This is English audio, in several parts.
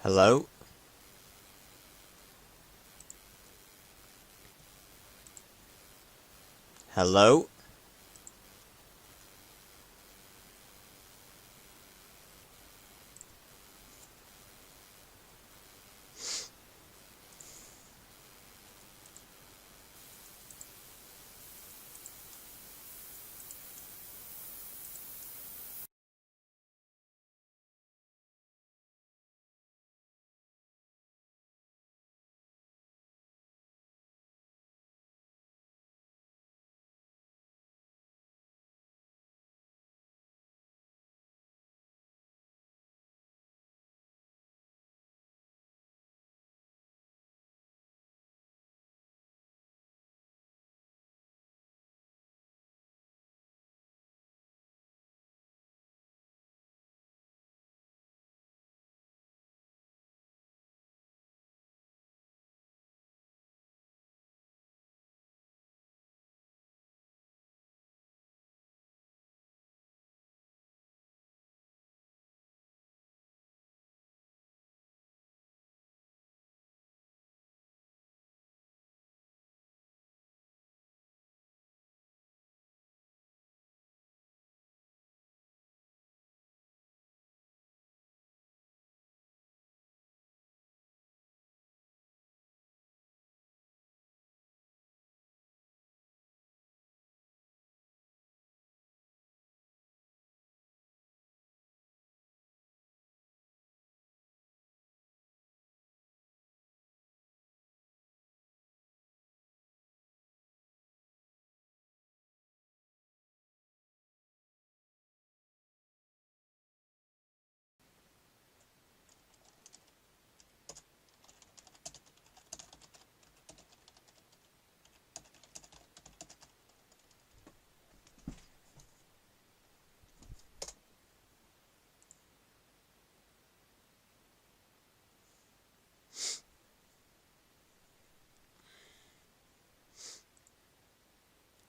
Hello? Hello?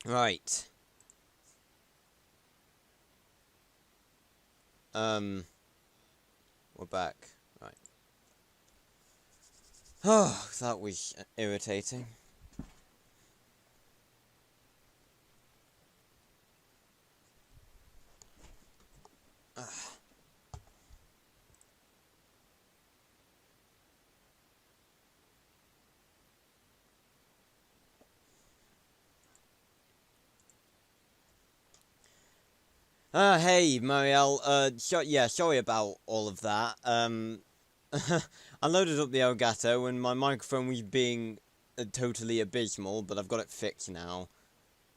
Right. We're back. Right. Oh, that was irritating. Hey, Marielle, sorry about all of that. I loaded up the Elgato and my microphone was being totally abysmal, but I've got it fixed now.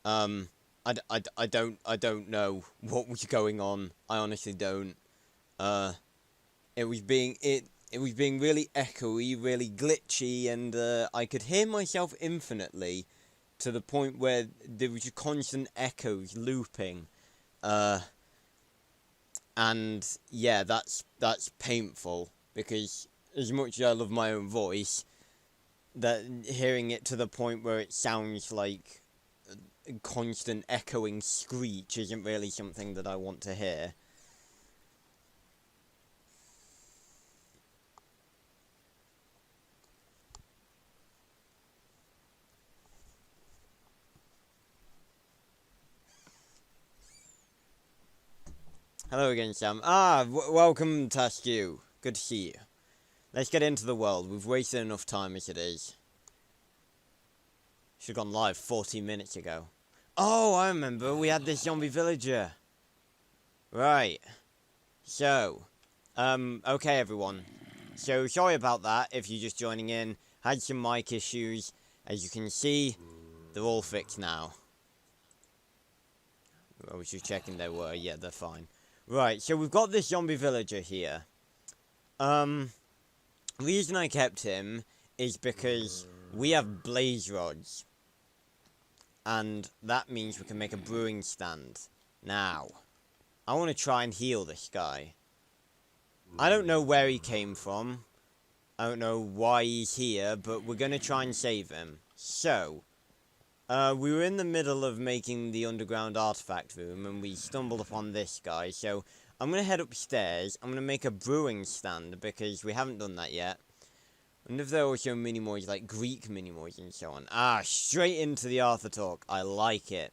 I don't know what was going on. I honestly don't. It was being really echoey, really glitchy, and I could hear myself infinitely to the point where there was constant echoes looping. And yeah, that's painful because as much as I love my own voice, that hearing it to the point where it sounds like a constant echoing screech isn't really something that I want to hear. Hello again, Sam. Welcome, Tasku. Good to see you. Let's get into the world. We've wasted enough time as it is. Should have gone live 40 minutes ago. Oh, I remember. We had this zombie villager. Right. So, okay, everyone. So, sorry about that if you're just joining in. Had some mic issues. As you can see, they're all fixed now. I was just checking they were. Yeah, they're fine. Right, so we've got this zombie villager here. Reason I kept him is because we have blaze rods. And that means we can make a brewing stand. Now, I want to try and heal this guy. I don't know where he came from. I don't know why he's here, but we're going to try and save him. So, we were in the middle of making the underground artifact room, and we stumbled upon this guy. So, I'm going to head upstairs. I'm going to make a brewing stand because we haven't done that yet. And if there are also mini-moys, like Greek mini-moys and so on. Ah, straight into the Arthur talk. I like it.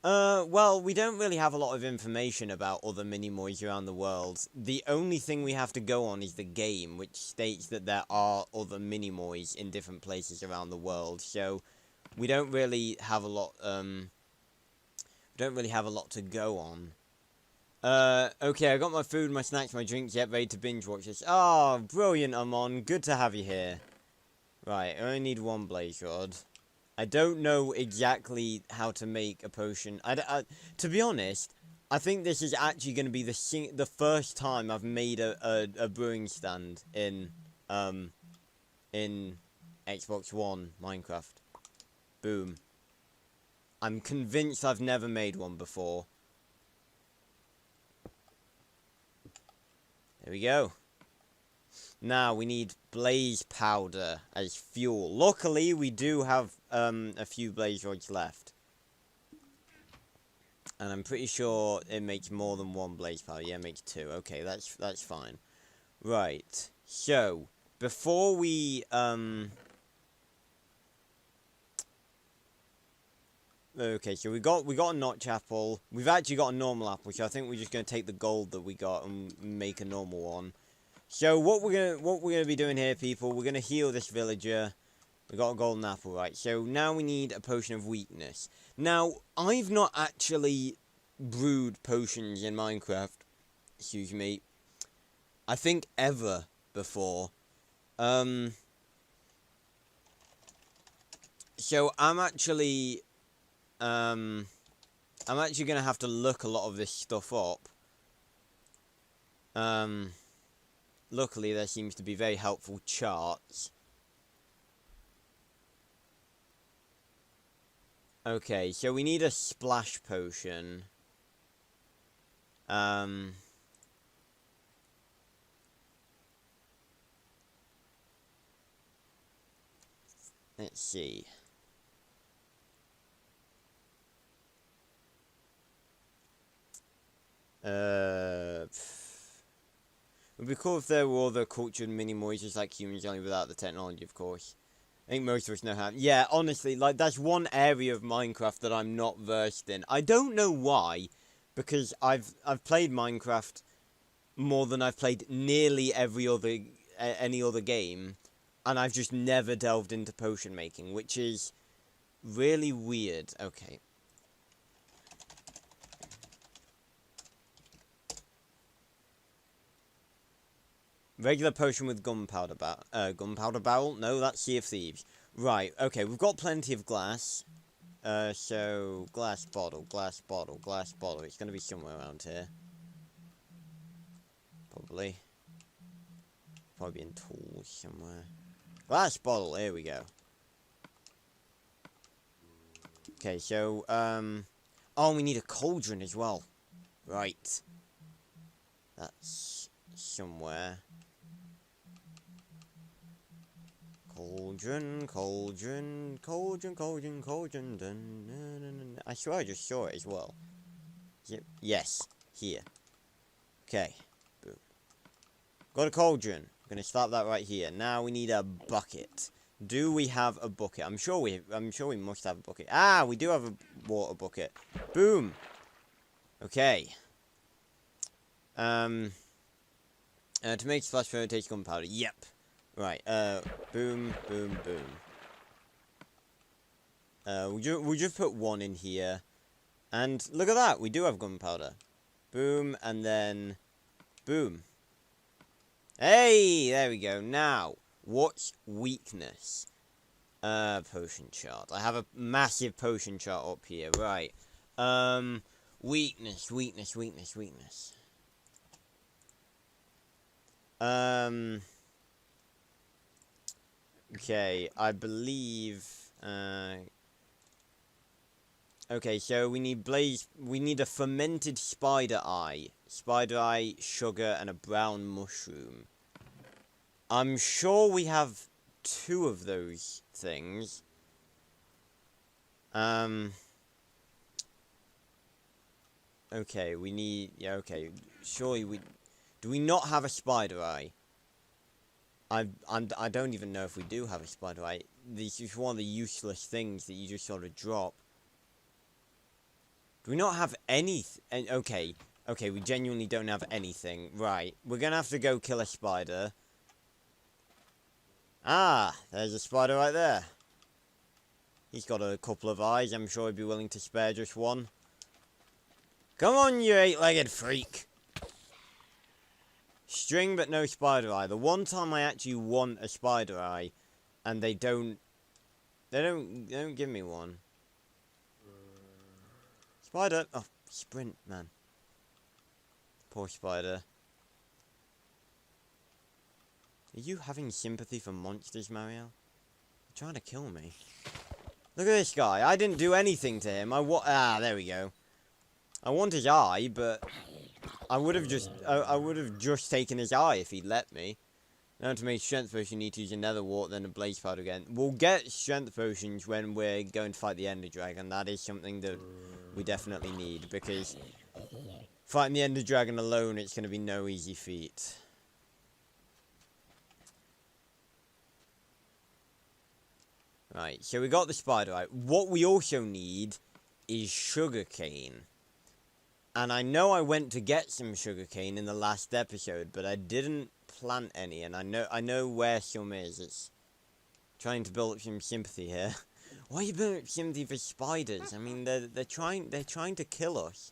Well, we don't really have a lot of information about other mini-moys around the world. The only thing we have to go on is the game, which states that there are other mini-moys in different places around the world. So, we don't really have a lot, to go on. Okay, I got my food, my snacks, my drinks, yet ready to binge watch this. Oh, brilliant, Amon. Good to have you here. Right, I only need one blaze rod. I don't know exactly how to make a potion. To be honest, I think this is actually going to be the first time I've made a brewing stand in Xbox One Minecraft. Boom. I'm convinced I've never made one before. There we go. Now, we need blaze powder as fuel. Luckily, we do have a few blaze rods left. And I'm pretty sure it makes more than one blaze powder. Yeah, it makes two. Okay, that's fine. Right. So, before we... Okay, so we got a notch apple. We've actually got a normal apple, so I think we're just going to take the gold that we got and make a normal one. So what we're gonna be doing here, people, we're gonna heal this villager. We got a golden apple, right? So now we need a potion of weakness. Now, I've not actually brewed potions in Minecraft, excuse me, I think ever before. So I'm actually gonna have to look a lot of this stuff up. Luckily, there seems to be very helpful charts. Okay, so we need a splash potion. Let's see. It would be cool if there were other cultured mini-moises like humans, only without the technology, of course. I think most of us know how. Yeah, honestly, like, that's one area of Minecraft that I'm not versed in. I don't know why, because I've played Minecraft more than I've played nearly any other game, and I've just never delved into potion making, which is really weird. Okay. Regular potion with gunpowder barrel? No, that's Sea of Thieves. Right, okay, we've got plenty of glass. So, glass bottle. It's gonna be somewhere around here. Probably in tools somewhere. Glass bottle, here we go. Okay, so, oh, we need a cauldron as well. Right. That's somewhere. Cauldron. I swear I just saw it as well. Yes, here. Okay, boom. Got a cauldron. I'm gonna start that right here. Now we need a bucket. Do we have a bucket? I'm sure we must have a bucket. Ah, we do have a water bucket. Boom. Okay. To make splash furnace takes gunpowder. Yep. Right, boom. We'll just put one in here. And look at that, we do have gunpowder. Boom, and then boom. Hey, there we go. Now, what's weakness? Potion chart. I have a massive potion chart up here, right. Weakness. Okay, I believe, okay, so we need a fermented spider eye, sugar, and a brown mushroom. I'm sure we have 2 of those things. Okay, we need... Yeah, okay. Surely we... Do we not have a spider eye? I don't even know if we do have a spider eye. This is one of the useless things that you just sort of drop. Do we not have any... Okay. Okay, we genuinely don't have anything. Right. We're gonna have to go kill a spider. Ah! There's a spider right there. He's got a couple of eyes. I'm sure he'd be willing to spare just one. Come on, you eight-legged freak! String but no spider eye. The one time I actually want a spider eye, and they don't give me one. Spider! Oh, sprint, man. Poor spider. Are you having sympathy for monsters, Mario? You're trying to kill me. Look at this guy. I didn't do anything to him. There we go. I want his eye, but I would have just taken his eye if he'd let me. Now to make strength potion, you need to use another wart, then a blaze powder again. We'll get strength potions when we're going to fight the Ender Dragon. That is something that we definitely need, because fighting the Ender Dragon alone, it's going to be no easy feat. Right, so we got the spider eye. What we also need is sugarcane. And I know I went to get some sugarcane in the last episode, but I didn't plant any, and I know where some is. It's trying to build up some sympathy here. Why are you building up sympathy for spiders? I mean, they're trying to kill us.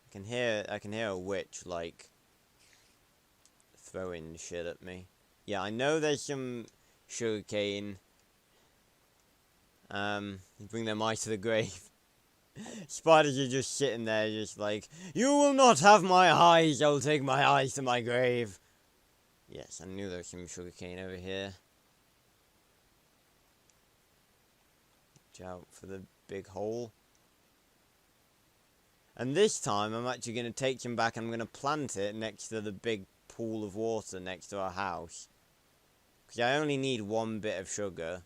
I can hear a witch like throwing shit at me. Yeah, I know there's some sugarcane. Bring them eyes to the grave. Spiders are just sitting there, just like, you will not have my eyes, I'll take my eyes to my grave. Yes, I knew there was some sugarcane over here. Watch out for the big hole. And this time, I'm actually going to take some back and I'm going to plant it next to the big pool of water next to our house. Because I only need one bit of sugar.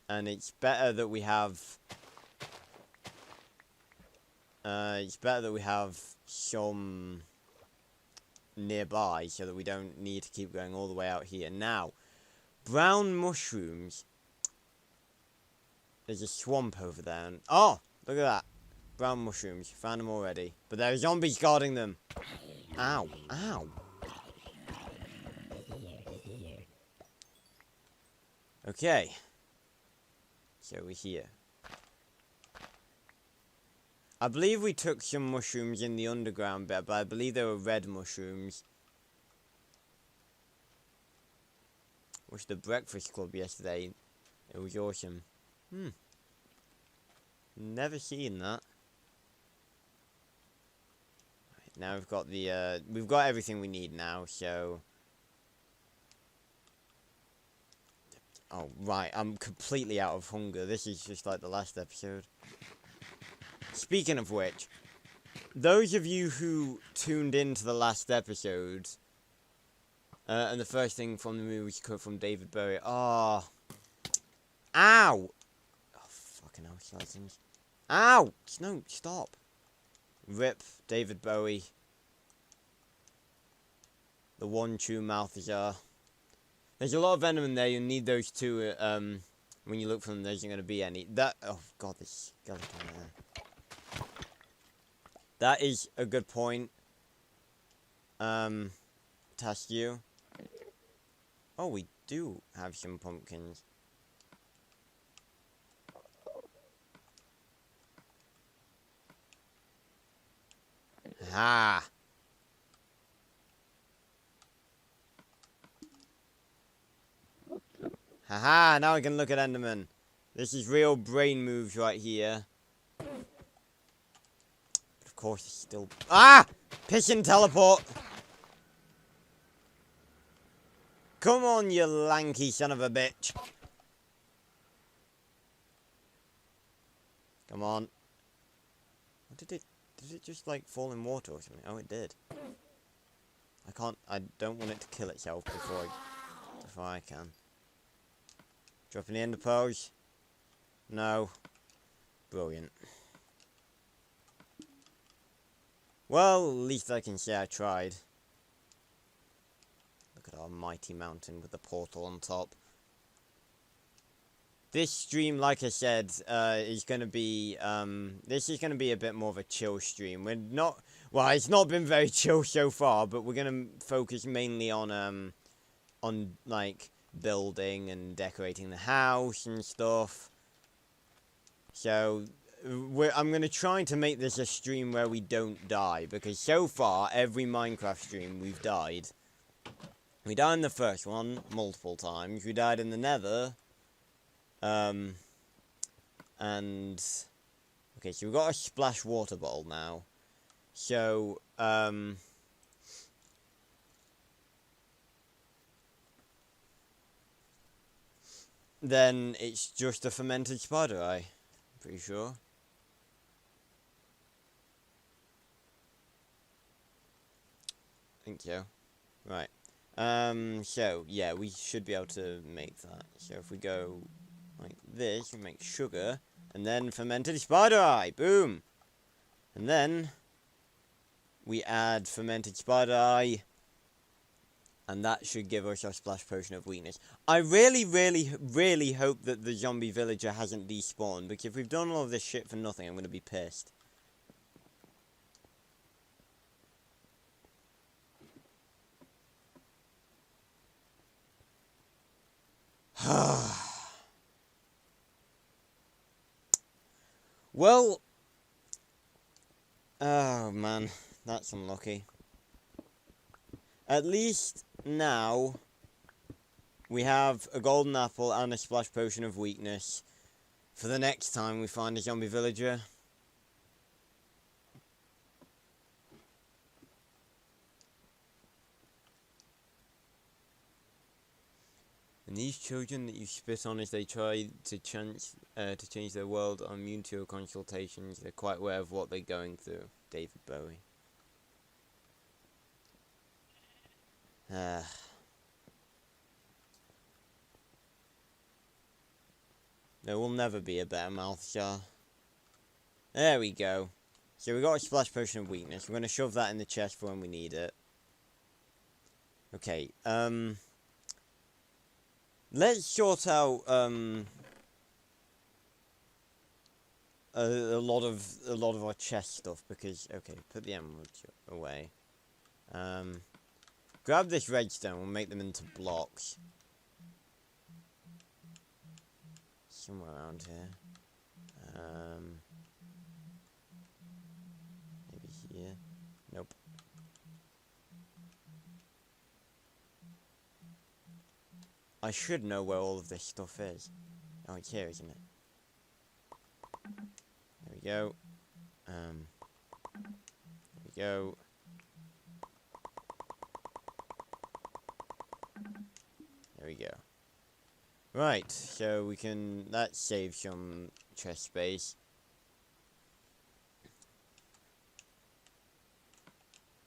And it's better that we have... some nearby so that we don't need to keep going all the way out here. Now, brown mushrooms. There's a swamp over there. And, oh, look at that. Brown mushrooms. Found them already. But there are zombies guarding them. Ow. Ow. Okay. So we're here. I believe we took some mushrooms in the underground bit, but I believe they were red mushrooms. Watched the Breakfast Club yesterday. It was awesome. Never seen that. Right, now we've got the we've got everything we need now, so oh, right, I'm completely out of hunger. This is just like the last episode. Speaking of which, those of you who tuned into the last episode, and the first thing from the movie was cut from David Bowie. Oh. Ow! Oh, fucking hell, skeletons. Ow! No, stop. Rip David Bowie. The one true Malthazar. There's a lot of venom in there. You need those two. When you look for them, there isn't going to be any. Oh god, this skeleton there. That is a good point. Task you. Oh, we do have some pumpkins. Ha! Haha, now I can look at Enderman. This is real brain moves right here. But of course, it's still... Ah! Piss and teleport! Come on, you lanky son of a bitch. Come on. What did it just, like, fall in water or something? Oh, it did. I don't want it to kill itself before I can. Dropping the ender pearls. No. Brilliant. Well, at least I can say I tried. Look at our mighty mountain with the portal on top. This stream, like I said, is going to be, this is going to be a bit more of a chill stream. We're not, well, it's not been very chill so far, but we're going to focus mainly on, like, building and decorating the house and stuff. So, I'm going to try to make this a stream where we don't die, because so far, every Minecraft stream, we've died. We died in the first one, multiple times. We died in the Nether. And okay, so we've got a splash water bottle now. So, then it's just a fermented spider eye, pretty sure. I think so. Right. So, yeah, we should be able to make that. So if we go like this, we make sugar, and then fermented spider eye, boom! And then, we add fermented spider eye, and that should give us our splash potion of weakness. I really, really, really hope that the zombie villager hasn't despawned, because if we've done all of this shit for nothing, I'm going to be pissed. Well, oh man, that's unlucky. At least now we have a golden apple and a splash potion of weakness for the next time we find a zombie villager. And these children that you spit on as they try to change their world are immune to your consultations. They're quite aware of what they're going through. David Bowie. There will never be a better mouth jar. There we go. So we got a splash potion of weakness. We're going to shove that in the chest for when we need it. Okay, let's sort out a lot of our chest stuff, because okay, put the emeralds away. Grab this redstone. We'll make them into blocks somewhere around here. Maybe here. Nope. I should know where all of this stuff is. Oh, it's here, isn't it? There we go. There we go. There we go. Right, so we can... that saves some chest space.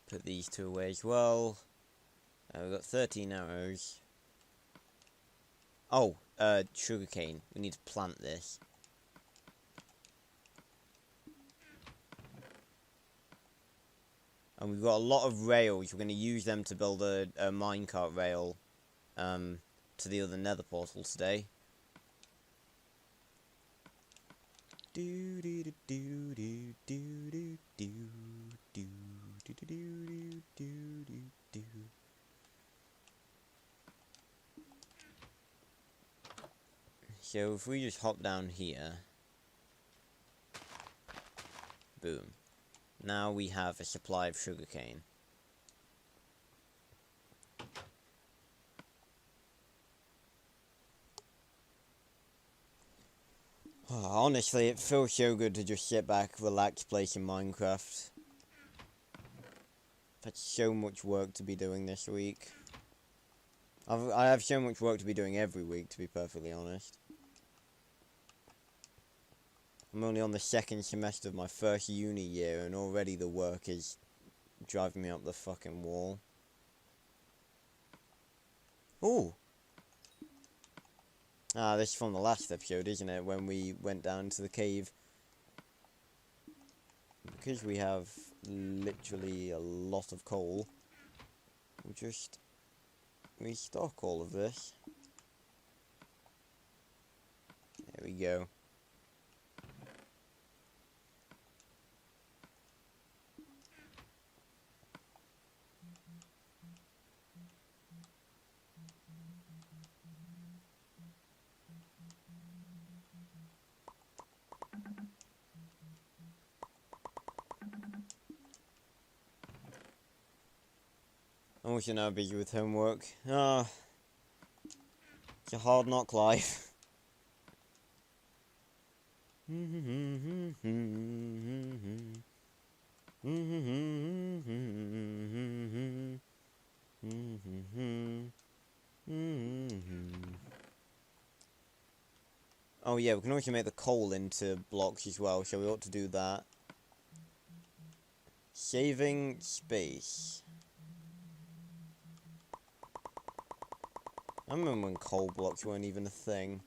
Put these two away as well. We've got 13 arrows. Oh, sugarcane. We need to plant this. And we've got a lot of rails. We're going to use them to build a minecart rail to the other nether portal today. So if we just hop down here, boom. Now we have a supply of sugarcane. Oh, honestly, it feels so good to just sit back, relax, play some Minecraft. I've had so much work to be doing this week. I have so much work to be doing every week, to be perfectly honest. I'm only on the second semester of my first uni year, and already the work is driving me up the fucking wall. Ooh! Ah, this is from the last episode, isn't it? When we went down to the cave. Because we have literally a lot of coal, we'll just restock all of this. There we go. I wish you're now busy with homework. Ah, it's a hard knock life. Oh yeah, we can also make the coal into blocks as well, so we ought to do that. Saving space. I remember when coal blocks weren't even a thing.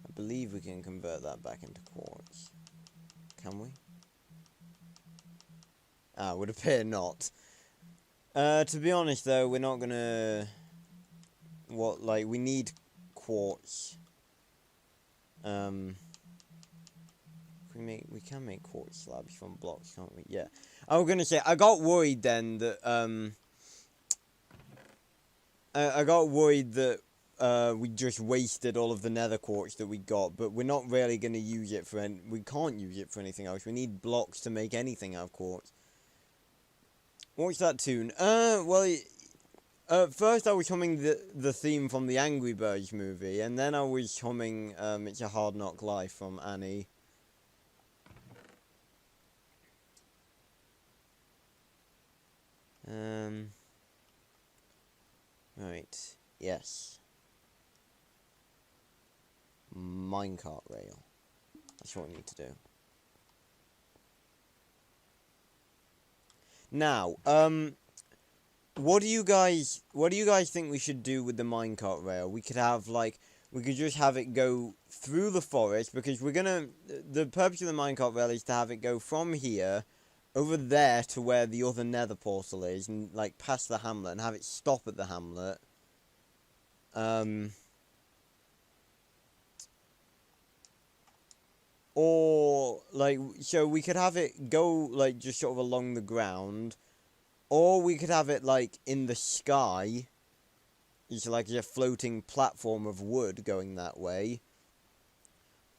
I believe we can convert that back into quartz. Can we? Ah, would appear not. To be honest though, we're not gonna... we need quartz. We can make quartz slabs from blocks, can't we? Yeah. I was gonna say, I got worried then that, I got worried that, we just wasted all of the nether quartz that we got, but we're not really gonna use it for we can't use it for anything else. We need blocks to make anything out of quartz. What's that tune? First I was humming the theme from the Angry Birds movie, and then I was humming, It's a Hard Knock Life from Annie. Right, yes. Minecart rail. That's what we need to do. Now, what do you guys think we should do with the minecart rail? We could have, we could just have it go through the forest, because the purpose of the minecart rail is to have it go from here, over there to where the other nether portal is, and, past the hamlet, and have it stop at the hamlet. Or, so we could have it go, just sort of along the ground. Or we could have it, in the sky. It's like a floating platform of wood going that way.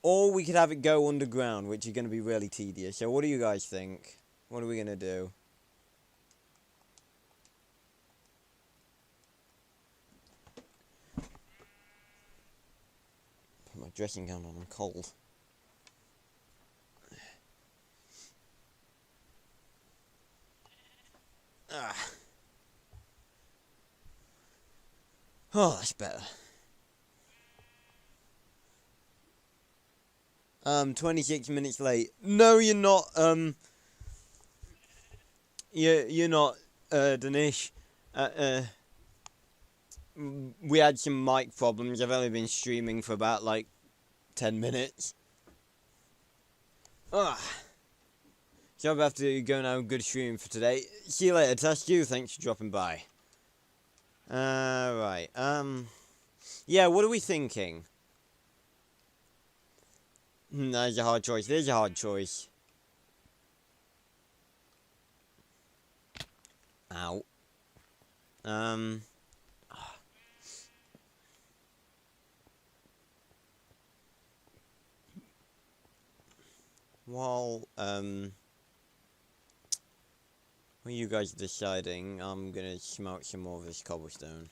Or we could have it go underground, which is going to be really tedious. So what do you guys think? What are we going to do? Put my dressing gown on, I'm cold. Ah. Oh, that's better. 26 minutes late. No, you're not, you're not, Danish. We had some mic problems. I've only been streaming for about, 10 minutes. Ah. So I'm about to go now. Good stream for today. See you later, Task You. Thanks for dropping by. Right. Yeah, what are we thinking? That's a hard choice. There's a hard choice. Ow. While, when you guys are deciding, I'm gonna smelt some more of this cobblestone.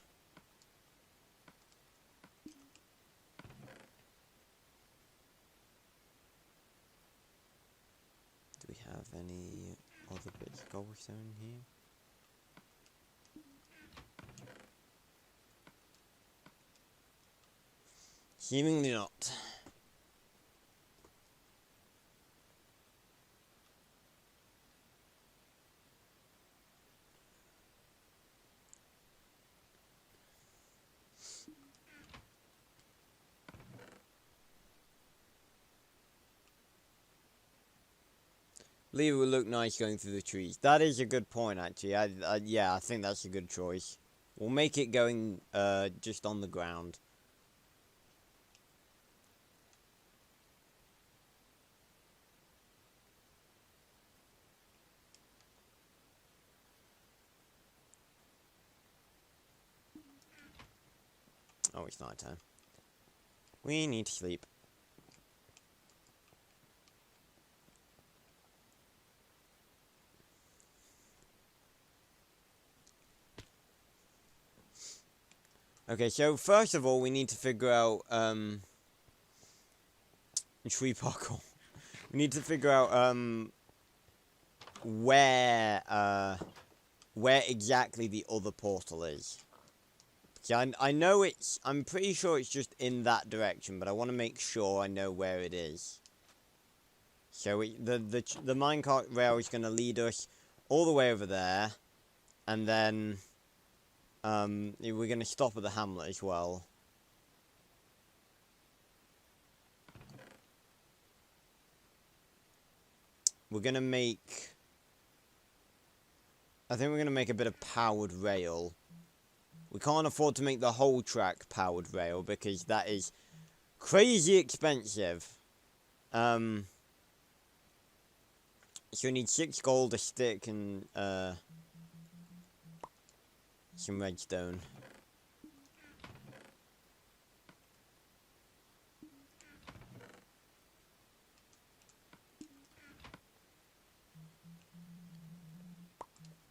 Do we have any other bits of cobblestone here? Seemingly not. Lee will look nice going through the trees. That is a good point, actually. Yeah, I think that's a good choice. We'll make it going just on the ground. Oh, it's night time. We need to sleep. Okay, so first of all, we need to figure out, tree parkour. We need to figure out, where exactly the other portal is. Yeah, I know I'm pretty sure it's just in that direction, but I want to make sure I know where it is. So the minecart rail is going to lead us all the way over there, and then we're going to stop at the hamlet as well. We're going to make... I think we're going to make a bit of powered rail. We can't afford to make the whole track powered rail because that is crazy expensive. So we need 6 gold, a stick, and some redstone.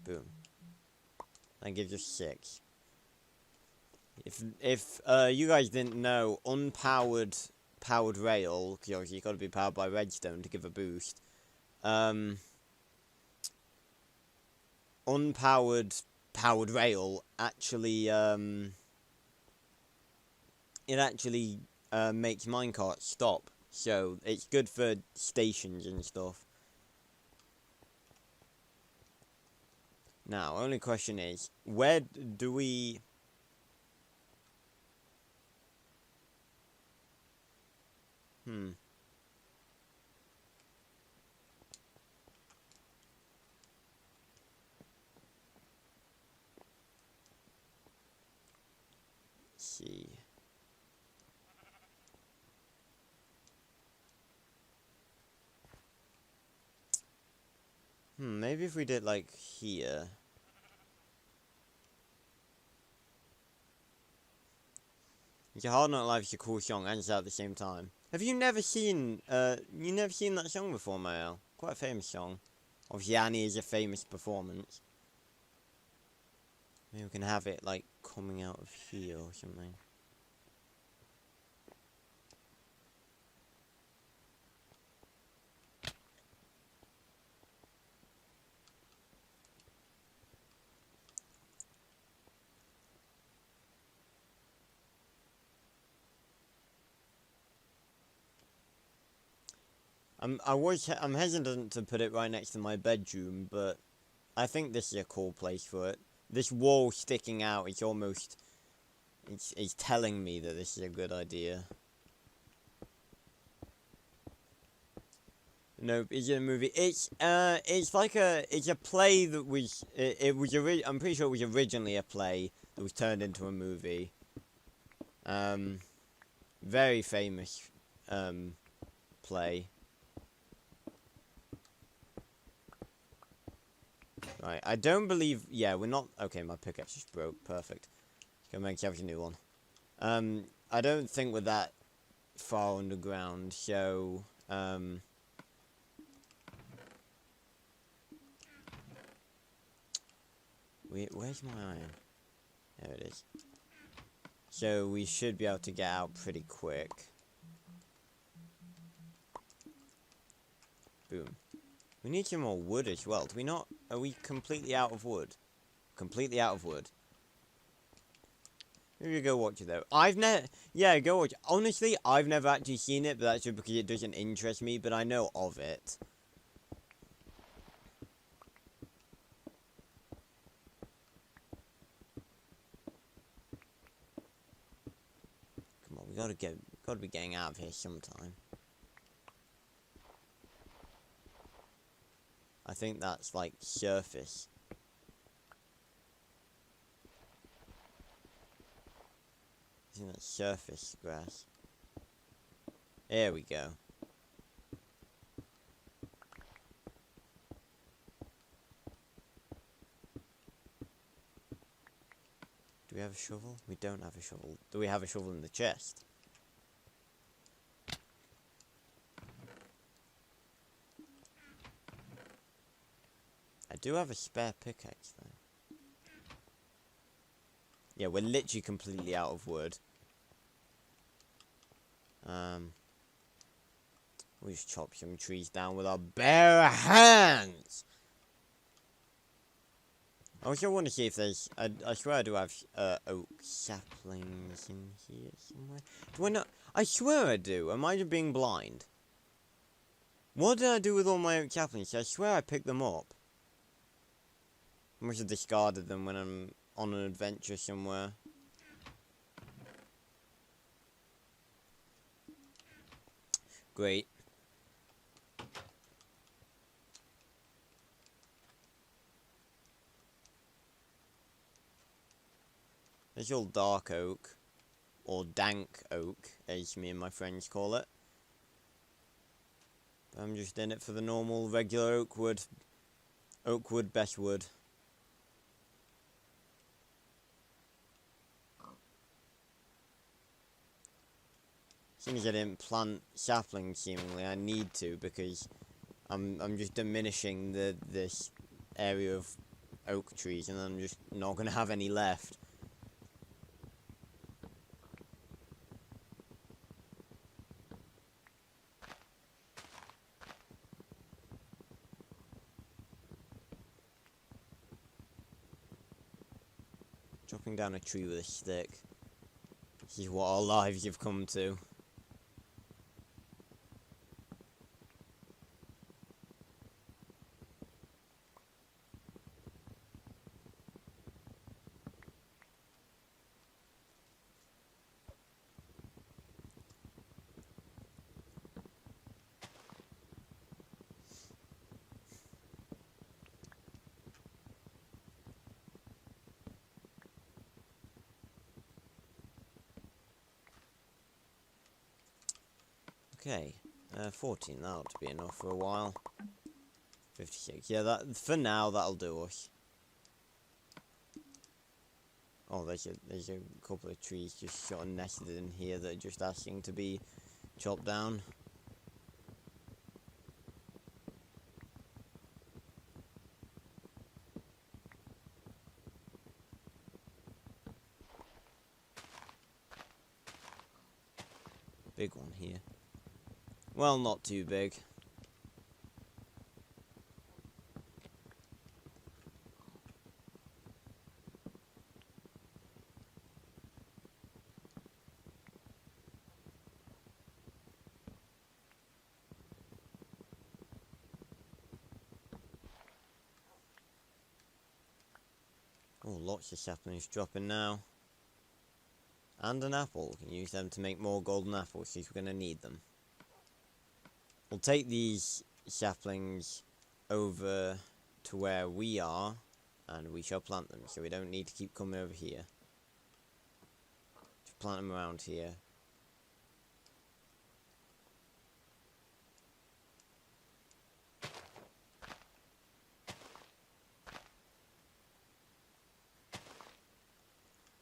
Boom. That gives us 6. If you guys didn't know, powered rail, because obviously you've got to be powered by redstone to give a boost. Unpowered powered rail actually it actually makes minecarts stop, so it's good for stations and stuff. Now, only question is, where do we... Let's see. Maybe if we did like here. It's a Hard Knock Life is a cool song, and it's out at the same time. Have you never seen that song before, Mael? Quite a famous song. Obviously, Annie is a famous performance. Maybe we can have it, like, coming out of here or something. I'm hesitant to put it right next to my bedroom, but I think this is a cool place for it. This wall sticking out, it's almost... It's telling me that this is a good idea. Nope, it's a movie. It's like it's a play that was... I'm pretty sure it was originally a play that was turned into a movie. Very famous, play. Right, I don't believe... Yeah, we're not... Okay, my pickaxe just broke. Perfect. Go make yourself a new one. I don't think we're that far underground, so... Where's my iron? There it is. So we should be able to get out pretty quick. Boom. We need some more wood as well. Do we not? Are we completely out of wood? Completely out of wood. Maybe go watch it though. I've never, yeah, go watch it. Honestly, I've never actually seen it, but that's just because it doesn't interest me, but I know of it. Come on, we gotta be getting out of here sometime. I think that's like surface. I think that's surface grass. There we go. Do we have a shovel? We don't have a shovel. Do we have a shovel in the chest? I do have a spare pickaxe though. Yeah, we're literally completely out of wood. We just chop some trees down with our bare hands. I also want to see if there's. I swear I do have oak saplings in here somewhere. Do I not? I swear I do. Am I just being blind? What did I do with all my oak saplings? I swear I picked them up. I must have discarded them when I'm on an adventure somewhere. Great. There's all dark oak, or dank oak, as me and my friends call it. I'm just in it for the normal, regular oak wood. Oak wood, best wood. As soon as I didn't plant saplings, seemingly, I need to, because I'm just diminishing this area of oak trees, and I'm just not going to have any left. Chopping down a tree with a stick. This is what our lives have come to. Okay, 14, that ought to be enough for a while. 56, yeah, that for now, that'll do us. Oh, there's a couple of trees just sort of nested in here that are just asking to be chopped down. Big one here. Well, not too big. Oh, lots of saplings dropping now. And an apple. We can use them to make more golden apples, since we're going to need them. We'll take these saplings over to where we are, and we shall plant them, so we don't need to keep coming over here. Just plant them around here.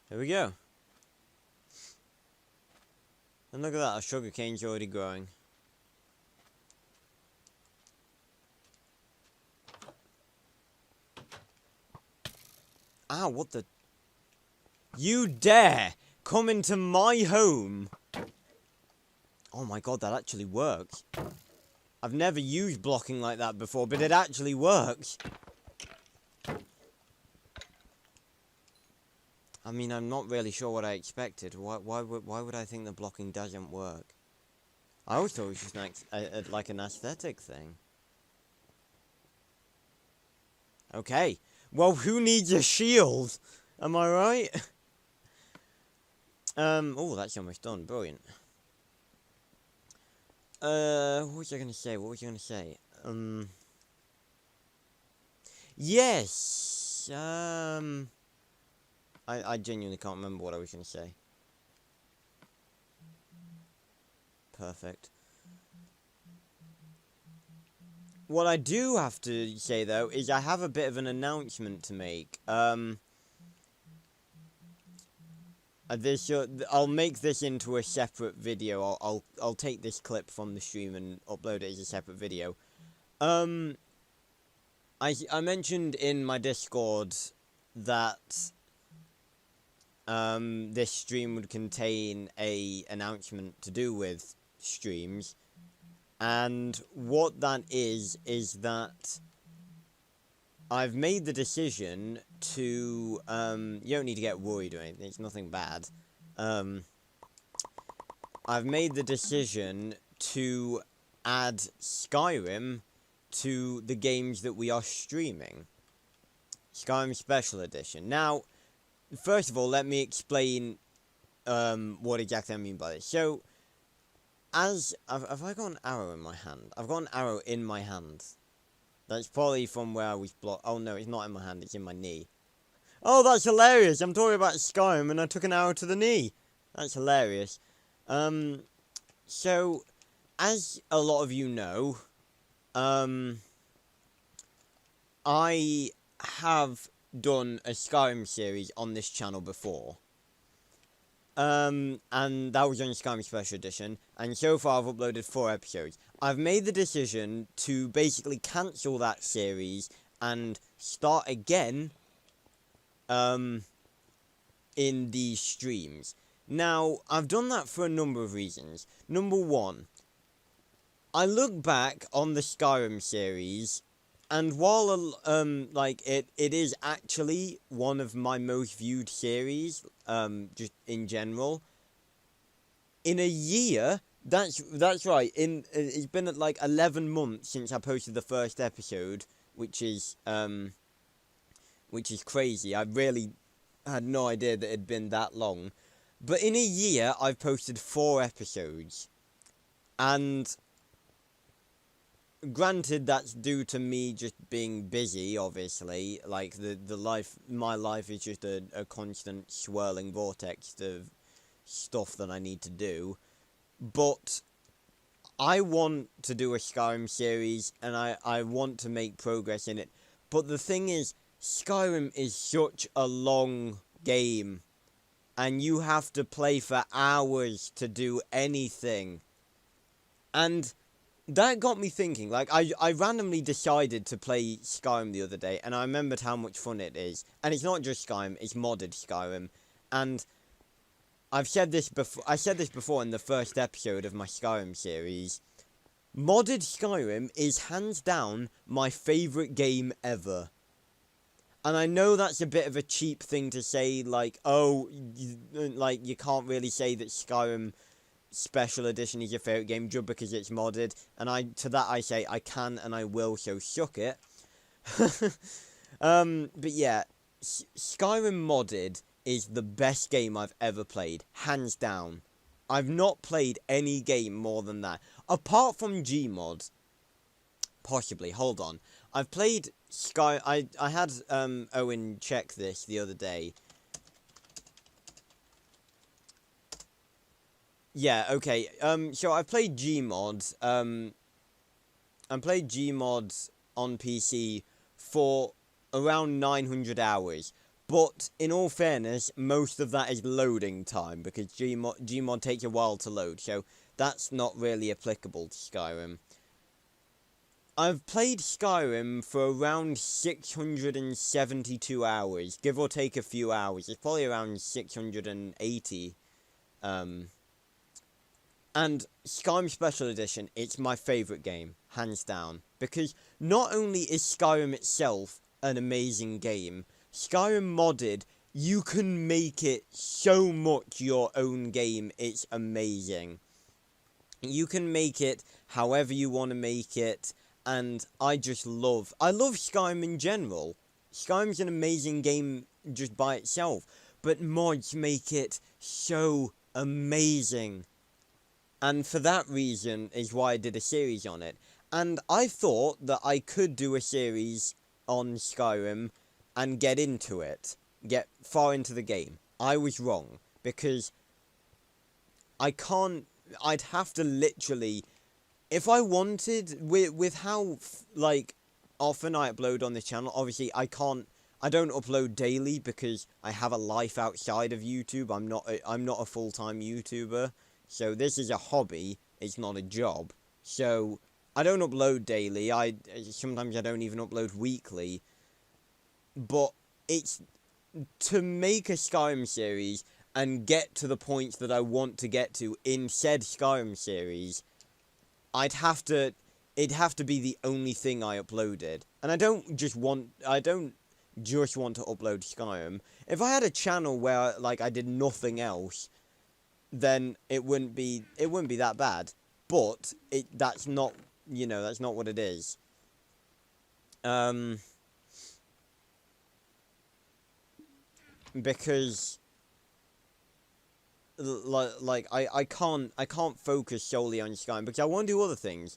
There we go. And look at that, our sugar cane's already growing. Ow, what the... You dare come into my home? Oh my god, that actually works. I've never used blocking like that before, but it actually works. I mean, I'm not really sure what I expected. Why would I think the blocking doesn't work? I always thought it was just like an aesthetic thing. Okay. Well, who needs a shield? Am I right? Oh, that's almost done. Brilliant. What was I gonna say? Yes. I genuinely can't remember what I was gonna say. Perfect. What I do have to say, though, is I have a bit of an announcement to make. I'll make this into a separate video. I'll take this clip from the stream and upload it as a separate video. I mentioned in my Discord that this stream would contain a announcement to do with streams, and what that is that I've made the decision to, you don't need to get worried or anything, it's nothing bad. I've made the decision to add Skyrim to the games that we are streaming. Skyrim Special Edition. Now, first of all, let me explain, what exactly I mean by this. So, have I got an arrow in my hand? I've got an arrow in my hand. That's probably from where I was blocked. Oh no, it's not in my hand, it's in my knee. Oh, that's hilarious! I'm talking about Skyrim and I took an arrow to the knee. That's hilarious. So, as a lot of you know, I have done a Skyrim series on this channel before. And that was on Skyrim Special Edition, and so far I've uploaded 4 episodes. I've made the decision to basically cancel that series and start again, in these streams. Now, I've done that for a number of reasons. Number 1, I look back on the Skyrim series, and while, it is actually one of my most viewed series, just in general, in a year, that's right, it's been at, 11 months since I posted the first episode, which is crazy. I really had no idea that it had been that long. But in a year, I've posted 4 episodes, and granted, that's due to me just being busy, obviously. Like, my life is just a constant swirling vortex of stuff that I need to do. But I want to do a Skyrim series, and I want to make progress in it. But the thing is, Skyrim is such a long game, and you have to play for hours to do anything. And that got me thinking. I randomly decided to play Skyrim the other day, and I remembered how much fun it is. And it's not just Skyrim, it's modded Skyrim. And I said this before in the first episode of my Skyrim series. Modded Skyrim is hands down my favourite game ever. And I know that's a bit of a cheap thing to say, you can't really say that Skyrim Special Edition is your favourite game just because it's modded, and to that I say I can and I will, so suck it. But yeah, Skyrim modded is the best game I've ever played, hands down. I've not played any game more than that, apart from Gmod. Possibly, hold on. I've played I had Owen check this the other day. Yeah, okay, so I've played Gmod, I played Gmod on PC for around 900 hours, but in all fairness, most of that is loading time, because Gmod takes a while to load, so that's not really applicable to Skyrim. I've played Skyrim for around 672 hours, give or take a few hours. It's probably around 680. And Skyrim Special Edition, it's my favourite game, hands down. Because not only is Skyrim itself an amazing game, Skyrim modded you can make it so much your own game. It's amazing. You can make it however you want to make it, and I love Skyrim in general. Skyrim's an amazing game just by itself, but mods make it so amazing. And for that reason is why I did a series on it. And I thought that I could do a series on Skyrim and get into it. Get far into the game. I was wrong. Because I can't... I'd have to literally... If I wanted... With how, like, often I upload on this channel, obviously I don't upload daily because I have a life outside of YouTube. I'm not a full-time YouTuber. So this is a hobby, it's not a job. So I don't upload daily. Sometimes I don't even upload weekly. But it's to make a Skyrim series and get to the points that I want to get to in said Skyrim series, it'd have to be the only thing I uploaded. And I don't just want to upload Skyrim. If I had a channel where like I did nothing else, then it wouldn't be that bad. But that's not what it is. Because like I can't focus solely on Skyrim because I want to do other things.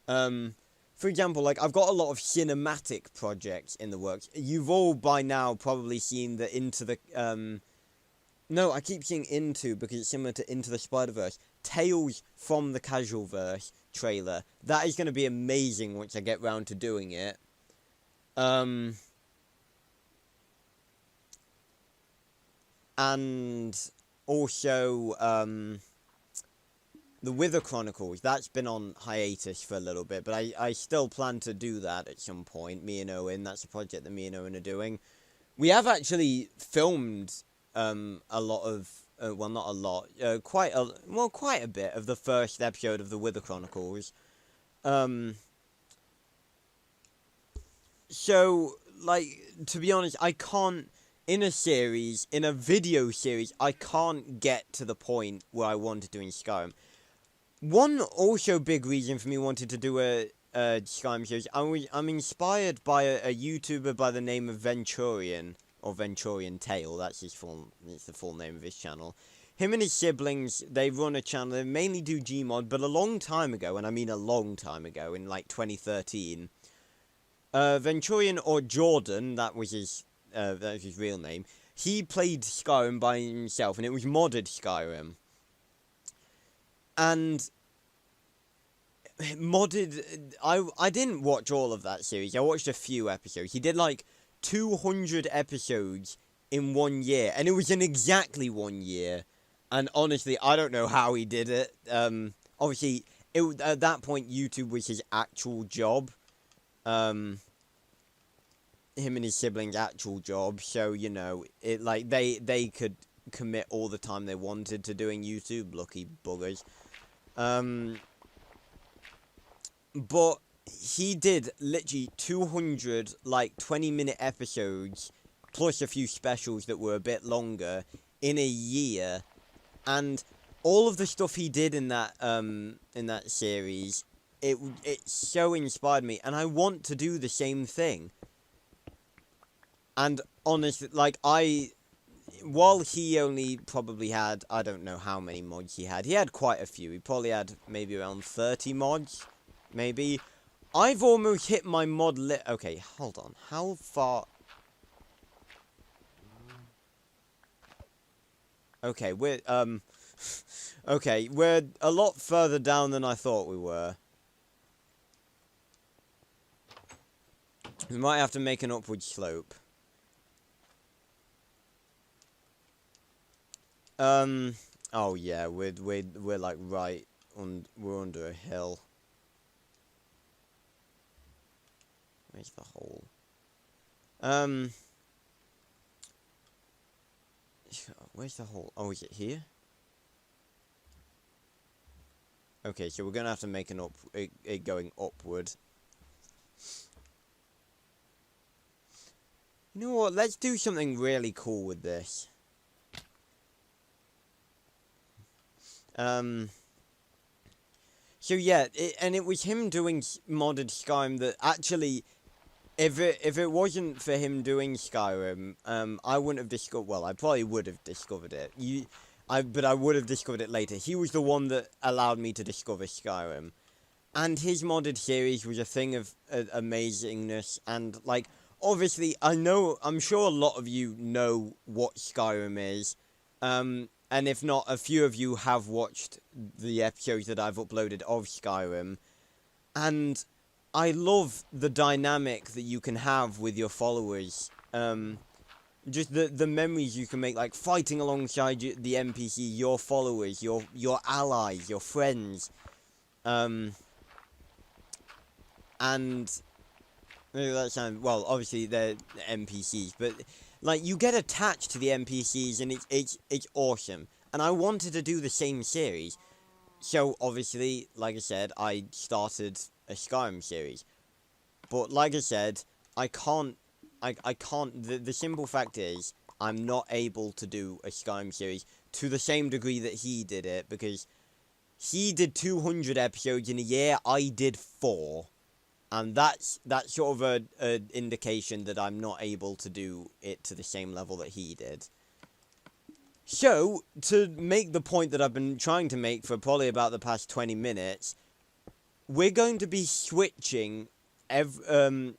For example, like I've got a lot of cinematic projects in the works. You've all by now probably seen the No, I keep saying Into because it's similar to Into the Spider-Verse. Tales from the Casualverse trailer. That is going to be amazing once I get round to doing it. And also, the Wither Chronicles. That's been on hiatus for a little bit, but I still plan to do that at some point. Me and Owen, that's a project that me and Owen are doing. We have actually filmed... a lot of, well, not a lot, quite a bit of the first episode of the Wither Chronicles. So, like, to be honest, I can't, in a video series, I can't get to the point where I want to do in Skyrim. One also big reason for me wanting to do a Skyrim series, I'm inspired by a YouTuber by the name of Venturian. Or Venturian Tale, that's the full name of his channel. Him and his siblings, they run a channel, they mainly do Gmod, but a long time ago, and I mean a long time ago, in like 2013, Venturian, or Jordan, that was his real name, he played Skyrim by himself, and it was modded Skyrim. And modded, I didn't watch all of that series, I watched a few episodes. He did like 200 episodes in 1 year, and it was in exactly 1 year, and honestly, I don't know how he did it. Obviously, at that point, YouTube was his actual job, him and his siblings' actual job, so, you know, it, like, they could commit all the time they wanted to doing YouTube, lucky buggers. But he did literally 200, like, 20-minute episodes, plus a few specials that were a bit longer, in a year. And all of the stuff he did in that series, it so inspired me. And I want to do the same thing. And honestly, like, while he only probably had, I don't know how many mods he had quite a few. He probably had maybe around 30 mods, maybe. I've almost hit my mod lit. Okay, hold on. How far? Okay, we're okay, we're a lot further down than I thought we were. We might have to make an upward slope. Oh yeah, we're like right on. We're under a hill. Where's the hole? Where's the hole? Oh, is it here? Okay, so we're gonna have to make it going upward. You know what? Let's do something really cool with this. So yeah, it was him doing modded Skyrim that actually, if it wasn't for him doing Skyrim, I wouldn't have discovered. Well, I probably would have discovered it. But I would have discovered it later. He was the one that allowed me to discover Skyrim, and his modded series was a thing of amazingness. And like, obviously, I'm sure a lot of you know what Skyrim is. And if not, a few of you have watched the episodes that I've uploaded of Skyrim. And I love the dynamic that you can have with your followers. Just the memories you can make, like fighting alongside the NPC, your followers, your allies, your friends. And that sounds, well, obviously they're NPCs, but like you get attached to the NPCs, and it's awesome. And I wanted to do the same series, so obviously, like I said, I started a Skyrim series. But like I said, I can't. The simple fact is, I'm not able to do a Skyrim series to the same degree that he did it, because he did 200 episodes in a year. I did 4. And that's sort of a indication that I'm not able to do it to the same level that he did. So, to make the point that I've been trying to make for probably about the past 20 minutes, we're going to be switching every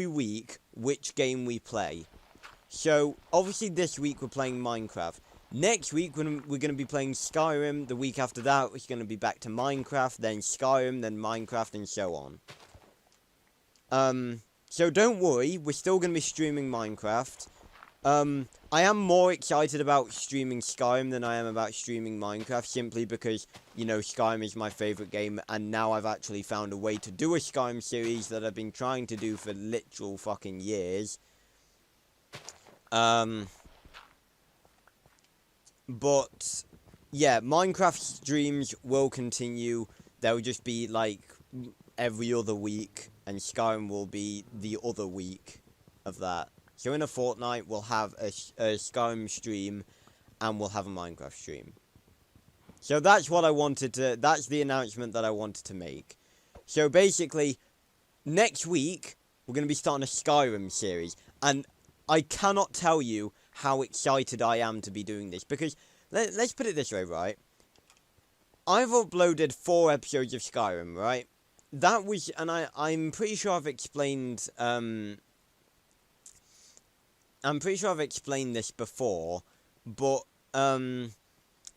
week which game we play. So, obviously this week we're playing Minecraft. Next week, we're going to be playing Skyrim. The week after that, it's going to be back to Minecraft, then Skyrim, then Minecraft, and so on. So don't worry, we're still going to be streaming Minecraft. I am more excited about streaming Skyrim than I am about streaming Minecraft, simply because, you know, Skyrim is my favourite game, and now I've actually found a way to do a Skyrim series that I've been trying to do for literal fucking years. But, yeah, Minecraft streams will continue. They'll just be, like, every other week. And Skyrim will be the other week of that. So in a fortnight, we'll have a Skyrim stream. And we'll have a Minecraft stream. So that's what I wanted to... That's the announcement that I wanted to make. So basically, next week, we're going to be starting a Skyrim series. And I cannot tell you how excited I am to be doing this, because let's put it this way, right? I've uploaded 4 episodes of Skyrim, right? That was, and I'm pretty sure I've explained, I'm pretty sure I've explained this before, but, I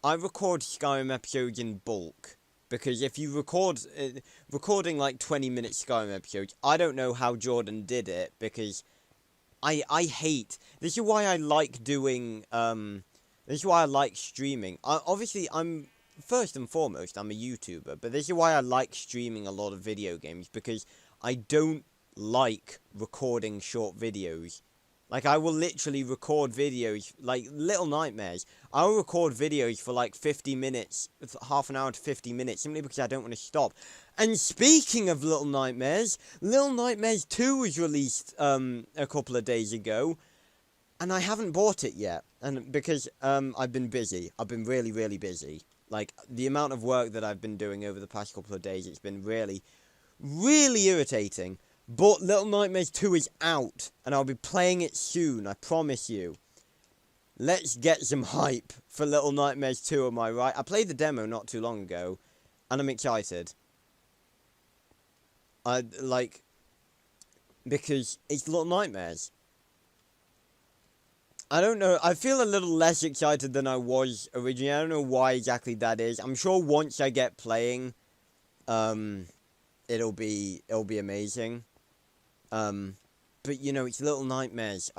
record Skyrim episodes in bulk, because if you recording like 20-minute Skyrim episodes, I don't know how Jordan did it, because I hate... This is why I like doing, this is why I like streaming. Obviously, first and foremost, I'm a YouTuber, but this is why I like streaming a lot of video games, because I don't like recording short videos. Like, I will literally record videos, like Little Nightmares. I'll record videos for like 50 minutes, half an hour to 50 minutes, simply because I don't want to stop. And speaking of Little Nightmares 2 was released a couple of days ago, and I haven't bought it yet. And because I've been busy. I've been really, really busy. Like, the amount of work that I've been doing over the past couple of days, it's been really, really irritating. But Little Nightmares 2 is out, and I'll be playing it soon, I promise you. Let's get some hype for Little Nightmares 2, am I right? I played the demo not too long ago, and I'm excited. Because it's Little Nightmares. I don't know, I feel a little less excited than I was originally. I don't know why exactly that is. I'm sure once I get playing, it'll be amazing. But, you know, it's Little Nightmares.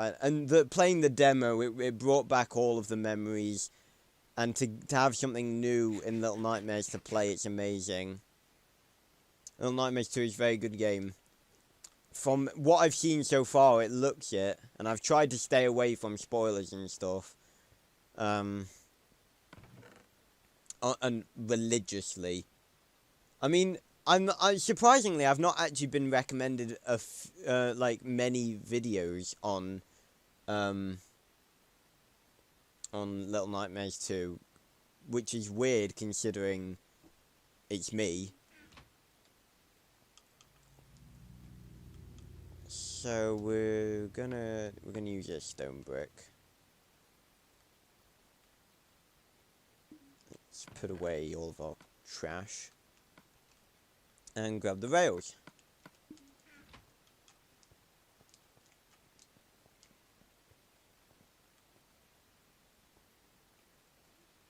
Playing the demo, it brought back all of the memories. And to have something new in Little Nightmares to play, it's amazing. Little Nightmares 2 is a very good game. From what I've seen so far, it looks it. And I've tried to stay away from spoilers and stuff. And religiously. I mean, surprisingly, I've not actually been recommended like many videos on Little Nightmares 2, which is weird considering it's me. So we're gonna use a stone brick. Let's put away all of our trash and grab the rails.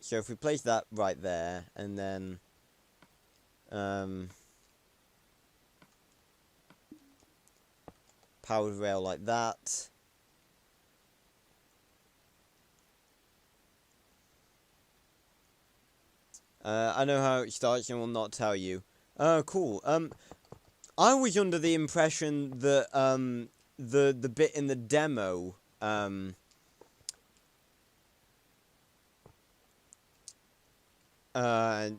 So if we place that right there, and then powered rail like that. I know how it starts and will not tell you. Cool. I was under the impression that the bit in the demo I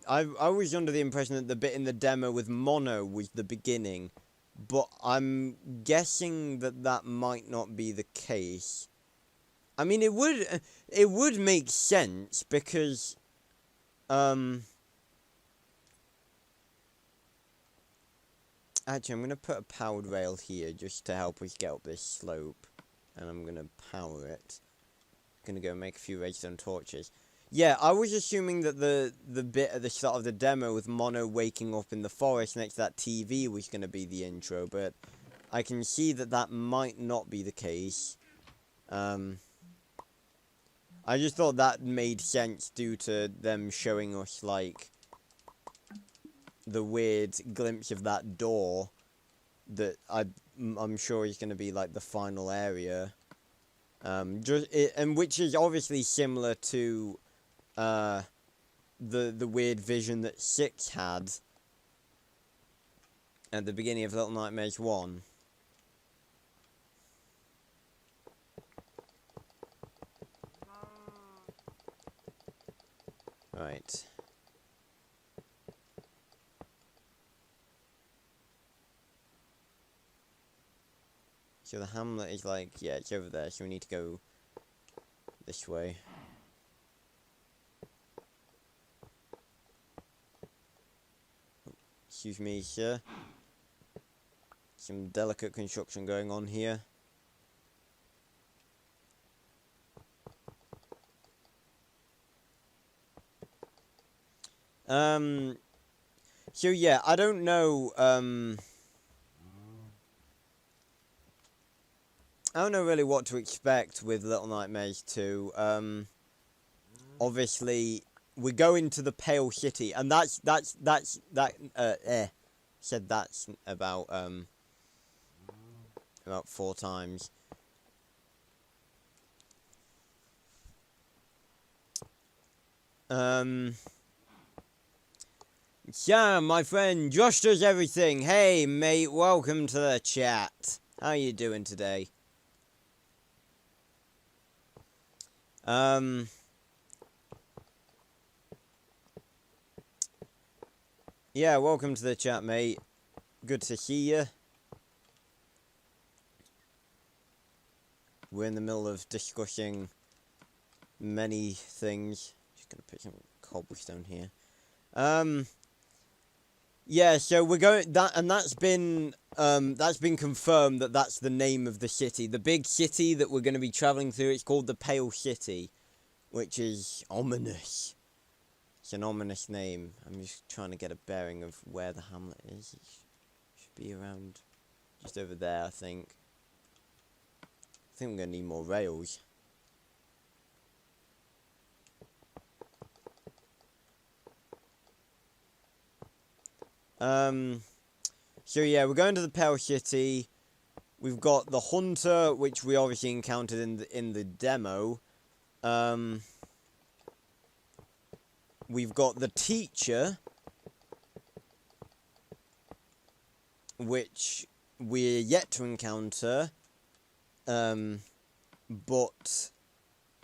was under the impression that the bit in the demo with mono was the beginning, but I'm guessing that that might not be the case. I mean, it would make sense because actually, I'm gonna put a powered rail here just to help us get up this slope, and I'm gonna power it. Gonna go make a few redstone torches. Yeah, I was assuming that the bit at the start of the demo with Mono waking up in the forest next to that TV was gonna be the intro, but I can see that that might not be the case. I just thought that made sense due to them showing us, like, the weird glimpse of that door that I'm sure is going to be, like, the final area. And which is obviously similar to the weird vision that 6 had at the beginning of Little Nightmares 1. Right. So the hamlet is like, yeah, it's over there, so we need to go this way. Excuse me, sir. Some delicate construction going on here. So yeah, I don't know, I don't know really what to expect with Little Nightmares 2. Obviously, we go into the Pale City, and said that's about 4 times. Yeah, my friend, Josh does everything. Hey, mate, welcome to the chat. How you doing today? Yeah, welcome to the chat, mate. Good to see you. We're in the middle of discussing many things. Just gonna put some cobblestone here. Yeah, so we're going that's been confirmed that that's the name of the city. The big city that we're going to be traveling through, it's called the Pale City, which is ominous. It's an ominous name. I'm just trying to get a bearing of where the hamlet is. It should be around just over there, I think. I think we're going to need more rails. So yeah, we're going to the Pale City. We've got the Hunter, which we obviously encountered in the demo. We've got the Teacher, which we're yet to encounter. But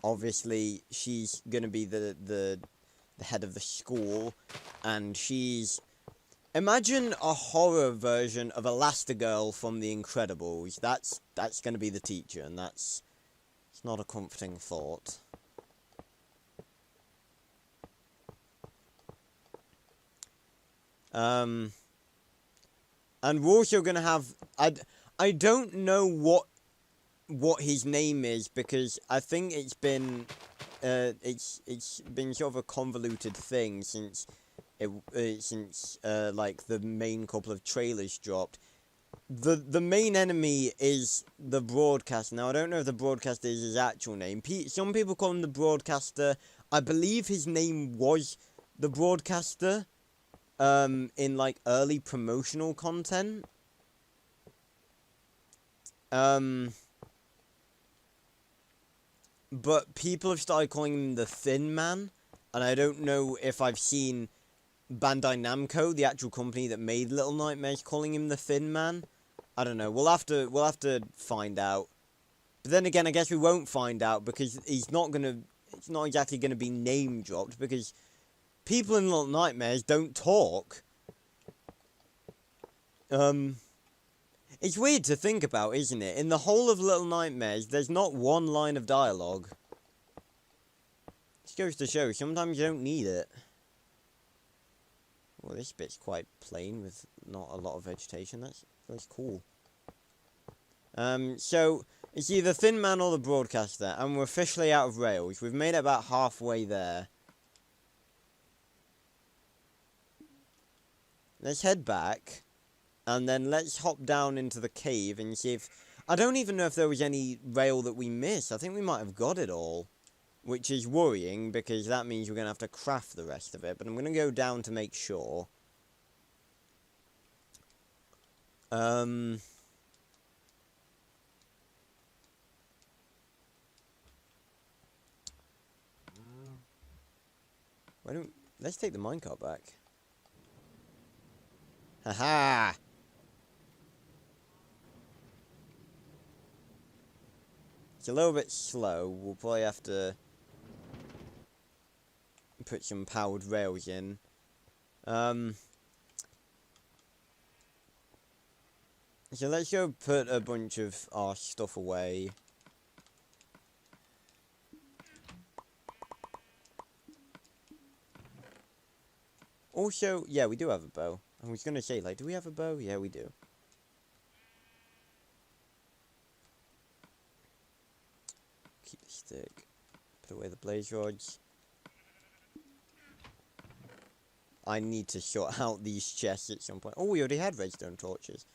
obviously she's gonna be the head of the school, and she's Imagine a horror version of Elastigirl from The Incredibles. That's going to be the teacher, and it's not a comforting thought. And we're also going to have... I don't know what his name is, because I think it's been been sort of a convoluted thing since like the main couple of trailers dropped. The main enemy is the broadcaster. Now I don't know if the broadcaster is his actual name. Some people call him the broadcaster. I believe his name was the broadcaster in like early promotional content. But people have started calling him the Thin Man, and I don't know if I've seen Bandai Namco, the actual company that made Little Nightmares, calling him the Thin Man. I don't know. We'll have to find out. But then again, I guess we won't find out because it's not exactly gonna be name dropped, because people in Little Nightmares don't talk. It's weird to think about, isn't it? In the whole of Little Nightmares, there's not one line of dialogue. This goes to show, sometimes you don't need it. Well, this bit's quite plain with not a lot of vegetation. That's cool. So, it's either Thin Man or the broadcaster, and we're officially out of rails. We've made it about halfway there. Let's head back. And then let's hop down into the cave and see if... I don't even know if there was any rail that we missed. I think we might have got it all. Which is worrying, because that means we're going to have to craft the rest of it. But I'm going to go down to make sure. Let's take the minecart back. Haha! It's a little bit slow. We'll probably have to put some powered rails in. So let's go put a bunch of our stuff away. Also, yeah, we do have a bow. I was gonna say, like, do we have a bow? Yeah, we do. Keep the stick. Put away the blaze rods. I need to sort out these chests at some point. Oh, we already had redstone torches.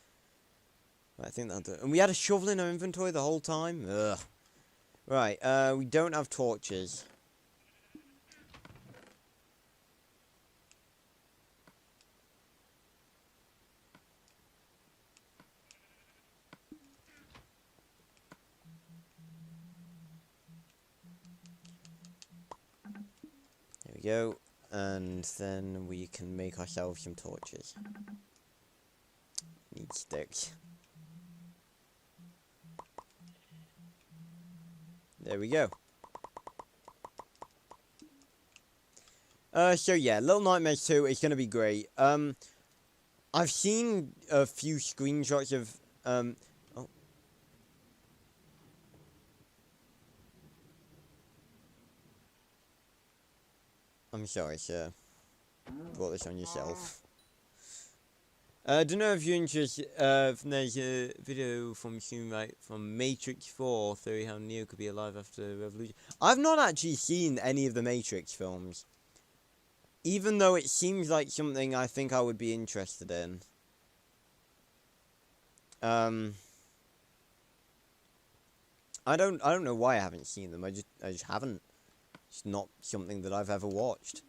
Right, I think that'll do it. And we had a shovel in our inventory the whole time? Ugh. Right, we don't have torches. There we go. And then we can make ourselves some torches. Need sticks. There we go. So yeah, Little Nightmares 2 is gonna be great. I've seen a few screenshots of, oh. I'm sorry, sir. Brought this on yourself. I don't know if you're interested, there's a video from from Matrix 4, theory how Neo could be alive after the revolution. I've not actually seen any of the Matrix films. Even though it seems like something I think I would be interested in. I don't know why I haven't seen them. I just haven't. It's not something that I've ever watched.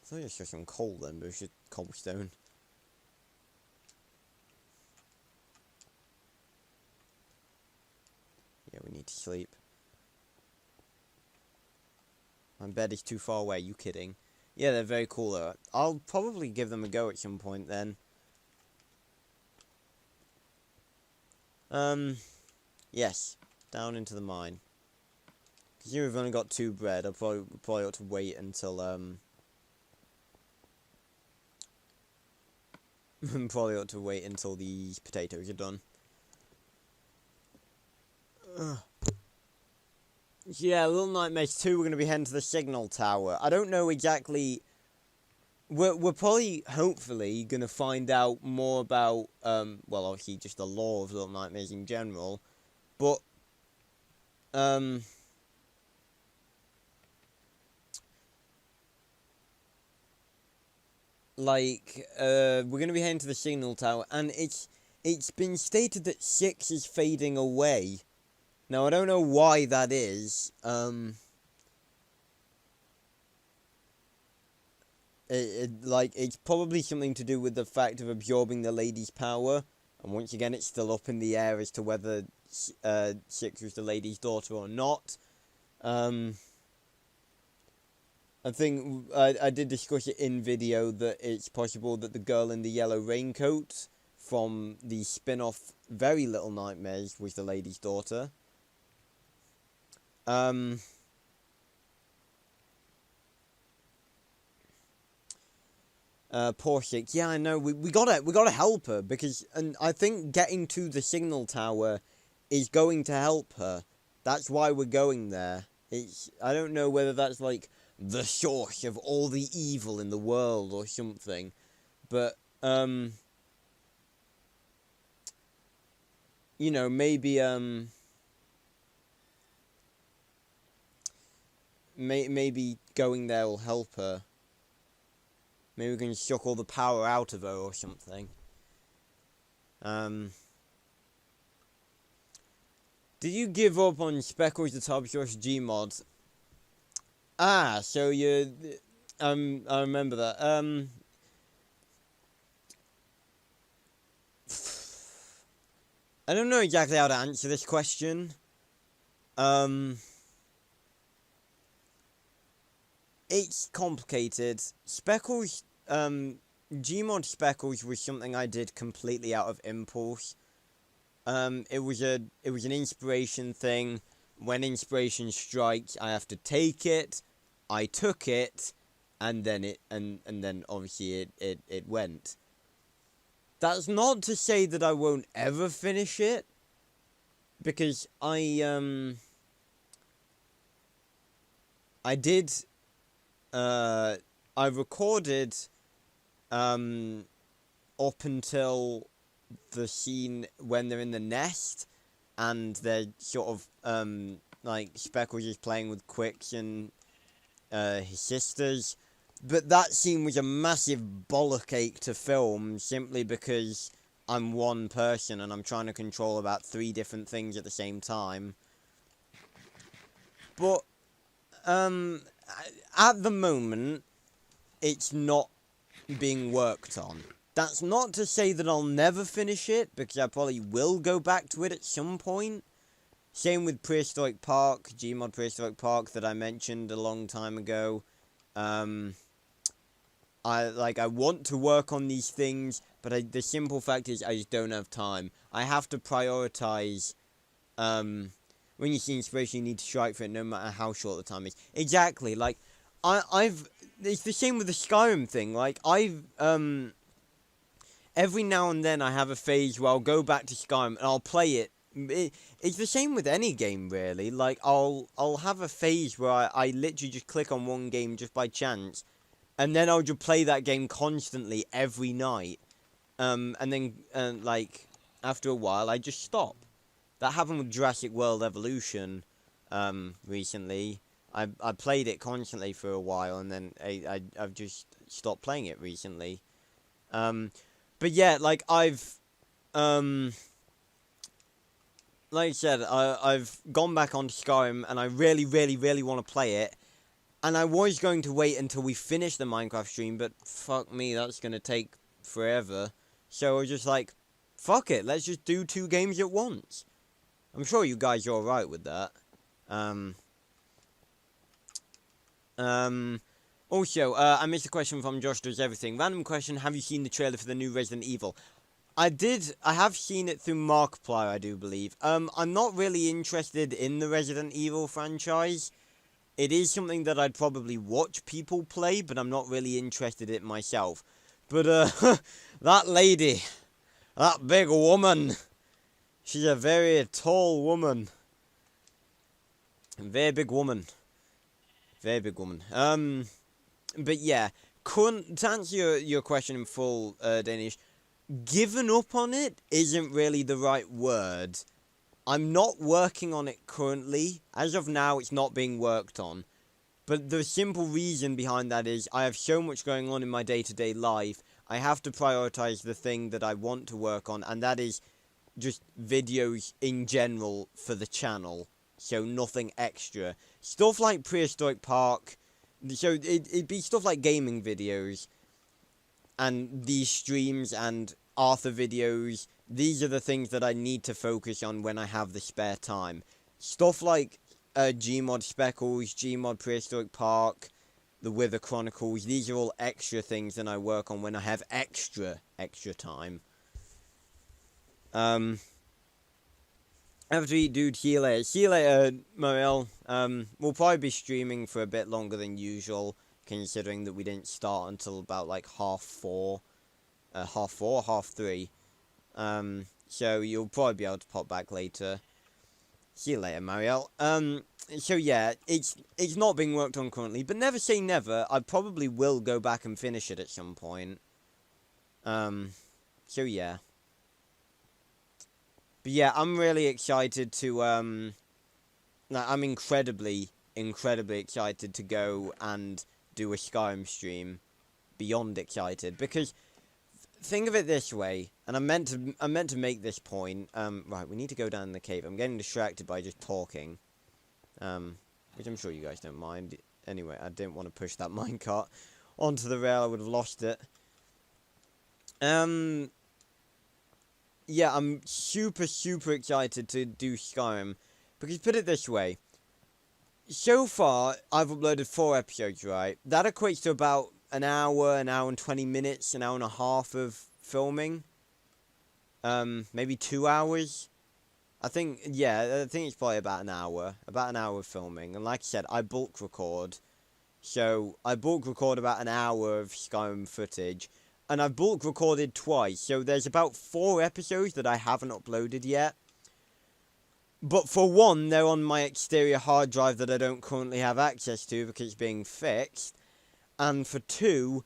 I thought it was just some coal then, but it's just cobblestone. Yeah, we need to sleep. My bed is too far away, you kidding? Yeah, they're very cool though. I'll probably give them a go at some point then. Yes, down into the mine. Because you've only got 2 bread, I probably ought to wait until, probably ought to wait until these potatoes are done. Yeah, Little Nightmares 2, we're going to be heading to the signal tower. I don't know exactly... We're probably, hopefully, going to find out more about, well, obviously just the lore of Little Nightmares in general. But, we're going to be heading to the signal tower, and it's been stated that 6 is fading away. Now, I don't know why that is. It's probably something to do with the fact of absorbing the lady's power. And once again, it's still up in the air as to whether 6 was the lady's daughter or not. I think I did discuss it in video that it's possible that the girl in the yellow raincoat from the spin-off Very Little Nightmares was the lady's daughter. Poor Six. Yeah, I know. We gotta help her because, and I think getting to the signal tower is going to help her. That's why we're going there. I don't know whether that's like the source of all the evil in the world or something, but you know, maybe maybe going there will help her. Maybe we can suck all the power out of her or something. Did you give up on Speckles the Top Source Gmod? Ah, so you... I remember that. I don't know exactly how to answer this question. It's complicated. Speckles, Gmod Speckles was something I did completely out of impulse. It was an inspiration thing. When inspiration strikes, I have to take it. I took it, and then then obviously it went. That's not to say that I won't ever finish it, because I did. I recorded up until the scene when they're in the nest and they're sort of like Speckles is playing with Quicks and his sisters, but that scene was a massive bollock ache to film simply because I'm one person and I'm trying to control about 3 different things at the same time. But at the moment, it's not being worked on. That's not to say that I'll never finish it, because I probably will go back to it at some point. Same with Prehistoric Park, Gmod Prehistoric Park that I mentioned a long time ago. I want to work on these things, but the simple fact is I just don't have time. I have to prioritize, when you see inspiration, you need to strike for it, no matter how short the time is. Exactly, like, it's the same with the Skyrim thing, like, every now and then I have a phase where I'll go back to Skyrim and I'll play it. It's the same with any game, really. Like, I'll have a phase where I literally just click on one game just by chance, and then I'll just play that game constantly every night. And then, like, after a while, I just stop. That happened with Jurassic World Evolution, recently. I played it constantly for a while, and then I've just stopped playing it recently. But yeah, like, like I said, I've gone back onto Skyrim, and I really, really, really want to play it. And I was going to wait until we finish the Minecraft stream, but fuck me, that's going to take forever. So I was just like, fuck it, let's just do 2 games at once. I'm sure you guys are alright with that. Also, I missed a question from Josh Does Everything. Random question, have you seen the trailer for the new Resident Evil? I have seen it through Markiplier, I do believe. I'm not really interested in the Resident Evil franchise. It is something that I'd probably watch people play, but I'm not really interested in it myself. But, that lady, that big woman, she's a very tall woman. Very big woman. Very big woman. But yeah, to answer your question in full, Danish, given up on it isn't really the right word. I'm not working on it currently. As of now, it's not being worked on. But the simple reason behind that is I have so much going on in my day-to-day life. I have to prioritize the thing that I want to work on, and that is just videos in general for the channel. So nothing extra. Stuff like Prehistoric Park. So it'd be stuff like gaming videos. And these streams and Arthur videos. These are the things that I need to focus on when I have the spare time. Stuff like Gmod Speckles, Gmod Prehistoric Park, the Wither Chronicles. These are all extra things that I work on when I have extra time. Have to eat, dude. See you later. See you later, Morel. We'll probably be streaming for a bit longer than usual, considering that we didn't start until about like 3:30. So you'll probably be able to pop back later. See you later, Marielle. So yeah, it's not being worked on currently, but never say never. I probably will go back and finish it at some point. So yeah. But yeah, I'm really excited to, I'm incredibly excited to go and do a Skyrim stream. Beyond excited, because think of it this way, and I meant to make this point. Right, we need to go down in the cave. I'm getting distracted by just talking, which I'm sure you guys don't mind. Anyway, I didn't want to push that minecart onto the rail. I would have lost it. Yeah, I'm super excited to do Skyrim, because put it this way. So far, I've uploaded 4 episodes, right? That equates to about an hour and 20 minutes, an hour and a half of filming. Maybe 2 hours. I think it's probably about an hour of filming. And like I said, I bulk record. So, I bulk record about an hour of Skyrim footage. And I've bulk recorded twice, so there's about 4 episodes that I haven't uploaded yet. But for one, they're on my exterior hard drive that I don't currently have access to because it's being fixed. And for 2,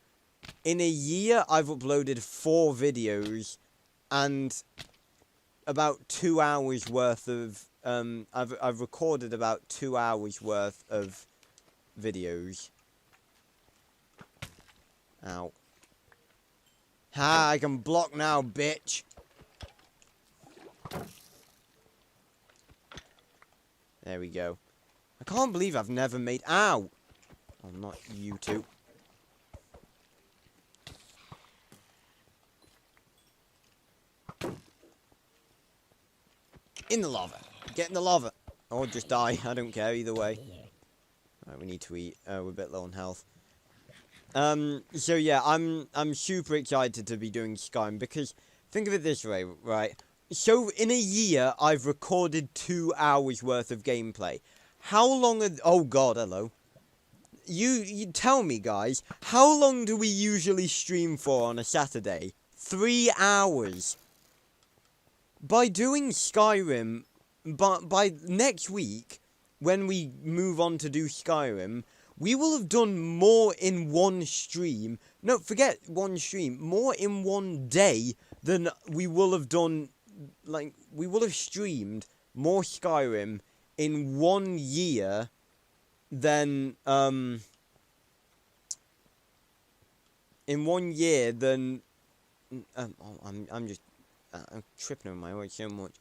in a year, I've uploaded 4 videos and about 2 hours worth of, I've recorded about 2 hours worth of videos. Ow. Ha, I can block now, bitch. There we go. I can't believe I've never made... Ow! Oh, not you two. In the lava. Get in the lava. Or just die. I don't care either way. Right, we need to eat. We're a bit low on health. So yeah, I'm super excited to be doing Skyrim, because think of it this way, right? So in a year, I've recorded 2 hours worth of gameplay. How long oh god, hello. You tell me, guys, how long do we usually stream for on a Saturday? 3 hours. By doing Skyrim, but by next week, when we move on to do Skyrim, we will have done more in one stream. No, forget one stream. More in one day than we will have done. Like, we will have streamed more Skyrim in 1 year than, in 1 year than, I'm tripping over my words so much.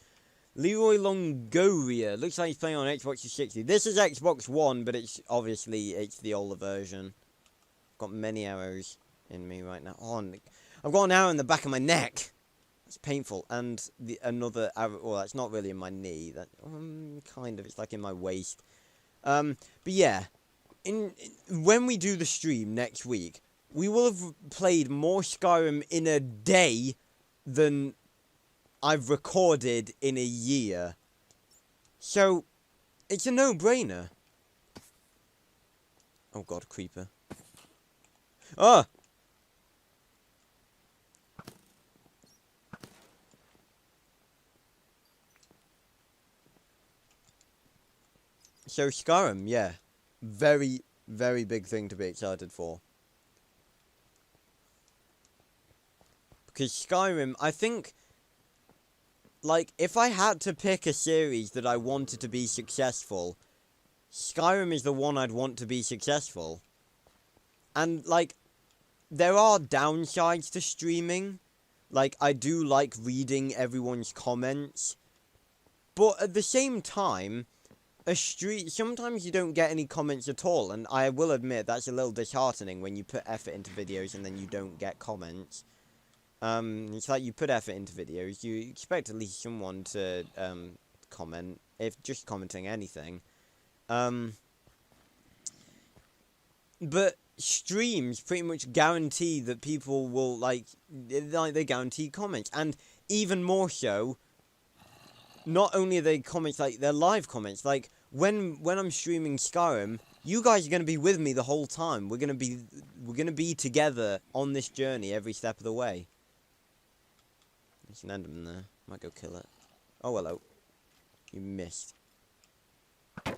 Leroy Longoria. Looks like he's playing on Xbox 360. This is Xbox One, but it's the older version. Got many arrows in me right now. Oh, I've got an arrow in the back of my neck. It's painful. And another arrow. Well, that's not really in my knee. That kind of. It's like in my waist. But yeah, when we do the stream next week, we will have played more Skyrim in a day than I've recorded in a year. So, it's a no-brainer. Oh god, creeper. Ah! So Skyrim, yeah. Very, very big thing to be excited for. Because Skyrim, I think, like, if I had to pick a series that I wanted to be successful, Skyrim is the one I'd want to be successful. And, like, there are downsides to streaming. Like, I do like reading everyone's comments. But at the same time, sometimes you don't get any comments at all. And I will admit, that's a little disheartening when you put effort into videos and then you don't get comments. It's like you put effort into videos, you expect at least someone to, comment, if just commenting anything. But streams pretty much guarantee that people will, like, they guarantee comments. And even more so, not only are they comments, like, they're live comments. Like, when I'm streaming Skyrim, you guys are going to be with me the whole time. We're going to be together on this journey every step of the way. There's an enderman there. Might go kill it. Oh, hello. You missed. You're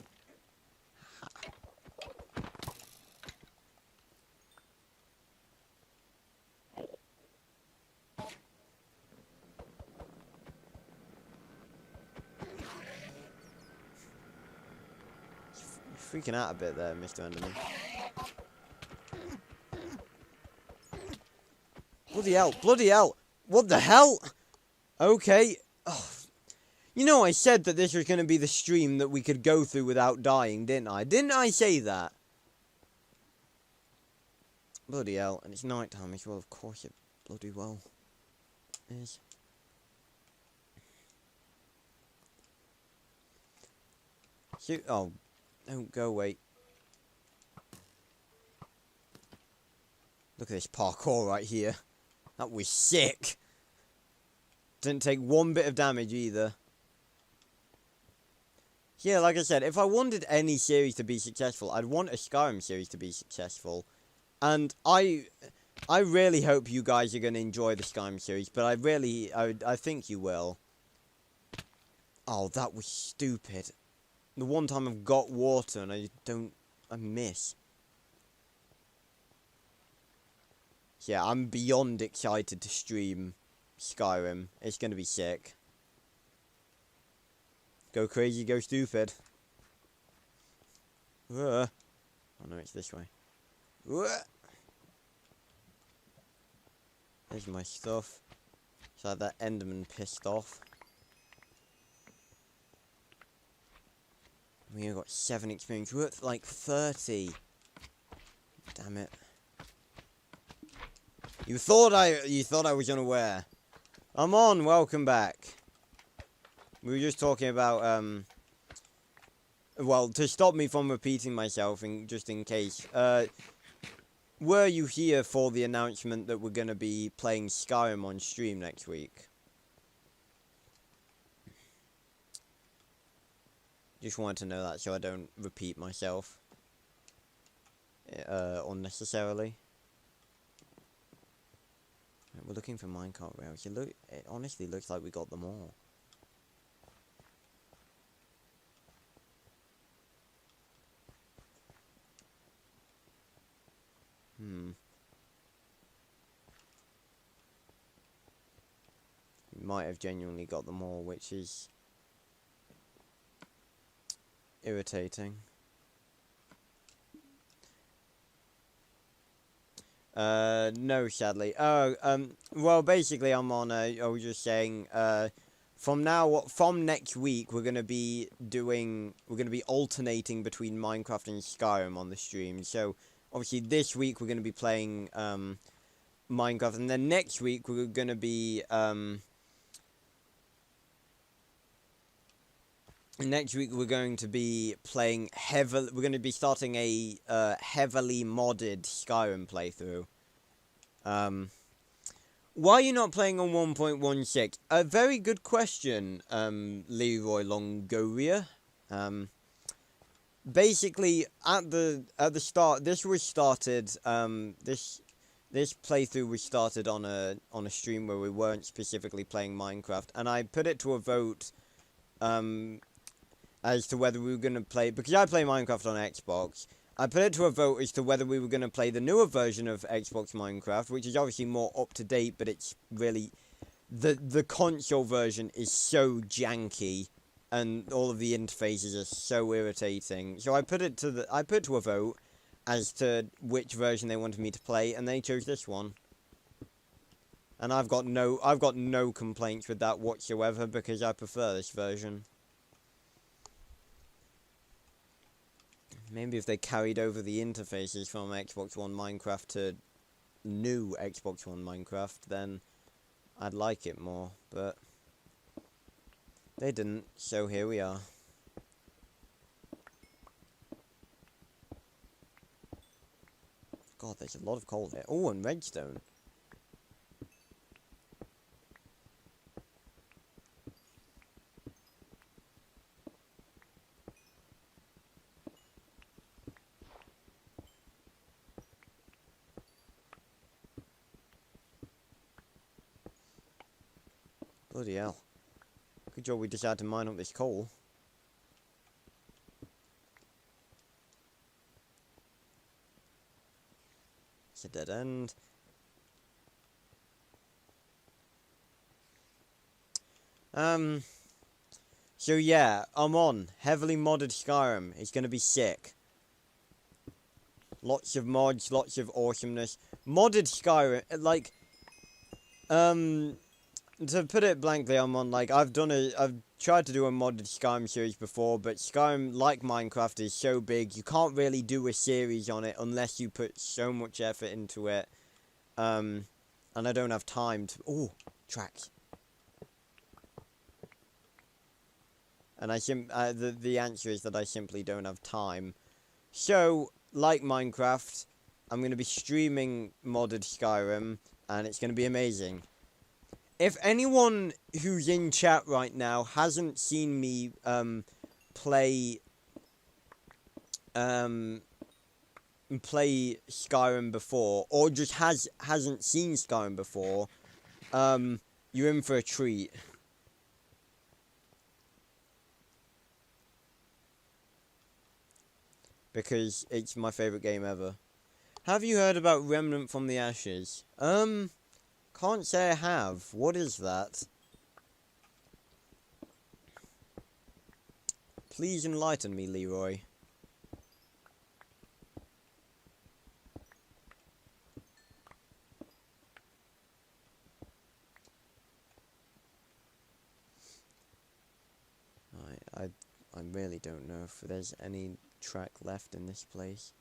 freaking out a bit there, Mr. Enderman. Bloody hell. Bloody hell. What the hell? Okay. Oh. You know, I said that this was going to be the stream that we could go through without dying, didn't I? Didn't I say that? Bloody hell. And it's night time as well, of course it bloody well is. Shoot. Oh. Don't go away. Look at this parkour right here. That was sick. Didn't take one bit of damage either. Yeah, like I said, if I wanted any series to be successful, I'd want a Skyrim series to be successful. And I really hope you guys are going to enjoy the Skyrim series, but I think you will. Oh, that was stupid. The one time I've got water and I miss. Yeah, I'm beyond excited to stream Skyrim. It's going to be sick. Go crazy, go stupid. Oh no, it's this way. There's my stuff. So I had that Enderman pissed off. We only got 7 experience. We're at like 30. Damn it. You thought I was unaware. I'm on, welcome back. We were just talking about, well, to stop me from repeating myself, just in case, were you here for the announcement that we're going to be playing Skyrim on stream next week? Just wanted to know that so I don't repeat myself unnecessarily. We're looking for minecart rails. It honestly looks like we got them all. We might have genuinely got them all, which is irritating. No, sadly. Well, basically, I was just saying, from next week, we're gonna be alternating between Minecraft and Skyrim on the stream. So, obviously, this week we're gonna be playing, Minecraft, and then next week we're gonna be, next week we're going to be playing we're going to be starting a heavily modded Skyrim playthrough. Why are you not playing on 1.16? A very good question, Leroy Longoria. Basically, at the start, this playthrough was started on a stream where we weren't specifically playing Minecraft, and I put it to a vote, as to whether we were gonna play, because I play Minecraft on Xbox. I put it to a vote as to whether we were going to play the newer version of Xbox Minecraft, which is obviously more up-to-date, but it's really... The console version is so janky, and all of the interfaces are so irritating. So I put it to a vote as to which version they wanted me to play, and they chose this one. And I've got no complaints with that whatsoever, because I prefer this version. Maybe if they carried over the interfaces from Xbox One Minecraft to new Xbox One Minecraft, then I'd like it more, but they didn't, so here we are. God, there's a lot of coal here. Oh, and redstone. Bloody hell. Good job we decided to mine up this coal. It's a dead end. So yeah, I'm on. Heavily modded Skyrim. It's gonna be sick. Lots of mods, lots of awesomeness. Modded Skyrim, like, to put it blankly, I'm on, like, I've tried to do a modded Skyrim series before, but Skyrim, like Minecraft, is so big, you can't really do a series on it unless you put so much effort into it, and I don't have time to... Ooh, tracks. And the answer is that I simply don't have time. So, like Minecraft, I'm going to be streaming modded Skyrim, and it's going to be amazing. If anyone who's in chat right now hasn't seen me play Skyrim before, or just hasn't seen Skyrim before, you're in for a treat. Because it's my favourite game ever. Have you heard about Remnant from the Ashes? Can't say I have. What is that? Please enlighten me, Leroy. I really don't know if there's any track left in this place.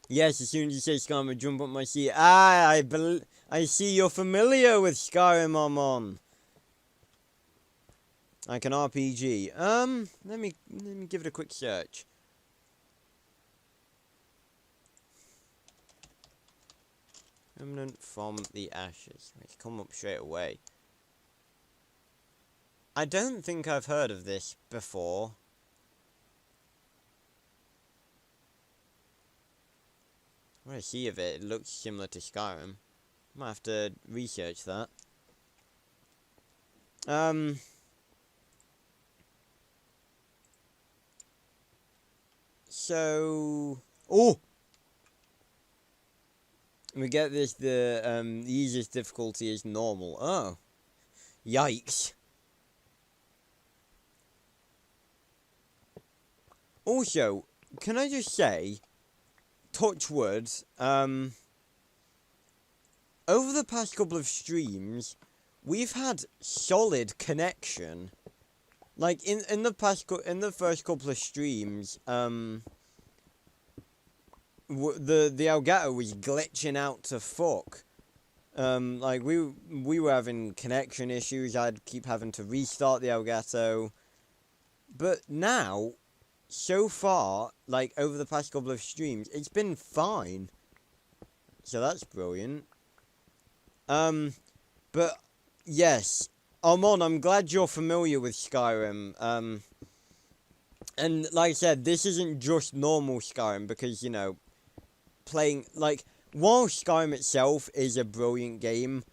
Yes, as soon as you say Skyrim, I jump up my seat. Ah, I see you're familiar with Skyrim, Amon. Like an RPG. Let me give it a quick search. Remnant from the Ashes. It's come up straight away. I don't think I've heard of this before. What I see of it, it looks similar to Skyrim. Might have to research that. So... Oh! We get this, the easiest difficulty is normal. Oh. Yikes. Also, can I just say, touch wood, over the past couple of streams, we've had solid connection. Like, in the first couple of streams, the Elgato was glitching out to fuck. Like, we were having connection issues, I'd keep having to restart the Elgato. But now, so far, like, over the past couple of streams, it's been fine. So that's brilliant. But, yes. Armon, I'm glad you're familiar with Skyrim. And like I said, this isn't just normal Skyrim, because, you know, playing, like, while Skyrim itself is a brilliant game,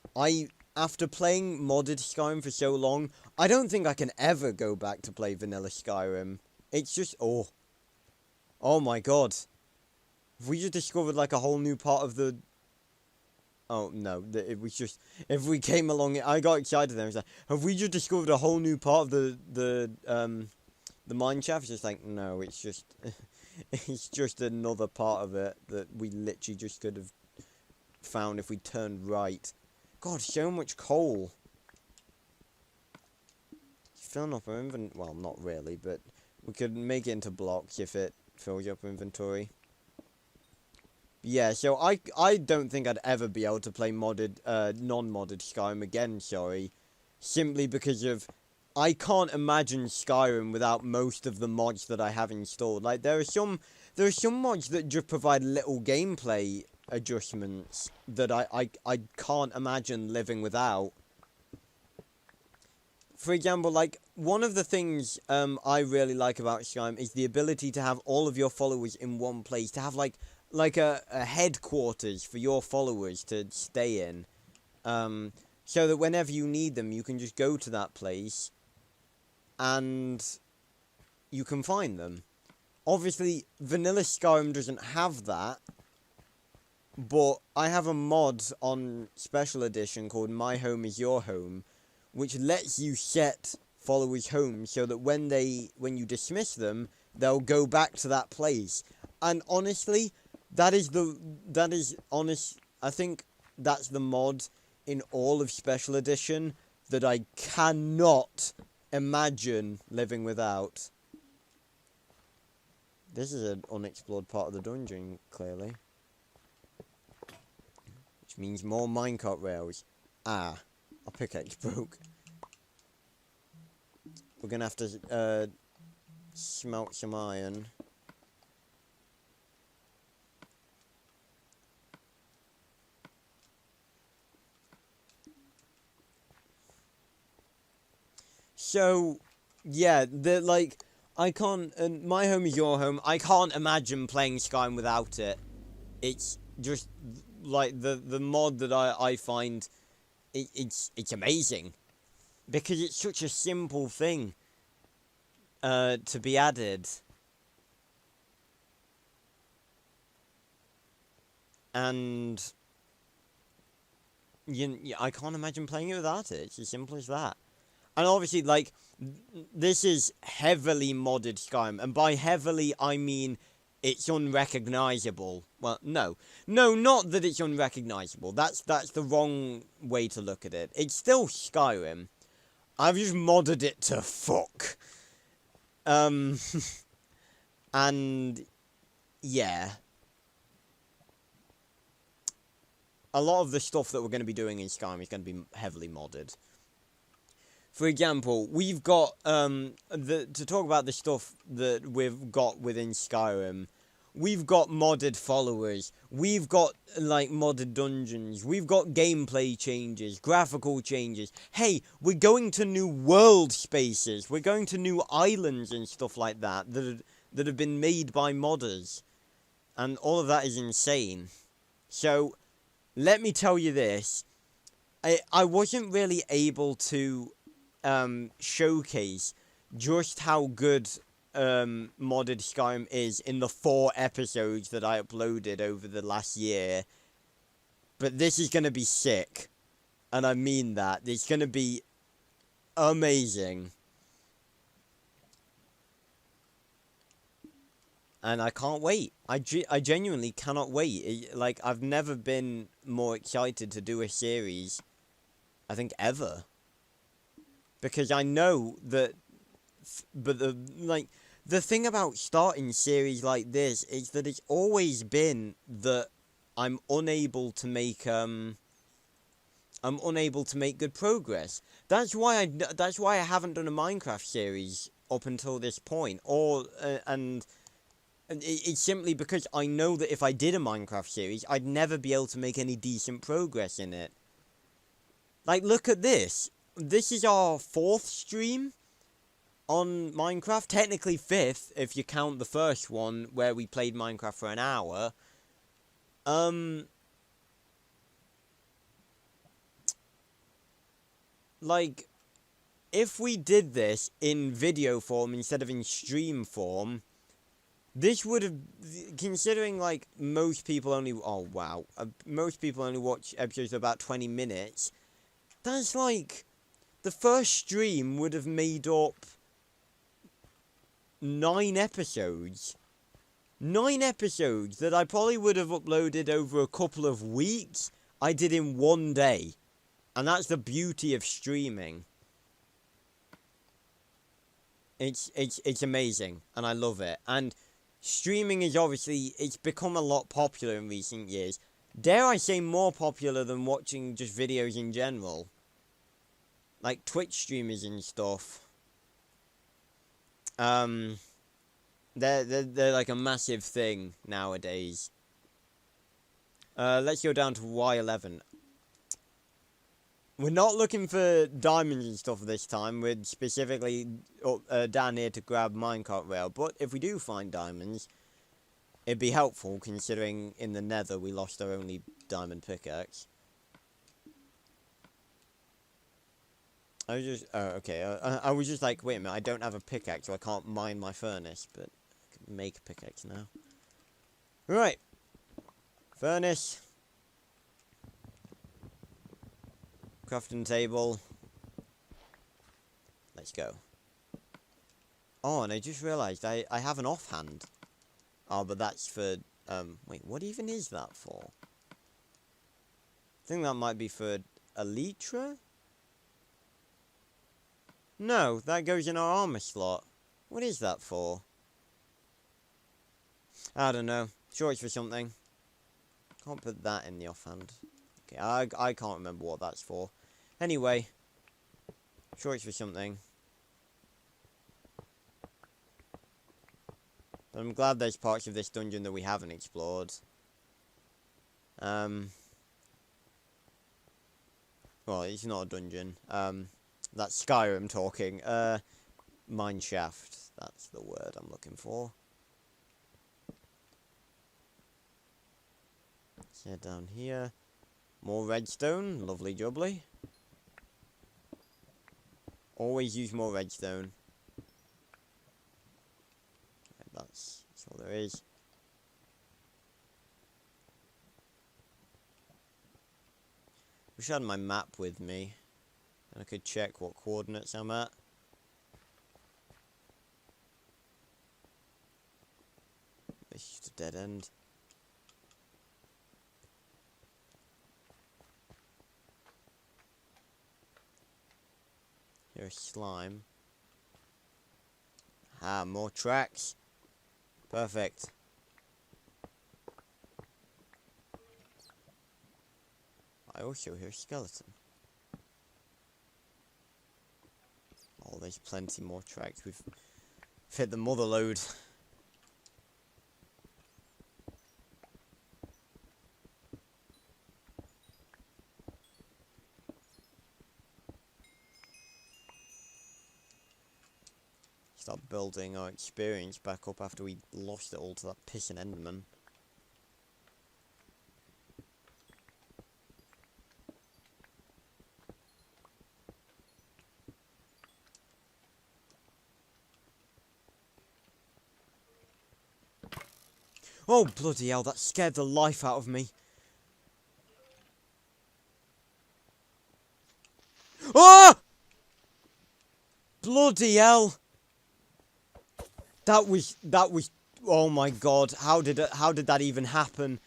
after playing modded Skyrim for so long, I don't think I can ever go back to play vanilla Skyrim. It's just, oh my god. Have we just discovered, like, a whole new part of the... Oh, no, it was just... If we came along, I got excited there. I was like, have we just discovered a whole new part of the mine shaft? It's just like, no, it's just... it's just another part of it that we literally just could have found if we turned right. God, so much coal. It's filling up our inventory. Well, not really, but we could make it into blocks if it fills up our inventory. Yeah, so I don't think I'd ever be able to play modded, non-modded Skyrim again, sorry. Simply because of, I can't imagine Skyrim without most of the mods that I have installed. Like, there are some mods that just provide little gameplay adjustments that I can't imagine living without. For example, like, one of the things I really like about Skyrim is the ability to have all of your followers in one place, to have like a headquarters for your followers to stay in, so that whenever you need them, you can just go to that place and you can find them. Obviously, vanilla Skyrim doesn't have that, but I have a mod on Special Edition called My Home Is Your Home, which lets you set followers' homes so that when you dismiss them, they'll go back to that place. And honestly, I think that's the mod in all of Special Edition that I cannot imagine living without. This is an unexplored part of the dungeon, clearly. Which means more minecart rails. Ah, our pickaxe broke. We're gonna have to smelt some iron. So, yeah, I can't, My Home Is Your Home, I can't imagine playing Skyrim without it. It's just, like, the mod that I find, it's amazing. Because it's such a simple thing, to be added. And, I can't imagine playing it without it. It's as simple as that. And obviously, like, this is heavily modded Skyrim. And by heavily, I mean it's unrecognizable. Well, no. No, not that it's unrecognizable. That's the wrong way to look at it. It's still Skyrim. I've just modded it to fuck. And, yeah. A lot of the stuff that we're going to be doing in Skyrim is going to be heavily modded. For example, we've got, to talk about the stuff that we've got within Skyrim, we've got modded followers, we've got, like, modded dungeons, we've got gameplay changes, graphical changes. Hey, we're going to new world spaces, we're going to new islands and stuff like that, that have been made by modders. And all of that is insane. So, let me tell you this, I wasn't really able to showcase just how good modded Skyrim is in the 4 episodes that I uploaded over the last year, but this is gonna be sick, and I mean that. It's gonna be amazing, and I can't wait. I genuinely cannot wait. Like, I've never been more excited to do a series, I think, ever. Because I know that, but the thing about starting series like this is that it's always been that I'm unable to make good progress. That's why I haven't done a Minecraft series up until this point, and it's simply because I know that if I did a Minecraft series, I'd never be able to make any decent progress in it. Like, look at this. This is our 4th stream on Minecraft. Technically 5th, if you count the first one, where we played Minecraft for an hour. Like, if we did this in video form instead of in stream form, this would have, considering, like, most people only, oh, wow, most people only watch episodes of about 20 minutes, that's, like, the first stream would have made up 9 episodes. 9 episodes that I probably would have uploaded over a couple of weeks, I did in one day. And that's the beauty of streaming. It's amazing, and I love it. And streaming is obviously, it's become a lot popular in recent years. Dare I say more popular than watching just videos in general. Like Twitch streamers and stuff. They're like a massive thing nowadays. Let's go down to Y11. We're not looking for diamonds and stuff this time. We're specifically down here to grab minecart rail. But if we do find diamonds, it'd be helpful considering in the nether we lost our only diamond pickaxe. I was just, okay, I was just like, wait a minute, I don't have a pickaxe, so I can't mine my furnace, but I can make a pickaxe now. Right. Furnace. Crafting table. Let's go. Oh, and I just realised I have an offhand. Oh, but that's for, wait, what even is that for? I think that might be for elytra? No, that goes in our armor slot. What is that for? I don't know. Sure it's for something. Can't put that in the offhand. Okay, I can't remember what that's for. Anyway. Sure it's for something. But I'm glad there's parts of this dungeon that we haven't explored. Well, it's not a dungeon. That's Skyrim talking. Mineshaft. That's the word I'm looking for. Let's head down here. More redstone. Lovely jubbly. Always use more redstone. Okay, that's all there is. Wish I had my map with me. And I could check what coordinates I'm at. This is just a dead end. Here's slime. Ah, more tracks. Perfect. I also hear a skeleton. Oh, there's plenty more tracks. We've hit the mother load. Start building our experience back up after we lost it all to that pissing Enderman. Oh, bloody hell, that scared the life out of me. Ah! Bloody hell. That was, oh my god, how did that even happen?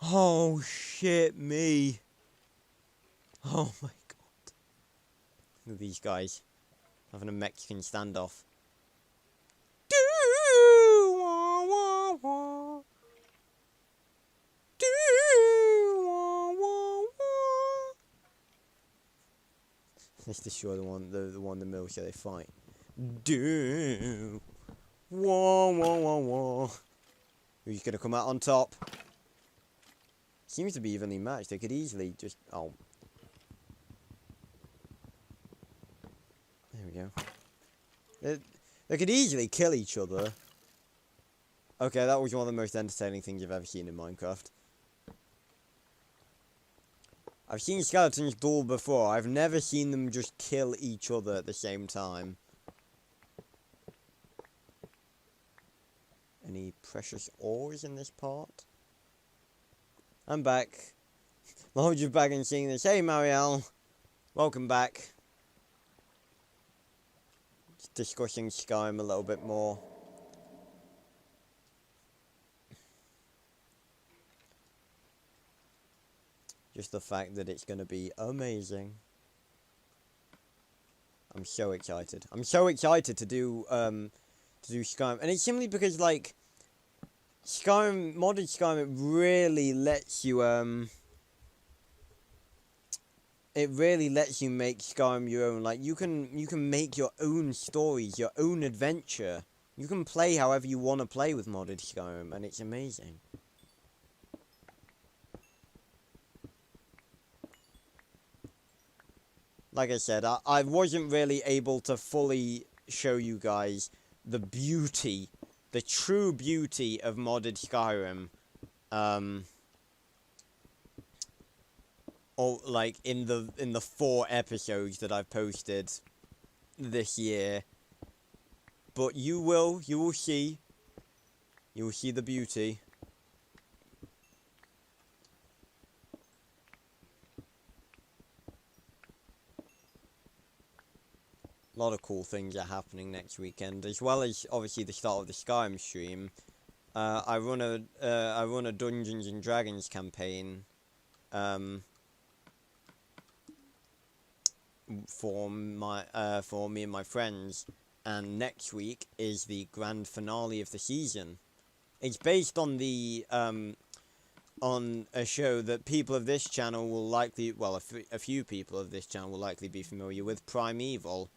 Oh, shit me. Oh my god. Look at these guys having a Mexican standoff. Let's destroy the one in the middle so they fight. Do. Whoa, whoa, whoa, whoa. Who's gonna come out on top? Seems to be evenly matched. They could easily just... Oh. There we go. They could easily kill each other. Okay, that was one of the most entertaining things I've ever seen in Minecraft. I've seen skeletons duel before. I've never seen them just kill each other at the same time. Any precious ores in this part? I'm back. Loads of back and seeing this. Hey, Marielle. Welcome back. Just discussing Skyrim a little bit more. Just the fact that it's going to be amazing. I'm so excited. I'm so excited to do Skyrim. And it's simply because, like, Skyrim, modded Skyrim, it really lets you, it really lets you make Skyrim your own. Like, you can make your own stories, your own adventure. You can play however you want to play with modded Skyrim, and it's amazing. Like I said, I wasn't really able to fully show you guys the beauty, the true beauty of modded Skyrim, or like in the 4 episodes that I've posted this year. But you will see the beauty. A lot of cool things are happening next weekend, as well as obviously the start of the Skyrim stream. I run a Dungeons and Dragons campaign for me and my friends, and next week is the grand finale of the season. It's based on the on a show that people of this channel will likely, well, a few people of this channel will likely be familiar with, Primeval.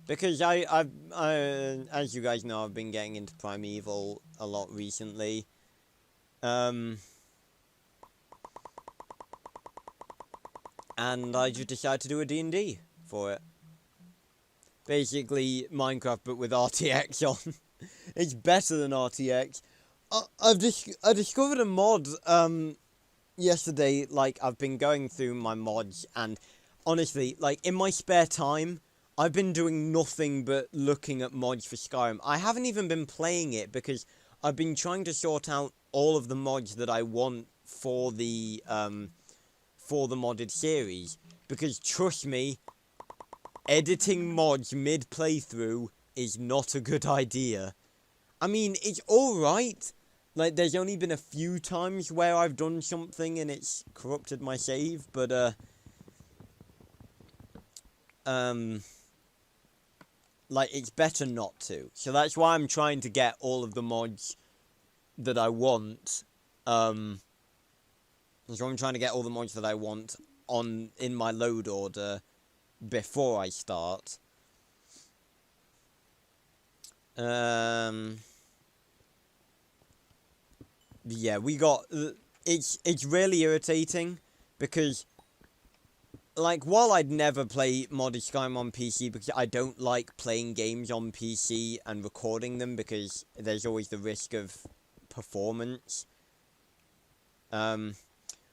Because as you guys know, I've been getting into Primeval a lot recently. And I just decided to do a D&D for it. Basically, Minecraft, but with RTX on. It's better than RTX. I discovered a mod, yesterday. Like, I've been going through my mods, and honestly, like, in my spare time, I've been doing nothing but looking at mods for Skyrim. I haven't even been playing it because I've been trying to sort out all of the mods that I want for the modded series. Because trust me, editing mods mid-playthrough is not a good idea. I mean, it's alright. Like, there's only been a few times where I've done something and it's corrupted my save, but, like, it's better not to. So that's why I'm trying to get all of the mods that I want. So I'm trying to get all the mods that I want in my load order before I start. Yeah, we got... It's really irritating because... Like, while I'd never play modded Skyrim on PC because I don't like playing games on PC and recording them because there's always the risk of performance. Well,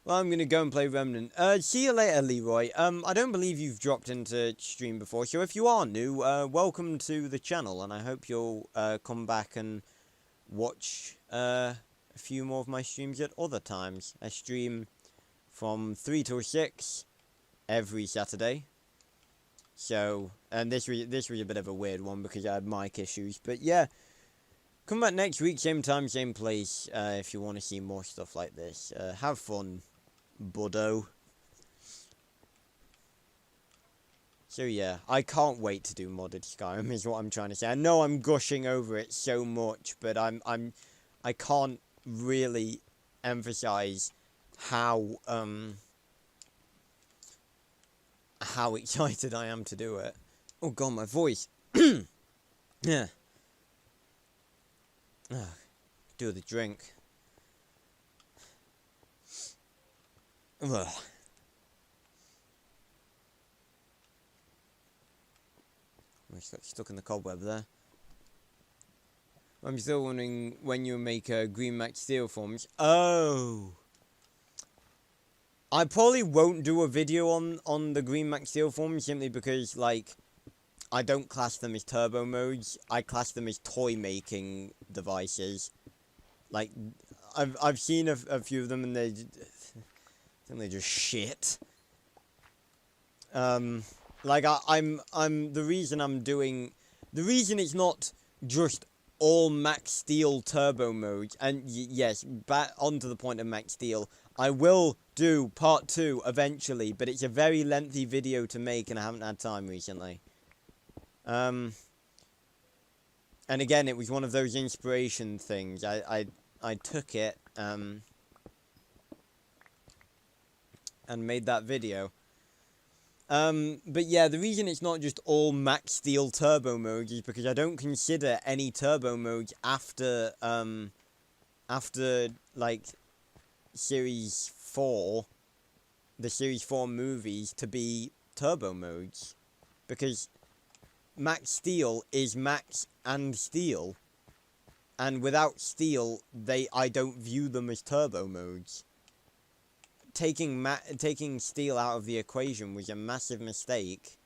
I'm gonna go and play Remnant. See you later, Leroy. I don't believe you've dropped into stream before, so if you are new, welcome to the channel, and I hope you'll come back and watch a few more of my streams at other times. I stream from 3 till 6. Every Saturday. So, and this was a bit of a weird one because I had mic issues, but yeah, come back next week, same time, same place, if you want to see more stuff like this. Have fun, buddo. So yeah, I can't wait to do modded Skyrim is what I'm trying to say. I know I'm gushing over it so much, but I can't really emphasize how how excited I am to do it. Oh god, my voice. Yeah. Do the drink. Ugh. I got stuck in the cobweb there. I'm still wondering when you make green max steel forms. Oh! I probably won't do a video on the green max steel forms simply because, like, I don't class them as turbo modes. I class them as toy making devices. Like, I've seen a few of them and I think they're just shit. Like the reason it's not just all max steel turbo modes, and yes, back onto the point of max steel, I will do part 2 eventually, but it's a very lengthy video to make and I haven't had time recently. And again, it was one of those inspiration things. I took it, and made that video. But yeah, the reason it's not just all max steel turbo modes is because I don't consider any turbo modes after like Series 4, the Series 4 movies, to be turbo modes. Because max steel is max and steel. And without steel, I don't view them as turbo modes. Taking steel out of the equation was a massive mistake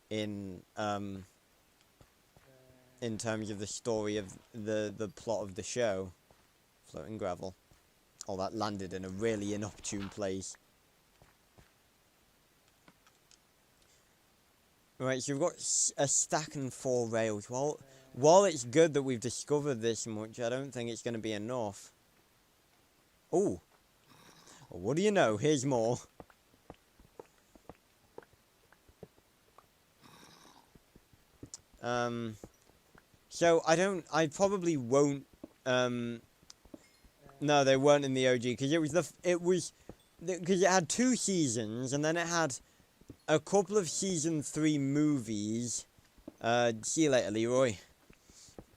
in terms of the story of the plot of the show. Floating gravel. Oh, that landed in a really inopportune place. Right, so we've got a stack and 4 rails. Well, while it's good that we've discovered this much, I don't think it's going to be enough. Ooh. Well, what do you know? Here's more. So I probably won't, no, they weren't in the OG, because because it had 2 seasons, and then it had a couple of season 3 movies. See you later, Leroy.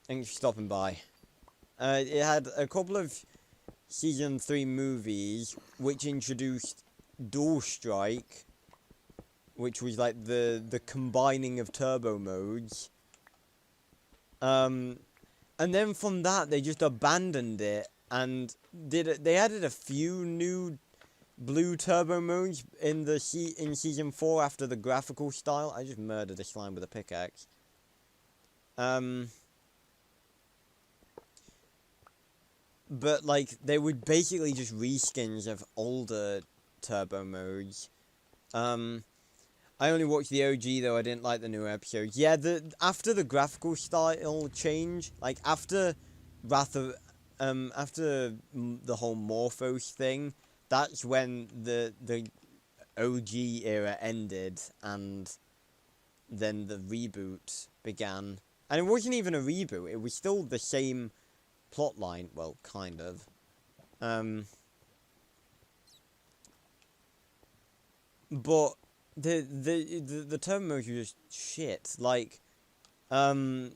Thanks for stopping by. It had a couple of season 3 movies, which introduced Dual Strike, which was like the combining of turbo modes. And then from that, they just abandoned it, and they added a few new blue turbo modes in season 4 after the graphical style. I just murdered a slime with a pickaxe. But like they were basically just reskins of older turbo modes. I only watched the OG though. I didn't like the new episodes. Yeah, after the graphical style change, like after after the whole Morphos thing, that's when the OG era ended, and then the reboot began. And it wasn't even a reboot, it was still the same plotline, well, kind of. But the turbo modes were just shit. Like, in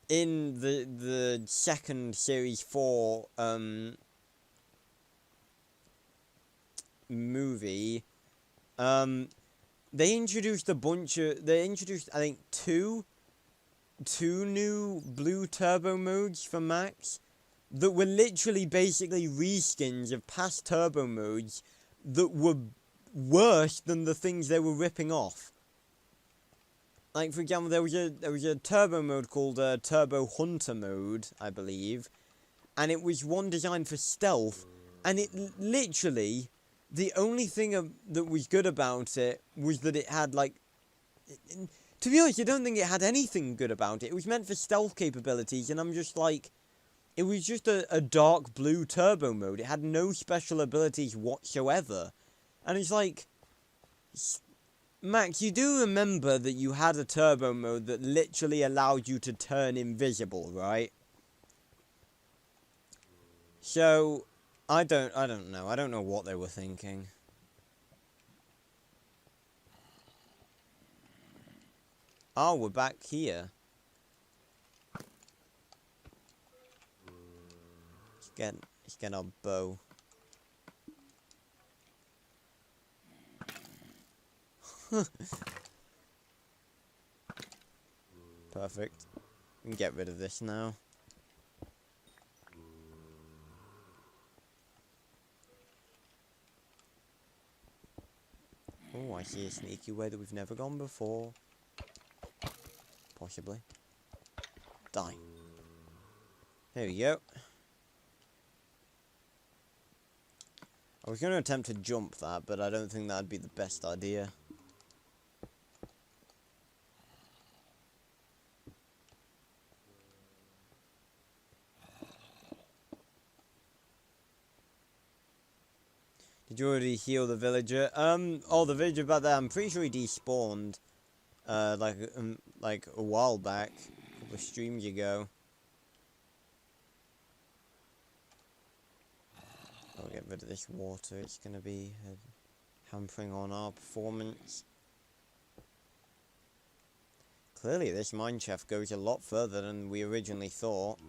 the second Series 4 movie, they introduced I think two new blue turbo modes for Max that were literally basically reskins of past turbo modes that were worse than the things they were ripping off. Like, for example, there was a turbo mode called Turbo Hunter mode, I believe, and it was one designed for stealth, and it literally, the only thing that was good about it was that it had, like, to be honest, I don't think it had anything good about it. It was meant for stealth capabilities, and I'm just like, it was just a dark blue turbo mode. It had no special abilities whatsoever. And it's like, Max, you do remember that you had a turbo mode that literally allowed you to turn invisible, right? So, I don't know. I don't know what they were thinking. Oh, we're back here. Let's get our bow. Perfect. We can get rid of this now. Oh, I see a sneaky way that we've never gone before. Possibly. Die. There we go. I was going to attempt to jump that, but I don't think that'd be the best idea. Did you already heal the villager? Oh, the villager back there, I'm pretty sure he despawned, like a while back, a couple of streams ago. I'll get rid of this water, it's gonna be hampering on our performance. Clearly this mineshaft goes a lot further than we originally thought.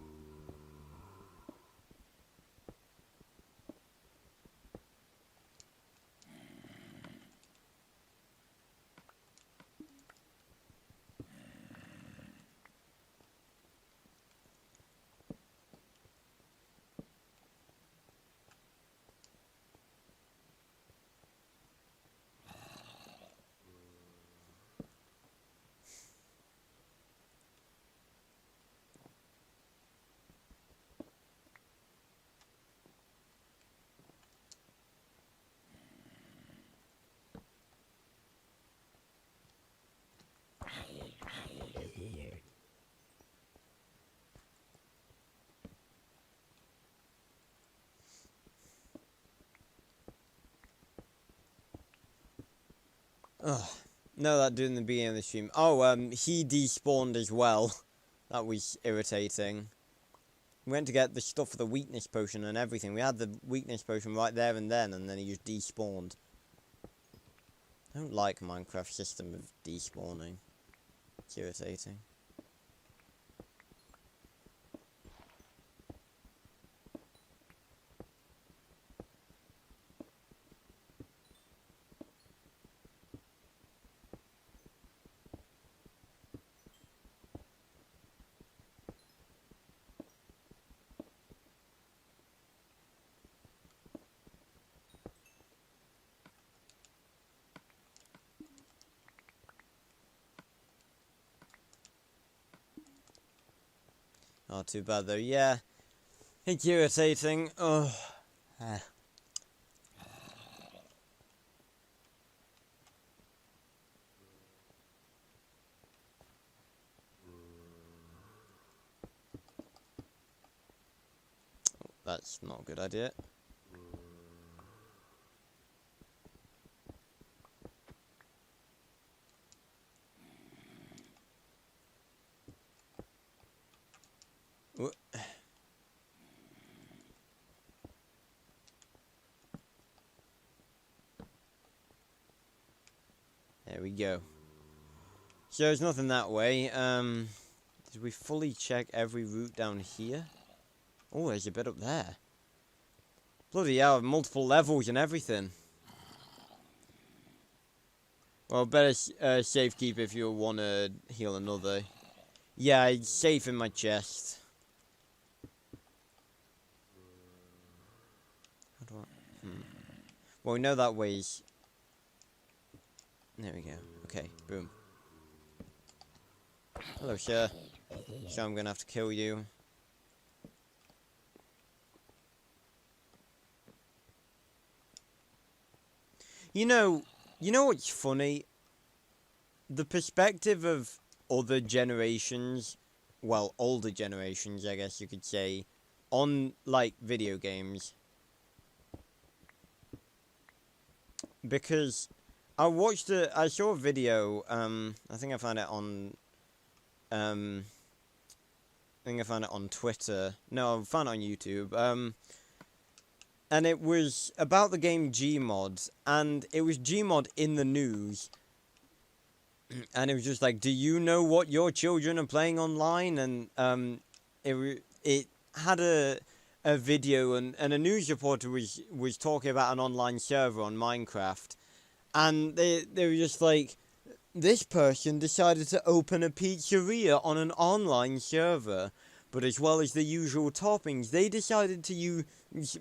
Ugh. No, that dude in the beginning of the stream. Oh, he despawned as well. That was irritating. We went to get the stuff for the weakness potion and everything. We had the weakness potion right there and then he just despawned. I don't like Minecraft's system of despawning. It's irritating. Not too bad though, yeah. It's irritating. Oh. That's not a good idea. There we go. So there's nothing that way. Did we fully check every route down here? Oh, there's a bit up there. Bloody hell, multiple levels and everything. Well, better safe keep if you want to heal another. Yeah, it's safe in my chest. How do I... Well, we know that way's... There we go. Okay, boom. Hello, sir. So I'm gonna have to kill you. You know what's funny? The perspective of other generations, well, older generations, I guess you could say, on, like, video games. Because I saw a video, I think I found it on, Twitter. No, I found it on YouTube. And it was about the game Gmod, and it was Gmod in the news. and it was just like, do you know what your children are playing online? And it had a video, and a news reporter was talking about an online server on Minecraft, and they were just like, this person decided to open a pizzeria on an online server, but as well as the usual toppings, they decided to use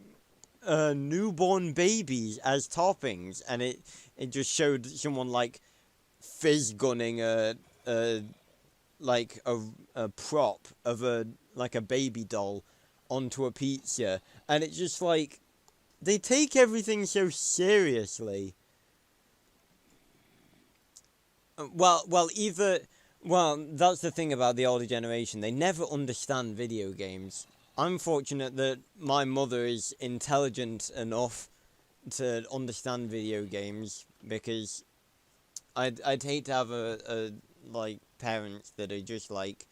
newborn babies as toppings, and it just showed someone like fizz gunning a prop of a baby doll onto a pizza, and it's just like, they take everything so seriously. Well, that's the thing about the older generation. They never understand video games. I'm fortunate that my mother is intelligent enough to understand video games, because I'd hate to have a parents that are just like,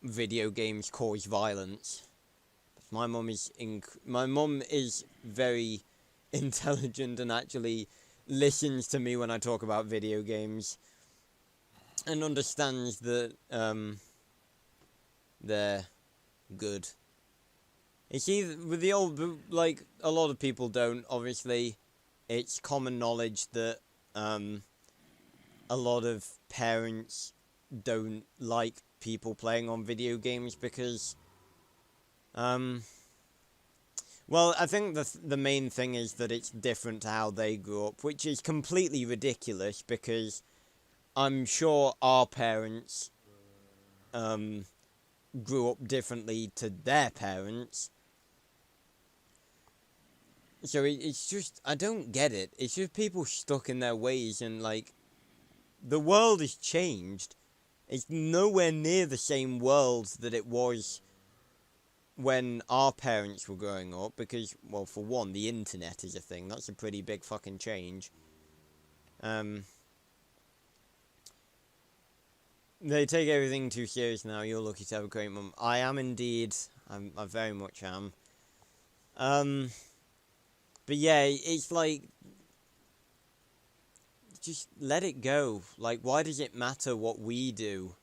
video games cause violence. My mum is very intelligent and actually listens to me when I talk about video games, and understands that they're good. It's either with the old, like, a lot of people don't, obviously. It's common knowledge that a lot of parents don't like people playing on video games because well, I think the main thing is that it's different to how they grew up, which is completely ridiculous, because I'm sure our parents grew up differently to their parents. So it's just, I don't get it. It's just people stuck in their ways, and like, the world has changed. It's nowhere near the same world that it was when our parents were growing up, because, well, for one, the internet is a thing. That's a pretty big fucking change. They take everything too serious now. You're lucky to have a great mum. I am indeed. I very much am. But yeah, it's like, just let it go. Like, why does it matter what we do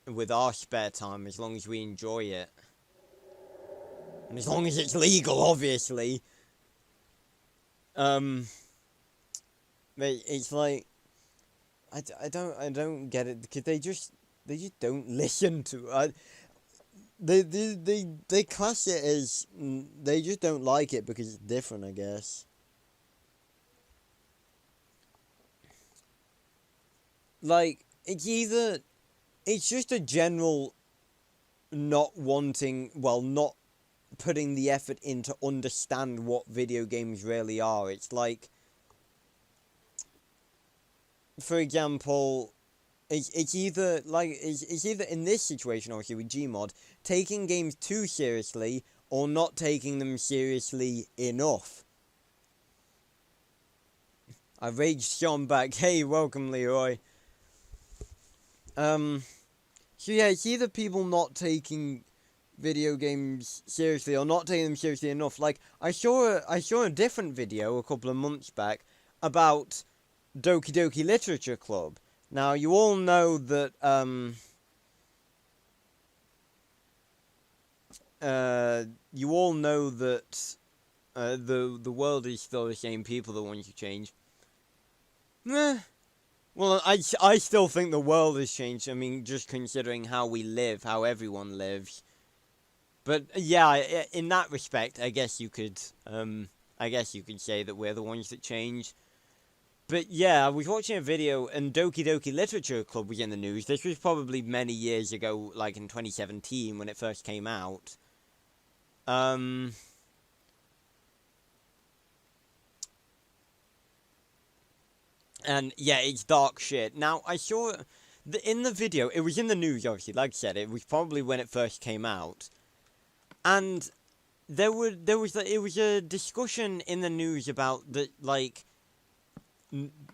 with our spare time, as long as we enjoy it? And as long as it's legal, obviously. But it's like, I don't get it, because they just don't listen to they class it as, they just don't like it because it's different, I guess. Like, it's just a general not wanting, well, not putting the effort in to understand what video games really are. It's like, for example, it's either in this situation, obviously, with Gmod, taking games too seriously or not taking them seriously enough. I raged Sean back. Hey, welcome, Leroy. So yeah, it's either people not taking video games seriously or not taking them seriously enough. Like, I saw a different video a couple of months back about Doki Doki Literature Club. Now, you all know that the world is still the same people that want to change. Well, I still think the world has changed. I mean, just considering how we live, how everyone lives. But yeah, in that respect, I guess you could say that we're the ones that change. But yeah, I was watching a video, and Doki Doki Literature Club was in the news. This was probably many years ago, like in 2017 when it first came out. And yeah, it's dark shit. Now, I saw in the video, it was in the news, obviously. Like I said, it was probably when it first came out, and it was a discussion in the news about the, like,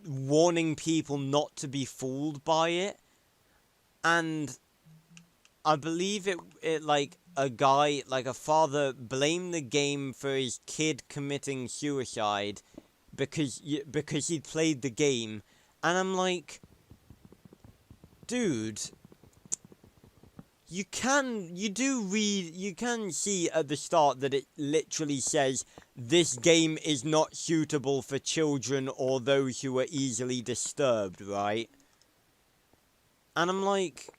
warning people not to be fooled by it. And I believe it like, a father blamed the game for his kid committing suicide because he played the game, and I'm like, dude, you can see at the start that it literally says this game is not suitable for children or those who are easily disturbed, right? And I'm like,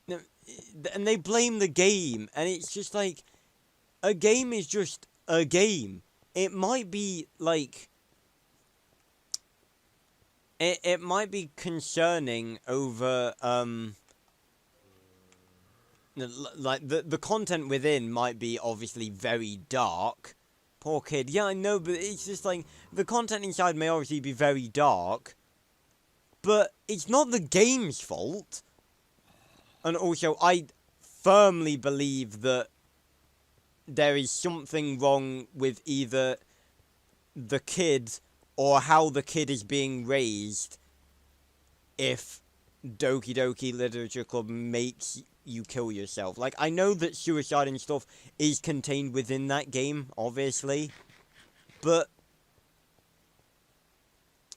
and they blame the game, and it's just like, a game is just a game. It might be like, it might be concerning over like the content within might be obviously very dark. Poor kid. Yeah, I know, but it's just like, the content inside may obviously be very dark, but it's not the game's fault. And also, I firmly believe that there is something wrong with either the kid or how the kid is being raised if Doki Doki Literature Club makes you kill yourself. Like, I know that suicide and stuff is contained within that game, obviously, but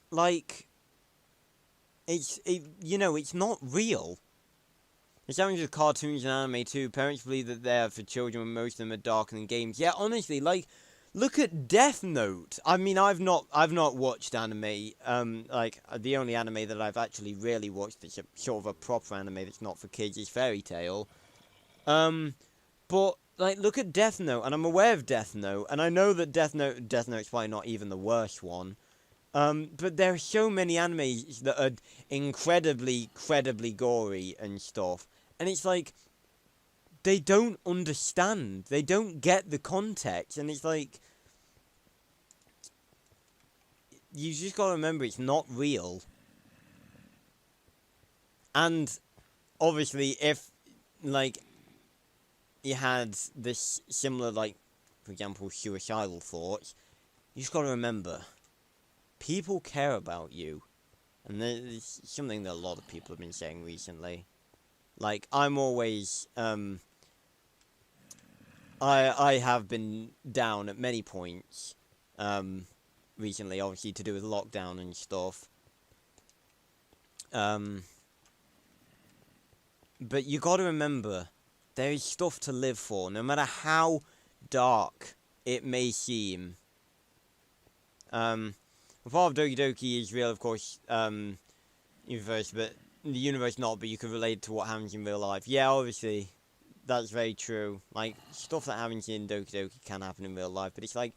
like, it's not real. It's happening with cartoons and anime too. Parents believe that they're for children when most of them are darker than games. Yeah, honestly, like, look at Death Note. I mean, I've not watched anime. Like, the only anime that I've actually really watched that's sort of a proper anime that's not for kids is Fairy Tail. But like, look at Death Note, and I'm aware of Death Note, and I know that Death Note's probably not even the worst one. But there are so many animes that are incredibly gory and stuff. And it's like, they don't understand. They don't get the context. And it's like, you just gotta remember it's not real. And obviously, if, like, you had this similar, like, for example, suicidal thoughts, you just gotta remember, people care about you. And there's something that a lot of people have been saying recently. Like, I'm always, I have been down at many points, recently, obviously, to do with lockdown and stuff. But you gotta remember, there is stuff to live for, no matter how dark it may seem. Part of Doki Doki is real, of course, universe, but the universe not, but you could relate to what happens in real life. Yeah, obviously, that's very true. Like, stuff that happens in Doki Doki can happen in real life, but it's like,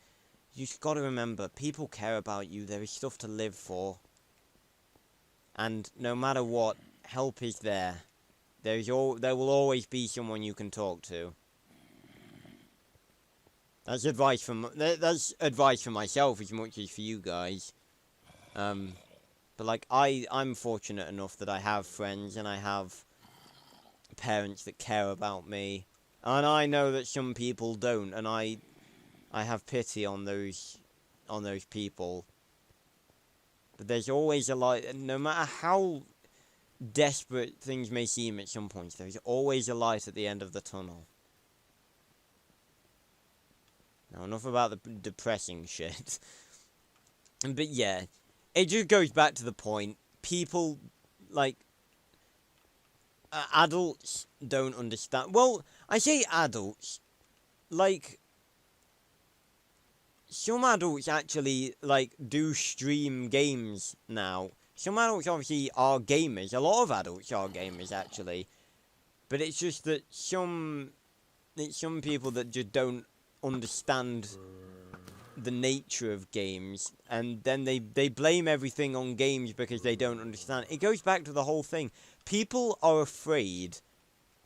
you just gotta remember, people care about you, there is stuff to live for. And no matter what, help is there. There will always be someone you can talk to. That's advice from myself as much as for you guys. But like, I'm fortunate enough that I have friends and I have parents that care about me. And I know that some people don't, and I have pity on those people. But there's always a light, no matter how desperate things may seem at some points, there's always a light at the end of the tunnel. Now, enough about the depressing shit. But yeah, it just goes back to the point. People, like, adults don't understand. Well, I say adults, like, some adults actually, like, do stream games now. Some adults obviously are gamers. A lot of adults are gamers, actually. But it's just that some people that just don't understand the nature of games, and then they blame everything on games because they don't understand. It goes back to the whole thing. People are afraid.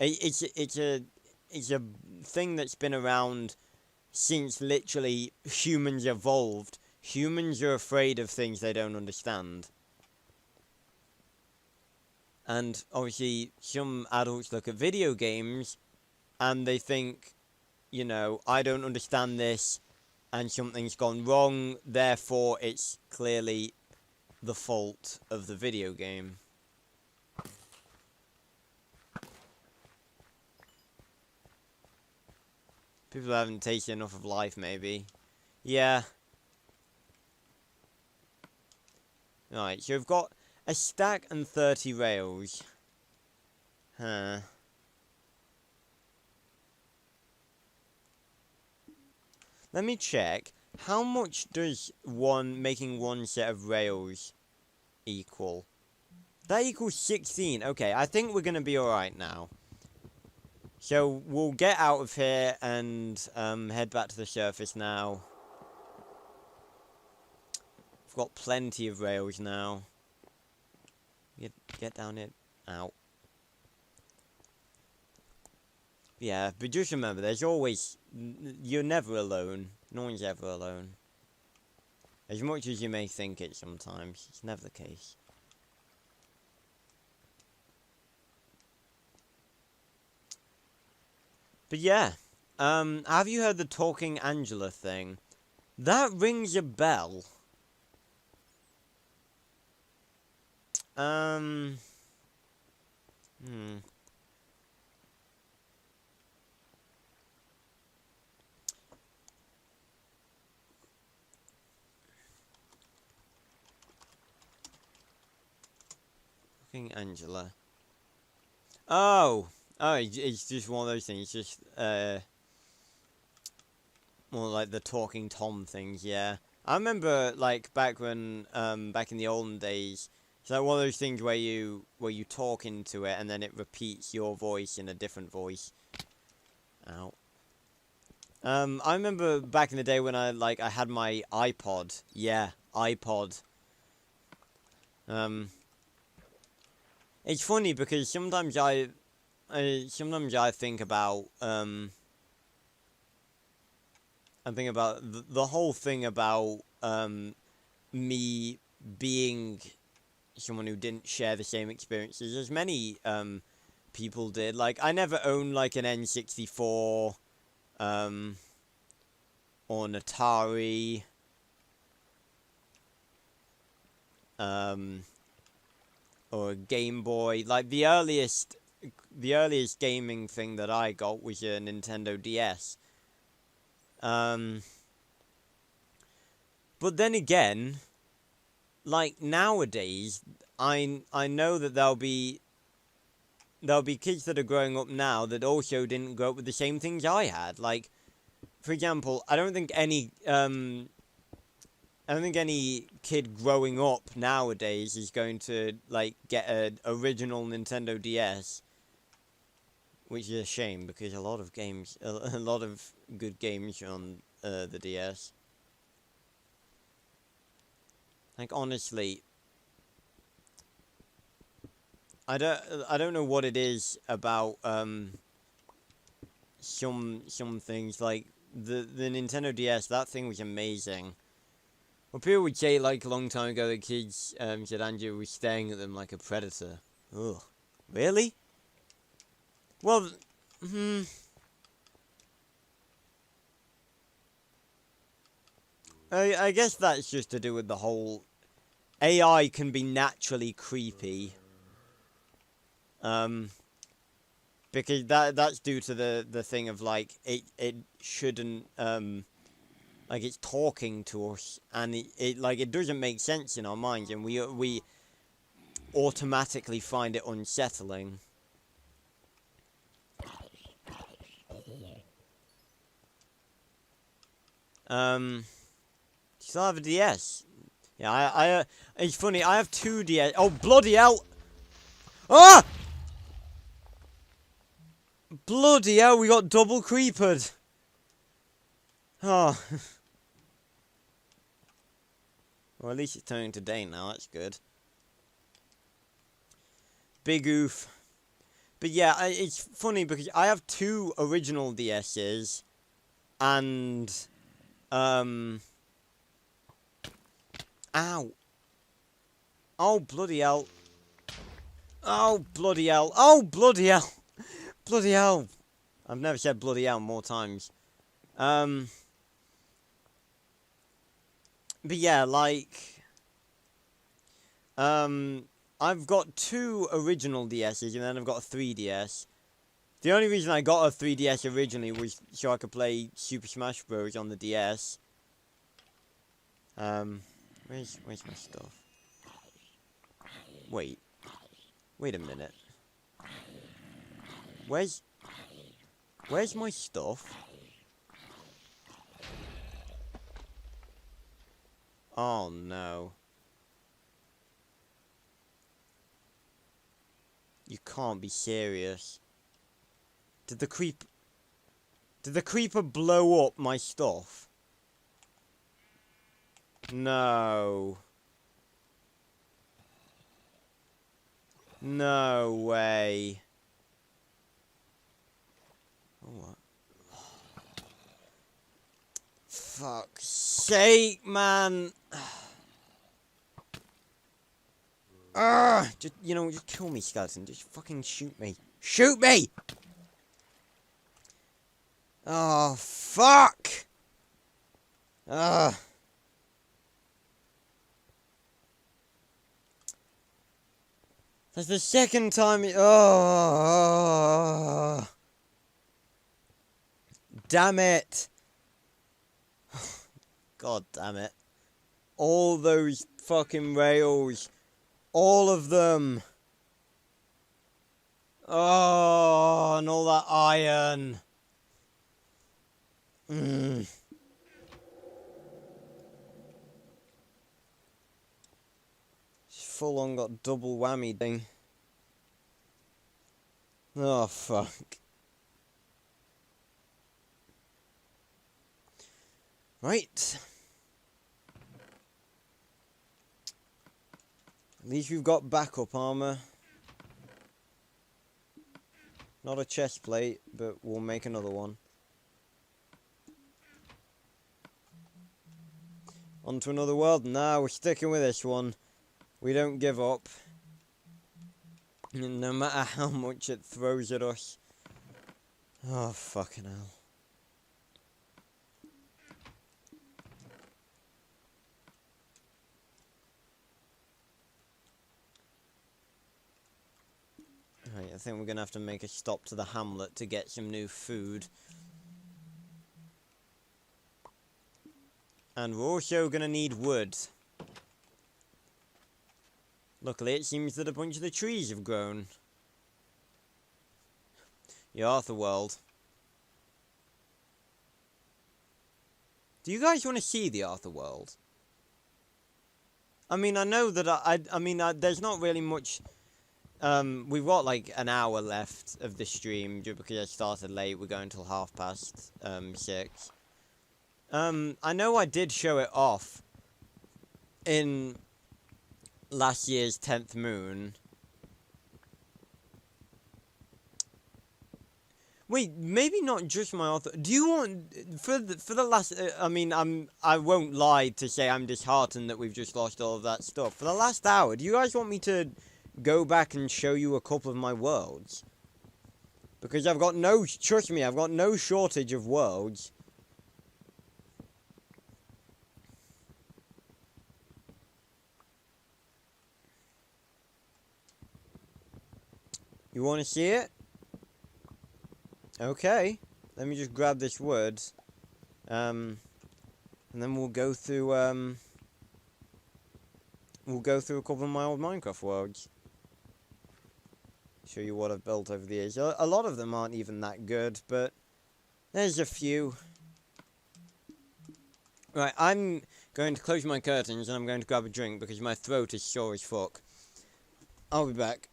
It's a thing that's been around since literally humans evolved. Humans are afraid of things they don't understand. And obviously, some adults look at video games and they think, you know, I don't understand this and something's gone wrong, therefore it's clearly the fault of the video game. People haven't tasted enough of life, maybe. Yeah. Right, so we've got a stack and 30 rails. Huh. Let me check. How much does making one set of rails equal? That equals 16. Okay, I think we're gonna be alright now. So, we'll get out of here and head back to the surface now. We've got plenty of rails now. Get down it. Ow. Yeah, but just remember, there's always... You're never alone. No one's ever alone. As much as you may think it sometimes, it's never the case. But yeah, have you heard the Talking Angela thing? That rings a bell. Talking Angela. Oh, it's just one of those things. It's just more like the Talking Tom things. Yeah, I remember like back when back in the olden days. It's like one of those things where you talk into it and then it repeats your voice in a different voice. Ow. I remember back in the day when I had my iPod. Yeah, iPod. It's funny because sometimes I think about the whole thing about me being someone who didn't share the same experiences as many people did. Like, I never owned like an N64 or an Atari or a Game Boy. Like, the earliest gaming thing that I got was a Nintendo DS. But then again, like nowadays, I know that there'll be kids that are growing up now that also didn't grow up with the same things I had. Like, for example, I don't think any kid growing up nowadays is going to like get an original Nintendo DS, which is a shame because a lot of good games are on the DS. Like, honestly, I don't know what it is about some things. Like the Nintendo DS, that thing was amazing. Well, people would say like a long time ago that kids said Andrew was staring at them like a predator. Ugh, really? Well, I guess that's just to do with the whole AI can be naturally creepy. Because that's due to the thing of like it shouldn't like it's talking to us and it doesn't make sense in our minds and we automatically find it unsettling. Still have a DS. Yeah, it's funny, I have 2 DS. Oh, bloody hell! Ah! Bloody hell, we got double creepered. Oh. Well, at least it's turning to day now, that's good. Big oof. But yeah, it's funny because I have 2 original DS's and ow. Oh, bloody hell. Oh, bloody hell. Oh, bloody hell. Bloody hell. I've never said bloody hell more times. But yeah, like, I've got 2 original DS's and then I've got a 3DS. The only reason I got a 3DS originally was so I could play Super Smash Bros. On the DS. Where's my stuff? Wait. Wait a minute. Where's my stuff? Oh no. You can't be serious. Did the creeper blow up my stuff? No. No way. Oh, what? Fuck's sake, man. Just, just kill me, skeleton. Just fucking shoot me. Shoot me! Oh, fuck! That's the second time damn it! God damn it. All those fucking rails. All of them. Oh, and all that iron. Full on got double whammy thing. Oh, fuck. Right. At least we've got backup armor. Not a chest plate, but we'll make another one. On to another world. Nah, we're sticking with this one. We don't give up. No matter how much it throws at us. Oh, fucking hell. Right, I think we're gonna have to make a stop to the hamlet to get some new food. And we're also gonna need wood. Luckily, it seems that a bunch of the trees have grown. The Arthur world. Do you guys want to see the Arthur world? I mean, I know that there's not really much. We've got like an hour left of the stream, just because I started late. We're going till 6:30. I know I did show it off in last year's 10th moon. Wait, maybe not just my author. Do you want for the last? I won't lie to say I'm disheartened that we've just lost all of that stuff. For the last hour, do you guys want me to go back and show you a couple of my worlds? Because trust me, I've got no shortage of worlds. You want to see it? Okay, let me just grab this wood, and then we'll go through a couple of my old Minecraft worlds. Show you what I've built over the years. A lot of them aren't even that good, but there's a few. Right, I'm going to close my curtains and I'm going to grab a drink because my throat is sore as fuck. I'll be back.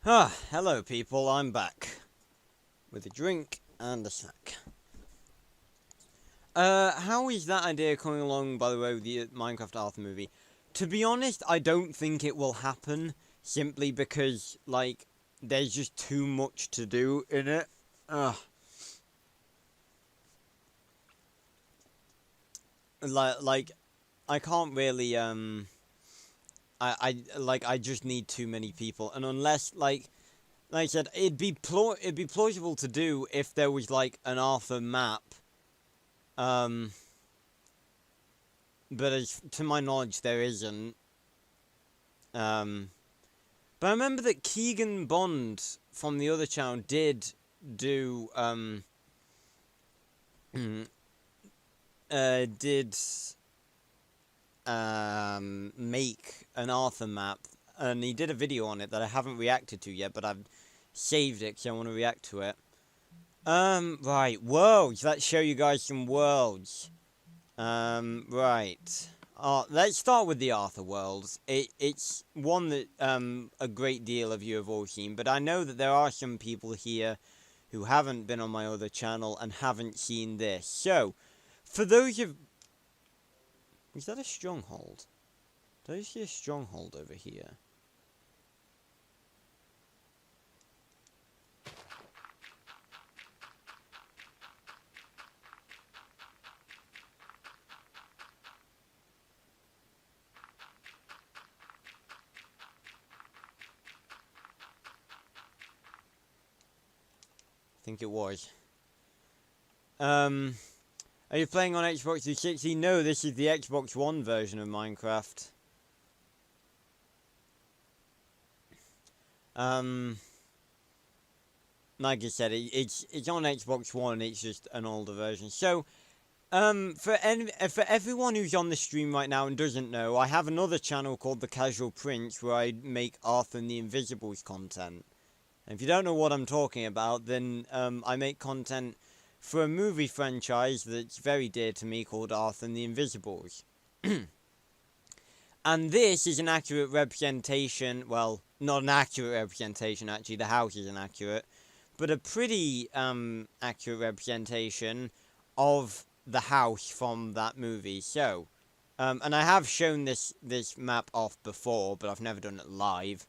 Hello people, I'm back. With a drink and a snack. How is that idea coming along, by the way, with the Minecraft Arthur movie? To be honest, I don't think it will happen, simply because, like, there's just too much to do in it. Like, I can't really, I just need too many people, and unless, like I said, it'd be plausible to do if there was, like, an Arthur map, but as to my knowledge, there isn't. But I remember that Keegan Bond from the other channel did do, make an Arthur map, and he did a video on it that I haven't reacted to yet, but I've saved it because I want to react to it. Right, worlds. Let's show you guys some worlds. Right. Let's start with the Arthur worlds. It's one that, a great deal of you have all seen, but I know that there are some people here who haven't been on my other channel and haven't seen this. So, for those of... Is that a stronghold? Do I see a stronghold over here? I think it was. Are you playing on Xbox 360? No, this is the Xbox One version of Minecraft. Like I said, it's on Xbox One, it's just an older version. So, for everyone who's on the stream right now and doesn't know, I have another channel called The Casual Prince where I make Arthur and the Invisibles content. And if you don't know what I'm talking about, then I make content for a movie franchise that's very dear to me called Arthur and the Invisibles. And this is an accurate representation, well, not an accurate representation actually, the house is inaccurate, but a pretty accurate representation of the house from that movie. So, and I have shown this map off before, but I've never done it live.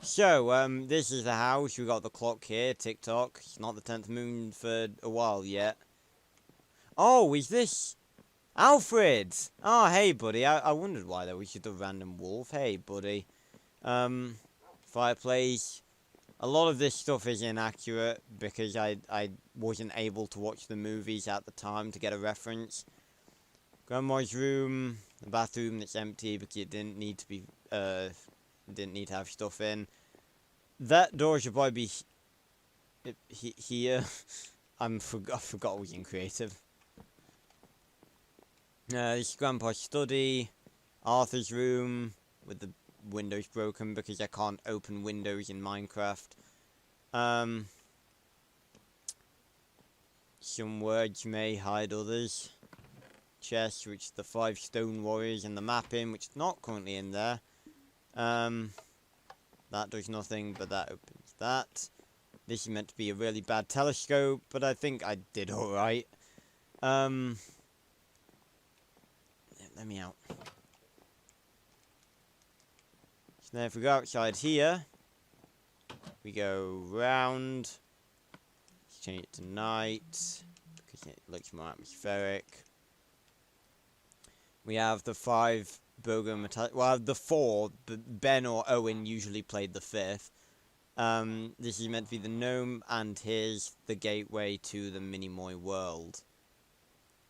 So, this is the house. We got the clock here, tick-tock. It's not the 10th moon for a while yet. Oh, is this Alfred? Oh, hey, buddy. I wondered why there was just a random wolf. Hey, buddy. Fireplace. A lot of this stuff is inaccurate because I wasn't able to watch the movies at the time to get a reference. Grandma's room. The bathroom that's empty because it didn't need to be, didn't need to have stuff in. That door should probably be here. I forgot I was in creative. This is Grandpa's study. Arthur's room with the windows broken because I can't open windows in Minecraft. Some words may hide others. Chest, which is the 5 stone warriors, and the mapping, which is not currently in there. That does nothing, but that opens that. This is meant to be a really bad telescope, but I think I did alright. Let me out. So now if we go outside here, we go round. Let's change it to night, because it looks more atmospheric. We have the 5 Bogo metallic. Well, the 4, but Ben or Owen usually played the 5th. This is meant to be the gnome, and here's the gateway to the Minimoy world.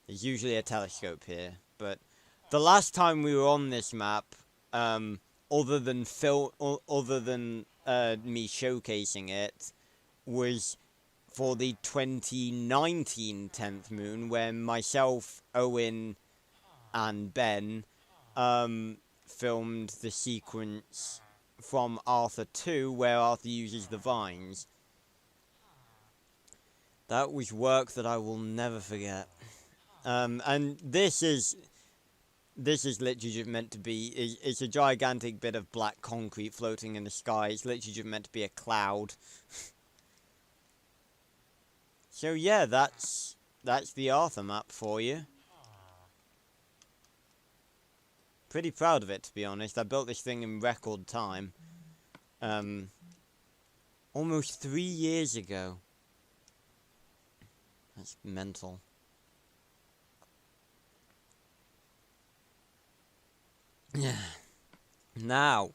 There's usually a telescope here, but the last time we were on this map, other than me showcasing it, was for the 2019 10th moon, when myself, Owen, and Ben filmed the sequence from Arthur 2 where Arthur uses the vines. That was work that I will never forget. And this is this is literally just meant to be, it's a gigantic bit of black concrete floating in the sky. It's literally just meant to be a cloud. So yeah, that's the Arthur map for you. Pretty proud of it, to be honest. I built this thing in record time. Almost 3 years ago. That's mental. Now,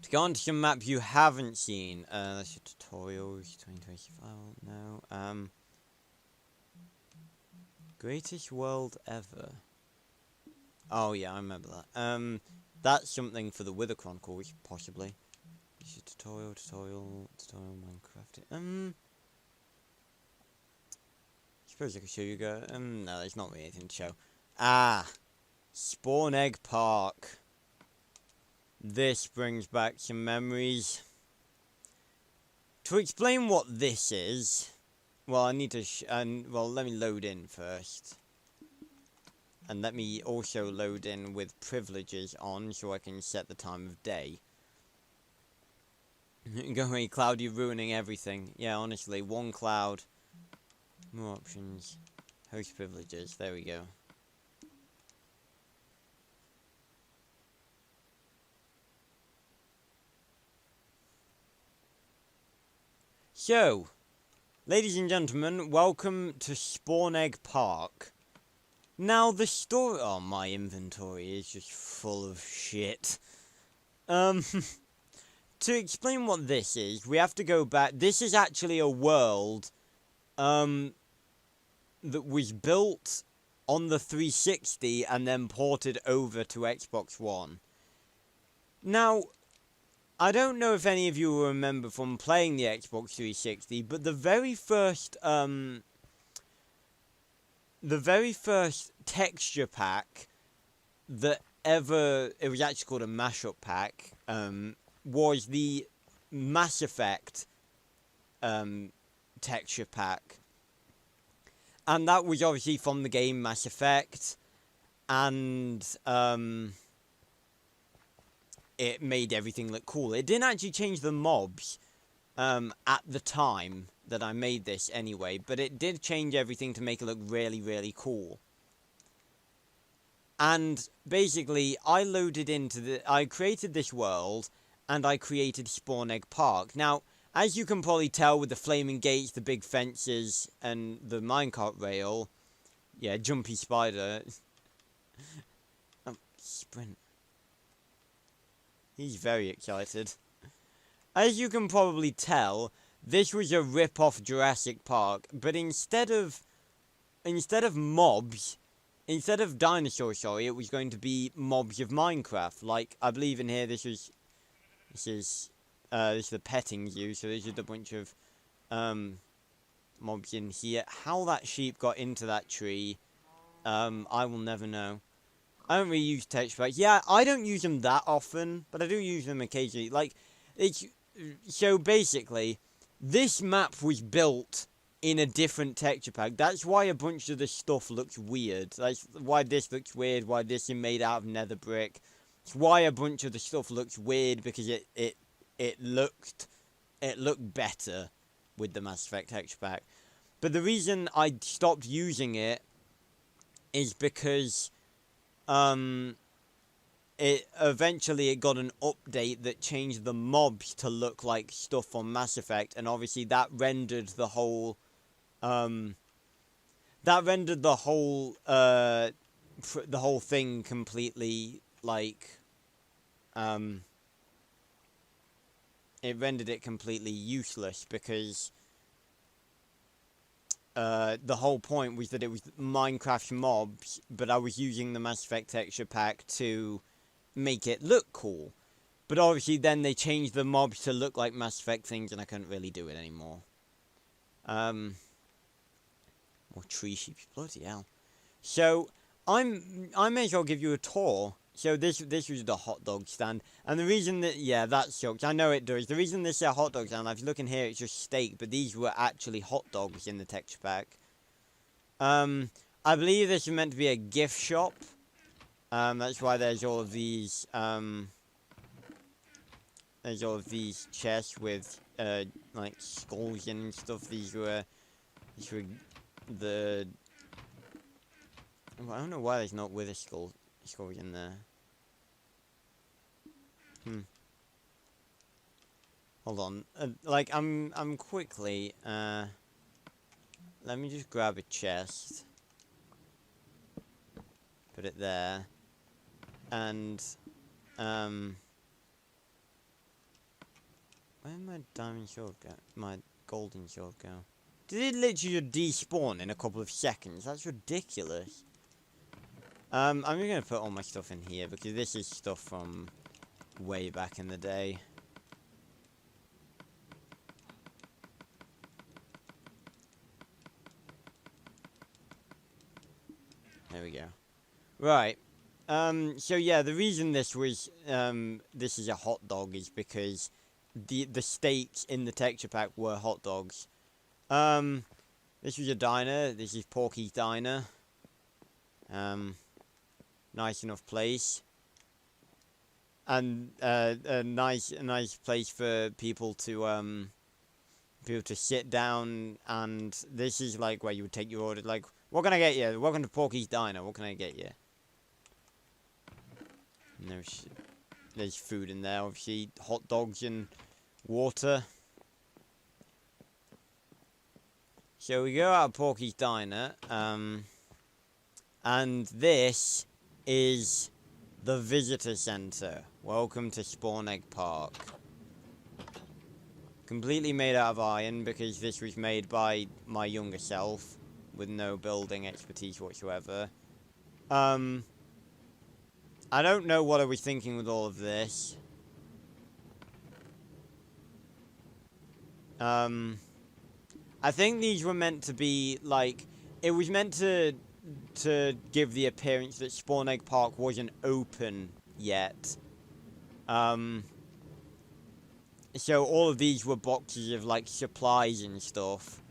to go on to some maps you haven't seen. That's your tutorials, 2025, no. Greatest world ever. Oh yeah, I remember that. That's something for the Wither Chronicles, possibly. This is tutorial, Minecraft. Suppose I could show you guys. No, there's not really anything to show. Ah, Spawn Egg Park. This brings back some memories. To explain what this is, well, I need to. Well, let me load in first. And let me also load in with privileges on so I can set the time of day. Go away, cloud, you're ruining everything. Yeah, honestly, one cloud. More options. Host privileges, there we go. So, ladies and gentlemen, welcome to Spawn Egg Park. Now, the story... Oh, my inventory is just full of shit. To explain what this is, we have to go back... This is actually a world, that was built on the 360 and then ported over to Xbox One. Now, I don't know if any of you will remember from playing the Xbox 360, but the very first texture pack that ever, it was actually called a mashup pack, was the Mass Effect texture pack. And that was obviously from the game Mass Effect, and it made everything look cool. It didn't actually change the mobs at the time that I made this anyway, but it did change everything to make it look really, really cool. And basically, I created this world, and I created Spawn Egg Park. Now, as you can probably tell with the flaming gates, the big fences, and the minecart rail, yeah, jumpy spider. Oh, sprint. He's very excited. As you can probably tell, this was a rip-off Jurassic Park, but instead of mobs, instead of dinosaurs, sorry, it was going to be mobs of Minecraft. Like, I believe in here, this is the petting zoo, so there's just a bunch of mobs in here. How that sheep got into that tree, I will never know. I don't really use texture packs. Yeah, I don't use them that often, but I do use them occasionally. Like, so basically, this map was built in a different texture pack. That's why a bunch of the stuff looks weird. That's why this looks weird, why this is made out of nether brick. It's why a bunch of the stuff looks weird, because it looked better with the Mass Effect texture pack. But the reason I stopped using it is because it eventually got an update that changed the mobs to look like stuff from Mass Effect, and obviously that rendered the whole thing completely, like, it rendered it completely useless, because the whole point was that it was Minecraft mobs, but I was using the Mass Effect texture pack to make it look cool. But obviously then they changed the mobs to look like Mass Effect things, and I couldn't really do it anymore. More tree sheep, bloody hell. So, I may as well give you a tour. So this was the hot dog stand, and the reason that, yeah, that sucks, I know it does. The reason this is a hot dog stand, if you look in here, it's just steak, but these were actually hot dogs in the texture pack. I believe this is meant to be a gift shop, That's why there's all of these, chests with, like, skulls and stuff. These were the... I don't know why there's not wither skulls in there. Hold on. Like, I'm quickly, let me just grab a chest. Put it there. And, where did my diamond sword go? My golden sword go? Did it literally despawn in a couple of seconds? That's ridiculous. I'm just gonna put all my stuff in here, because this is stuff from way back in the day. There we go. Right. So yeah, the reason this was, this is a hot dog is because the steaks in the texture pack were hot dogs. This was a diner. This is Porky's Diner. Nice enough place. And, a nice place for people to sit down, and this is like where you would take your order, like, what can I get you? Welcome to Porky's Diner, what can I get you? And there's food in there, obviously, hot dogs and water. So we go out of Porky's Diner, and this is the visitor center. Welcome to Spawn Egg Park. Completely made out of iron, because this was made by my younger self, with no building expertise whatsoever. I don't know what I was thinking with all of this. I think these were meant to be, like, it was meant to give the appearance that Spawn Egg Park wasn't open yet. So all of these were boxes of, like, supplies and stuff.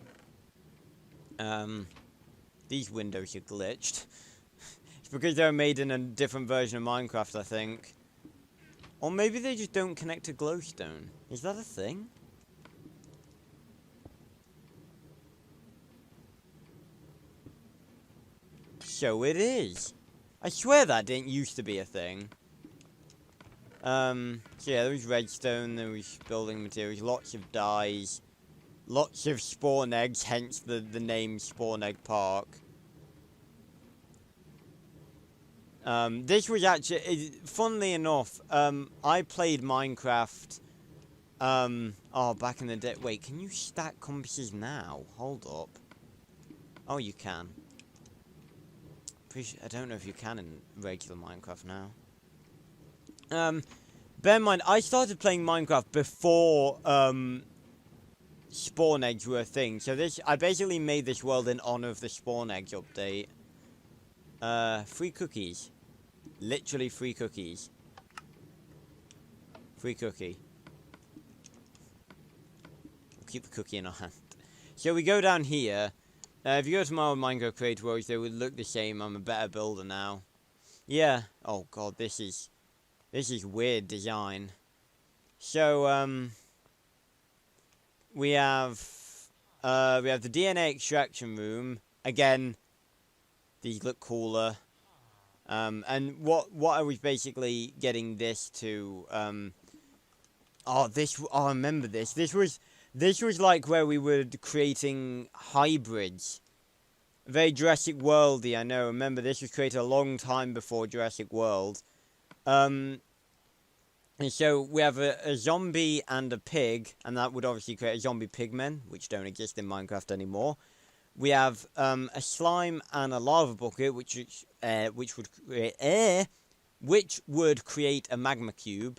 These windows are glitched. It's because they were made in a different version of Minecraft, I think. Or maybe they just don't connect to glowstone. Is that a thing? So it is. I swear that didn't used to be a thing. So yeah, there was redstone, there was building materials, lots of dyes, lots of spawn eggs, hence the name Spawn Egg Park. This was actually, funnily enough, I played Minecraft, back in the day. Wait, can you stack compasses now? Hold up. Oh, you can. I don't know if you can in regular Minecraft now. Bear in mind, I started playing Minecraft before, spawn eggs were a thing. So I basically made this world in honor of the spawn eggs update. Free cookies. Literally free cookies. Free cookie. We'll keep the cookie in our hand. So we go down here. If you go to my old Minecraft creator worlds, they would look the same. I'm a better builder now. Yeah. Oh god, this is weird design. So, we have the DNA extraction room. Again, these look cooler. And what I was basically getting this to, I remember this. This was like where we were creating hybrids. Very Jurassic Worldy, I know. Remember, this was created a long time before Jurassic World. And so we have a zombie and a pig, and that would obviously create a zombie pigmen, which don't exist in Minecraft anymore. We have a slime and a lava bucket, which would create a magma cube.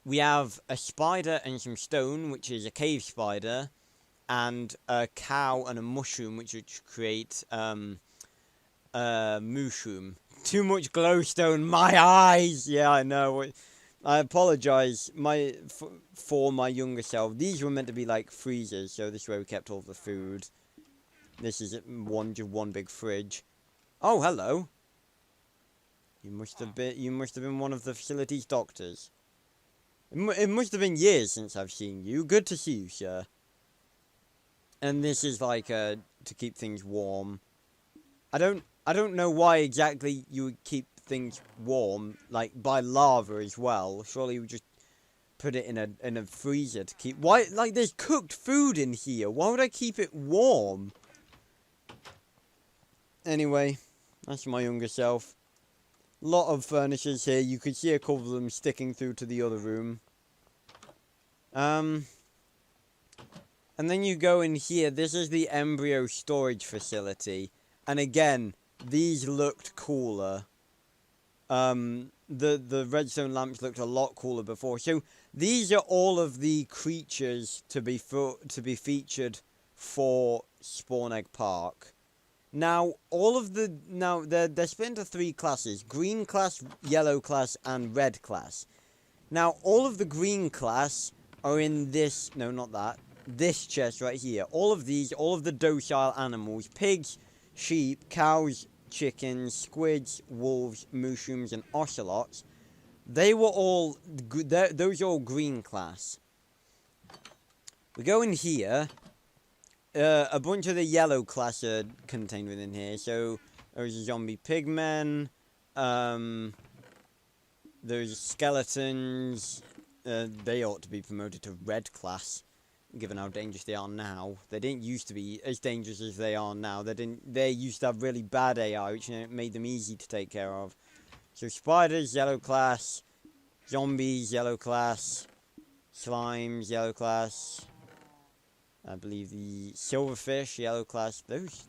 We have a spider and some stone, which is a cave spider, and a cow and a mushroom, which would create mushroom. Too much glowstone, my eyes! Yeah, I know. I apologize for my younger self. These were meant to be like freezers, so this is where we kept all the food. This is just one big fridge. Oh, hello. You must have been one of the facility's doctors. It must have been years since I've seen you. Good to see you, sir. And this is like to keep things warm. I don't know why exactly you would keep things warm, like by lava as well. Surely you would just put it in a freezer to keep. Why? Like there's cooked food in here. Why would I keep it warm? Anyway, that's my younger self. Lot of furnitures here. You could see a couple of them sticking through to the other room. And then you go in here. This is the embryo storage facility. And again, these looked cooler. The redstone lamps looked a lot cooler before. So these are all of the creatures to be featured for Spawn Egg Park. Now, they're split into 3 classes: green class, yellow class, and red class. Now, all of the green class are in this. No, not that. This chest right here. All of the docile animals: pigs, sheep, cows, chickens, squids, wolves, mushrooms, and ocelots. They were all. Those are all green class. We go in here. A bunch of the yellow class are contained within here. So there's zombie pigmen. There's skeletons. They ought to be promoted to red class, given how dangerous they are now. They didn't used to be as dangerous as they are now. They used to have really bad AI, which made them easy to take care of. So spiders, yellow class. Zombies, yellow class. Slimes, yellow class. I believe the silverfish, yellow class. Those.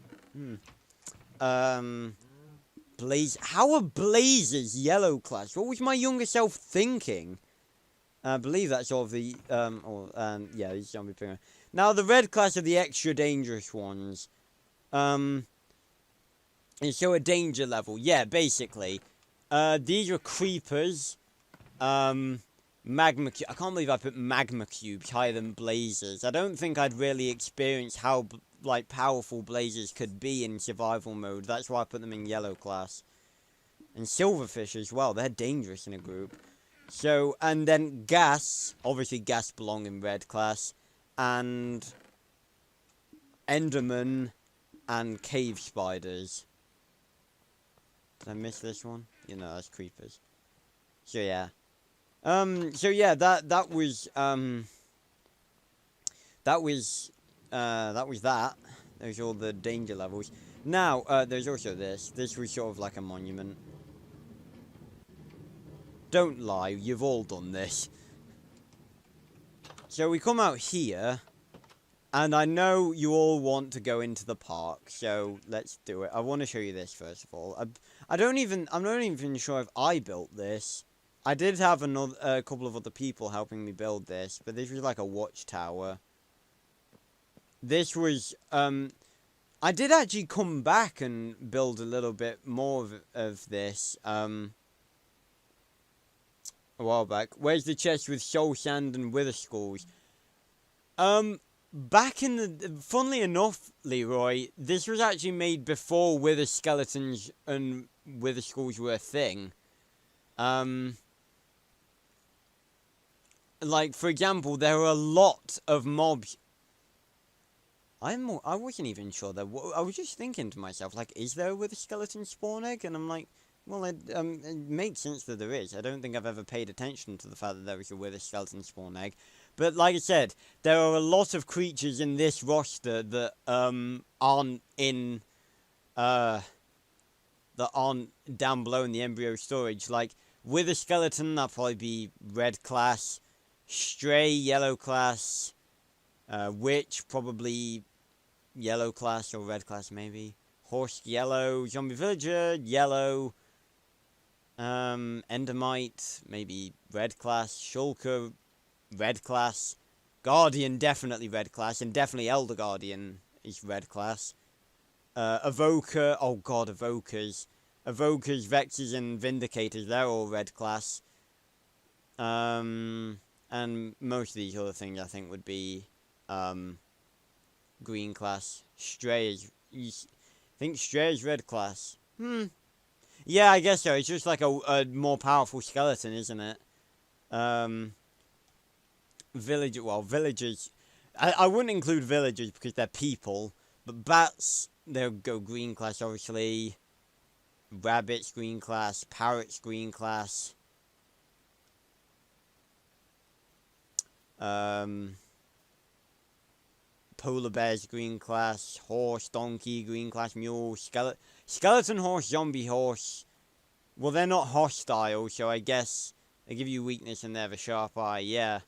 How are blazes yellow class? What was my younger self thinking? I believe that's all of the, yeah, these zombie pigmen. Now, the red class are the extra dangerous ones. And so a danger level. Yeah, basically. These are creepers. Magma cube. I can't believe I put magma cubes higher than blazes. I don't think I'd really experience how, powerful blazes could be in survival mode. That's why I put them in yellow class. And silverfish as well. They're dangerous in a group. So, and then gas. Obviously, gas belong in red class. And Enderman and cave spiders. Did I miss this one? You know, that's creepers. So, yeah. That was that. There's all the danger levels. Now, there's also this. This was sort of like a monument. Don't lie, you've all done this. So we come out here, and I know you all want to go into the park, so let's do it. I want to show you this first of all. I'm not even sure if I built this. I did have a couple of other people helping me build this, but this was like a watchtower. This was, I did actually come back and build a little bit more of this, a while back. Where's the chest with soul sand and wither skulls? Back in the... Funnily enough, Leroy, this was actually made before wither skeletons and wither skulls were a thing. Like, for example, there are a lot of mobs. I wasn't even sure there was... I was just thinking to myself, like, is there a wither skeleton spawn egg? And I'm like... Well, it makes sense that there is. I don't think I've ever paid attention to the fact that there is a wither skeleton spawn egg. But like I said, there are a lot of creatures in this roster that aren't in that aren't down below in the embryo storage. Like wither skeleton, that'll probably be red class. Stray, yellow class. Witch, probably yellow class or red class maybe. Horse, yellow. Zombie villager, yellow. Endermite, maybe red class. Shulker, red class. Guardian, definitely red class. And definitely Elder Guardian is red class. Evoker, oh god, Evokers. Evokers, Vexes, and Vindicators, they're all red class. And most of these other things I think would be green class. Stray is... I think Stray is red class. Yeah, I guess so. It's just like a more powerful skeleton, isn't it? Villagers. I wouldn't include villagers because they're people, but bats, they'll go green class, obviously. Rabbits, green class. Parrots, green class. Polar bears, green class. Horse, donkey, green class. Mule, skeleton horse, zombie horse. Well, they're not hostile, so I guess they give you weakness and they have a sharp eye, yeah.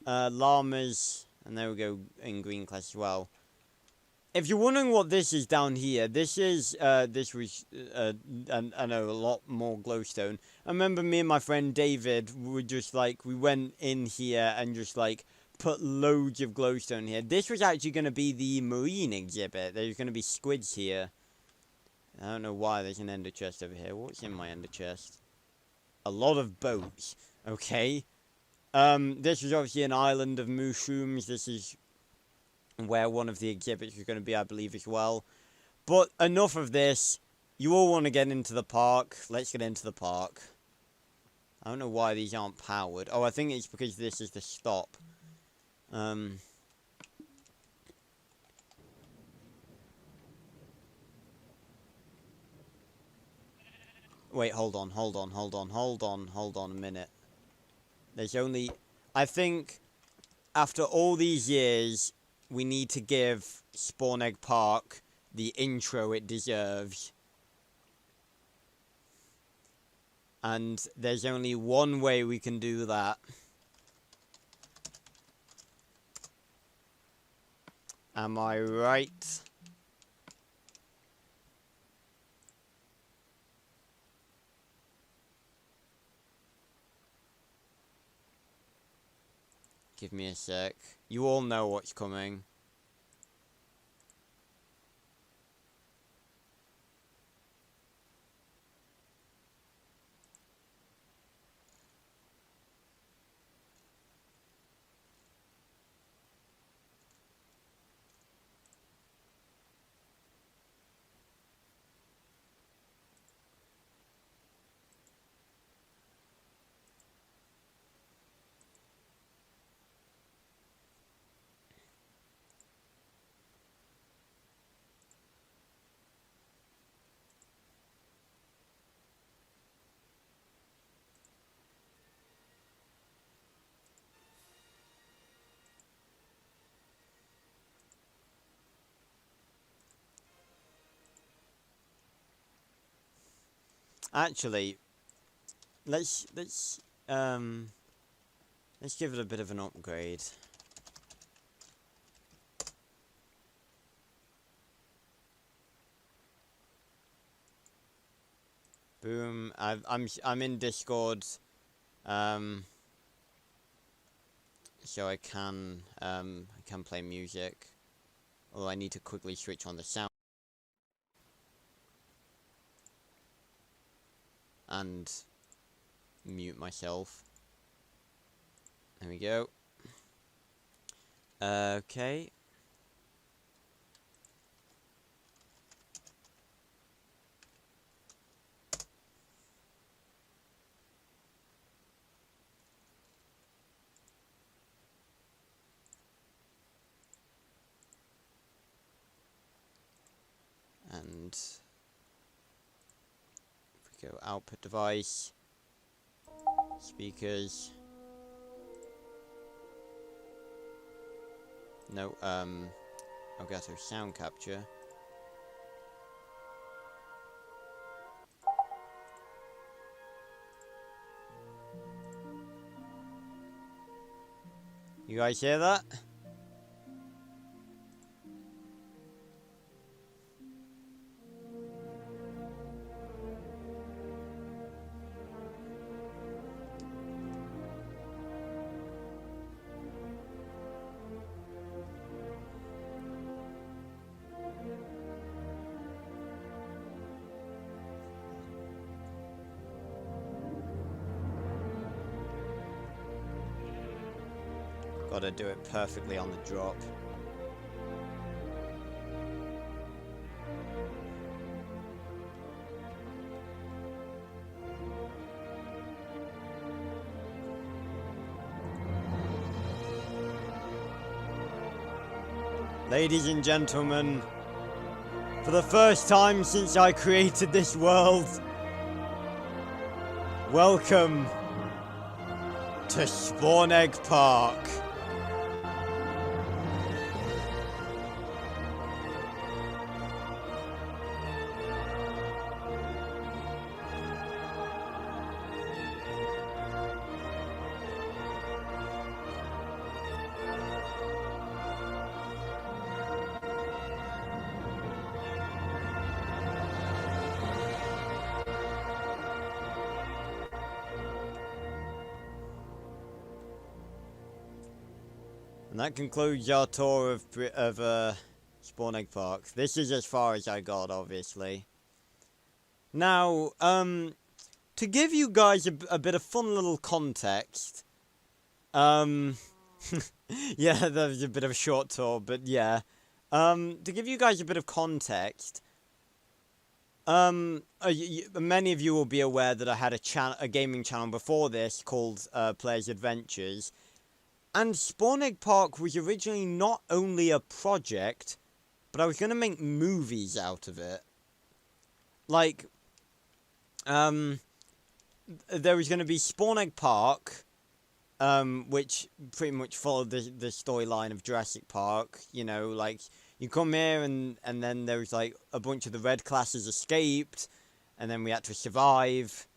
Llamas, and there we go in green class as well. If you're wondering what this is down here, this is, this was, I know, a lot more glowstone. I remember me and my friend David were just like, we went in here and just like, put loads of glowstone here. This was actually going to be the marine exhibit. There's going to be squids here. I don't know why there's an ender chest over here. What's in my ender chest? A lot of boats. Okay. This is obviously an island of mushrooms. This is where one of the exhibits is going to be, I believe, as well. But enough of this. You all want to get into the park. Let's get into the park. I don't know why these aren't powered. Oh, I think it's because this is the stop. Wait, hold on a minute. There's only... I think after all these years, we need to give Spawn Egg Park the intro it deserves. And there's only one way we can do that. Am I right? Give me a sec. You all know what's coming. Actually, let's give it a bit of an upgrade. Boom. I'm in Discord. So I can play music. Although I need to quickly switch on the sound. And mute myself. There we go. Okay. And if we go output device, speakers. No, Elgato sound capture. You guys hear that? Gotta do it perfectly on the drop. Ladies and gentlemen, for the first time since I created this world, welcome to Spawn Egg Park. And that concludes our tour of Spawn Egg Park. This is as far as I got, obviously. Now, to give you guys a bit of fun little context, yeah, that was a bit of a short tour, but yeah. To give you guys a bit of context, many of you will be aware that I had a gaming channel before this called Players Adventures. And Spawn Egg Park was originally not only a project, but I was going to make movies out of it. Like, there was going to be Spawn Egg Park, which pretty much followed the storyline of Jurassic Park. You know, like, you come here and then there was, like, a bunch of the red classes escaped, and then we had to survive.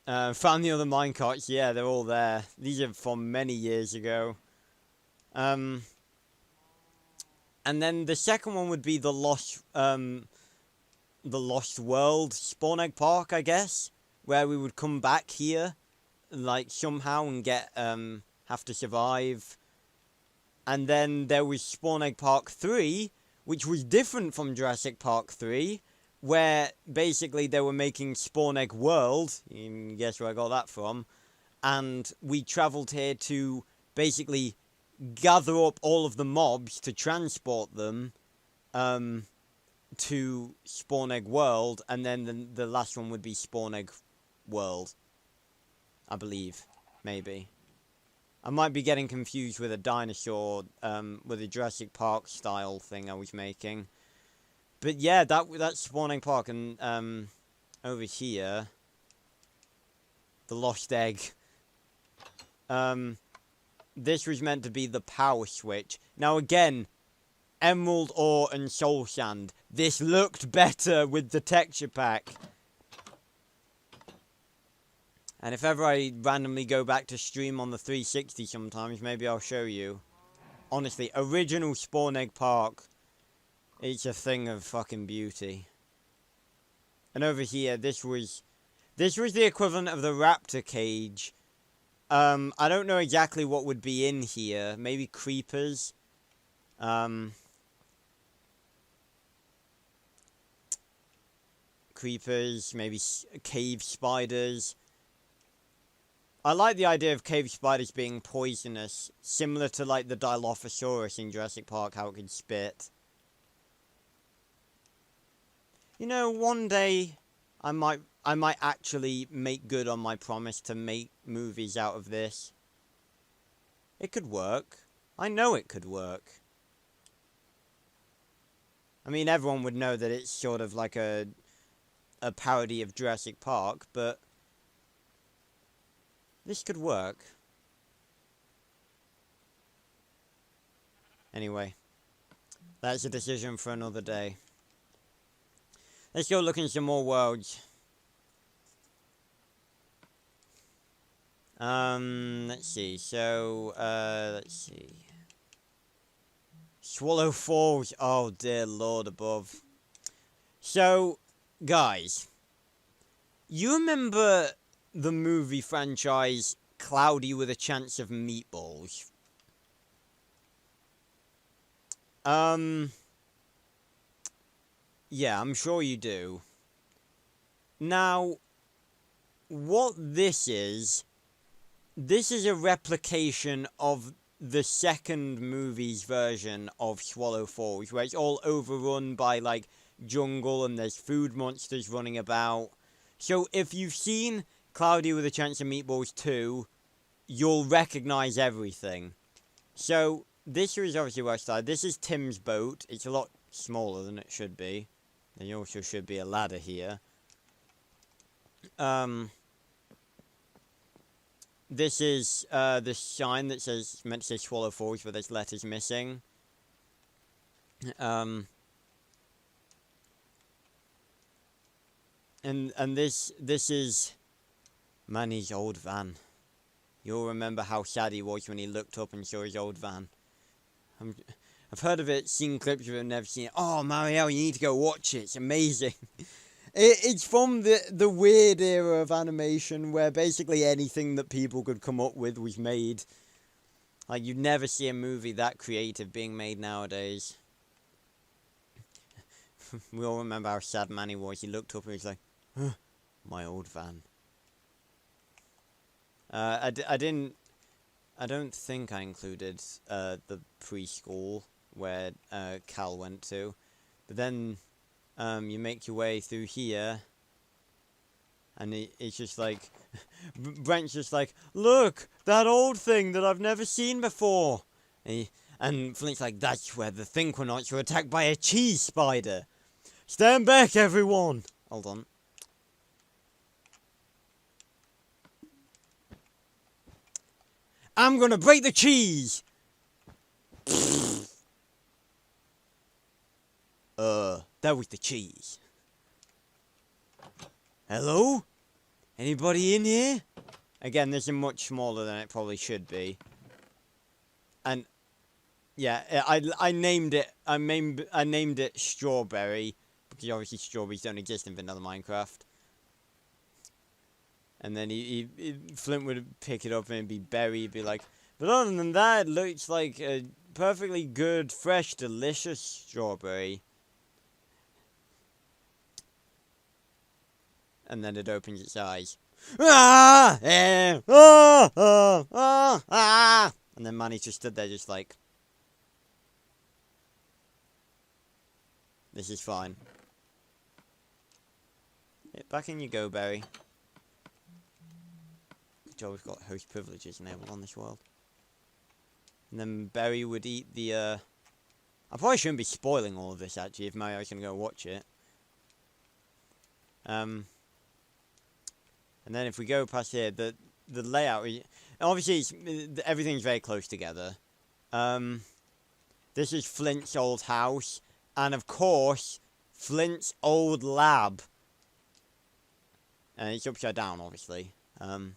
Found the other minecarts, yeah, they're all there. These are from many years ago. And then the second one would be the Lost World Spawn Egg Park, I guess, where we would come back here, like, somehow and get, have to survive. And then there was Spawn Egg Park 3, which was different from Jurassic Park 3, where basically they were making Spawn Egg World. You can guess where I got that from. And we travelled here to basically gather up all of the mobs to transport them to Spawn Egg World. And then the last one would be Spawn Egg World, I believe. Maybe. I might be getting confused with a dinosaur, with a Jurassic Park style thing I was making. But yeah, that's Spawn Egg Park, and over here, the Lost Egg. This was meant to be the power switch. Now again, Emerald Ore and Soul Sand. This looked better with the texture pack. And if ever I randomly go back to stream on the 360 sometimes, maybe I'll show you. Honestly, original Spawn Egg Park. It's a thing of fucking beauty. And over here, this was the equivalent of the raptor cage. I don't know exactly what would be in here. Maybe creepers. Creepers, maybe cave spiders. I like the idea of cave spiders being poisonous, similar to like the Dilophosaurus in Jurassic Park, how it could spit. You know, one day I might actually make good on my promise to make movies out of this. It could work. I know it could work. I mean, everyone would know that it's sort of like a parody of Jurassic Park, but this could work. Anyway, that's a decision for another day. Let's go look in some more worlds. Let's see. So, let's see. Swallow Falls. Oh, dear Lord above. So, guys. You remember the movie franchise Cloudy with a Chance of Meatballs? Yeah, I'm sure you do. Now, what this is a replication of the second movie's version of Swallow Falls, where it's all overrun by, like, jungle and there's food monsters running about. So if you've seen Cloudy with a Chance of Meatballs 2, you'll recognize everything. So, this is obviously west side. This is Tim's boat. It's a lot smaller than it should be. There also should be a ladder here. This is the sign that says, meant to say Swallow Falls, but there's letters missing. And this is Manny's old van. You'll remember how sad he was when he looked up and saw his old van. I've heard of it, seen clips of it, never seen it. Oh, Marielle, you need to go watch it. It's amazing. It's from the weird era of animation where basically anything that people could come up with was made. Like, you'd never see a movie that creative being made nowadays. We all remember how sad Manny was. He looked up and he was like, huh, my old van. I don't think I included the preschool where Cal went to. But then you make your way through here, and it's just like, Brent's just like, look, that old thing that I've never seen before. And Flint's like, that's where the Thinquanauts were attacked by a cheese spider. Stand back, everyone. Hold on. I'm gonna break the cheese! That was the cheese. Hello? Anybody in here? Again, this is much smaller than it probably should be. And yeah, I named it Strawberry, because obviously strawberries don't exist in vanilla Minecraft. And then Flint would pick it up and it'd be berry. He'd be like, but other than that, it looks like a perfectly good, fresh, delicious strawberry. And then it opens its eyes. Ah! Ah! Ah! Ah! Ah! And then Manny just stood there just like, this is fine. Yeah, back in you go, Berry. We've got host privileges enabled on this world. And then Berry would eat the, I probably shouldn't be spoiling all of this, actually, if Mario's gonna go watch it. And then if we go past here, the layout, obviously, everything's very close together. This is Flint's old house, and of course, Flint's old lab. And it's upside down, obviously. So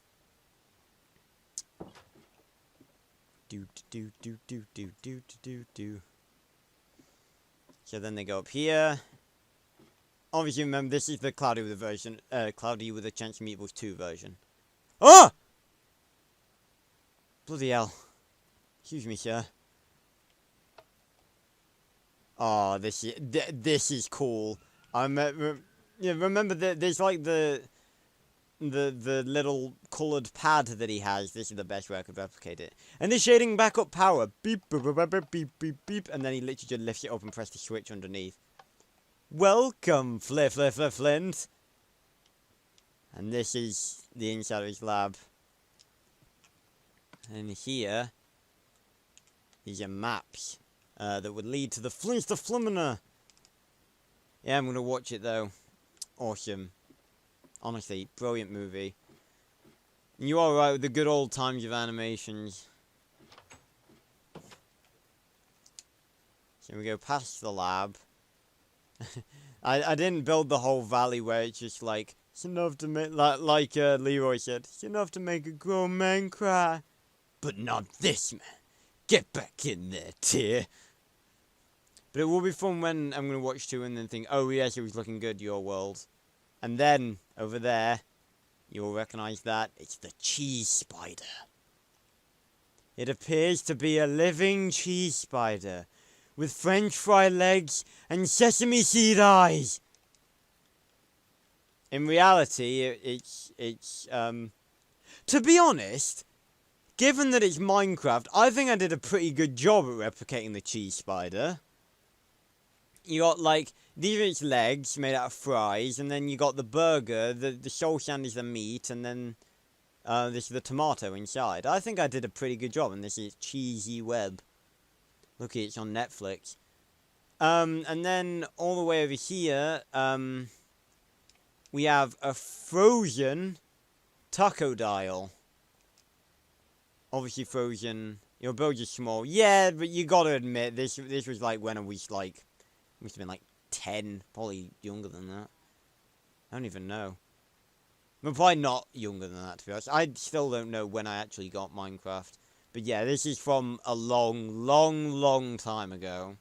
then they go up here. Obviously, remember, this is the Cloudy with a Chance of Meatballs 2 version. Oh! Bloody hell. Excuse me, sir. Oh, this is cool. Yeah, remember there's like the little coloured pad that he has. This is the best way I could replicate it. Initiating backup power. Beep, beep, beep, beep, beep, beep, beep. And then he literally just lifts it up and presses the switch underneath. Welcome, Flint. And this is the inside of his lab. And here, these are maps that would lead to the Flintstone Flumina. Yeah, I'm going to watch it though. Awesome. Honestly, brilliant movie. And you are right with the good old times of animations. So we go past the lab. I didn't build the whole valley where it's just like, it's enough to make, like Leroy said, it's enough to make a grown man cry. But not this man. Get back in there, tear. But it will be fun when I'm going to watch 2 and then think, oh yes, it was looking good, your world. And then, over there, you'll recognise that it's the cheese spider. It appears to be a living cheese spider, with French fry legs and sesame seed eyes. In reality, it's to be honest, given that it's Minecraft, I think I did a pretty good job at replicating the cheese spider. You got, like, these are its legs made out of fries, and then you got the burger, the soul sand is the meat, and then this is the tomato inside. I think I did a pretty good job, and this is cheesy web. Lucky it's on Netflix. And then all the way over here, we have a frozen taco dial. Obviously frozen. Your build is small. Yeah, but you gotta admit, this was like when I was like, must have been like 10, probably younger than that. I don't even know. I'm probably not younger than that, to be honest. I still don't know when I actually got Minecraft. But yeah, this is from a long time ago.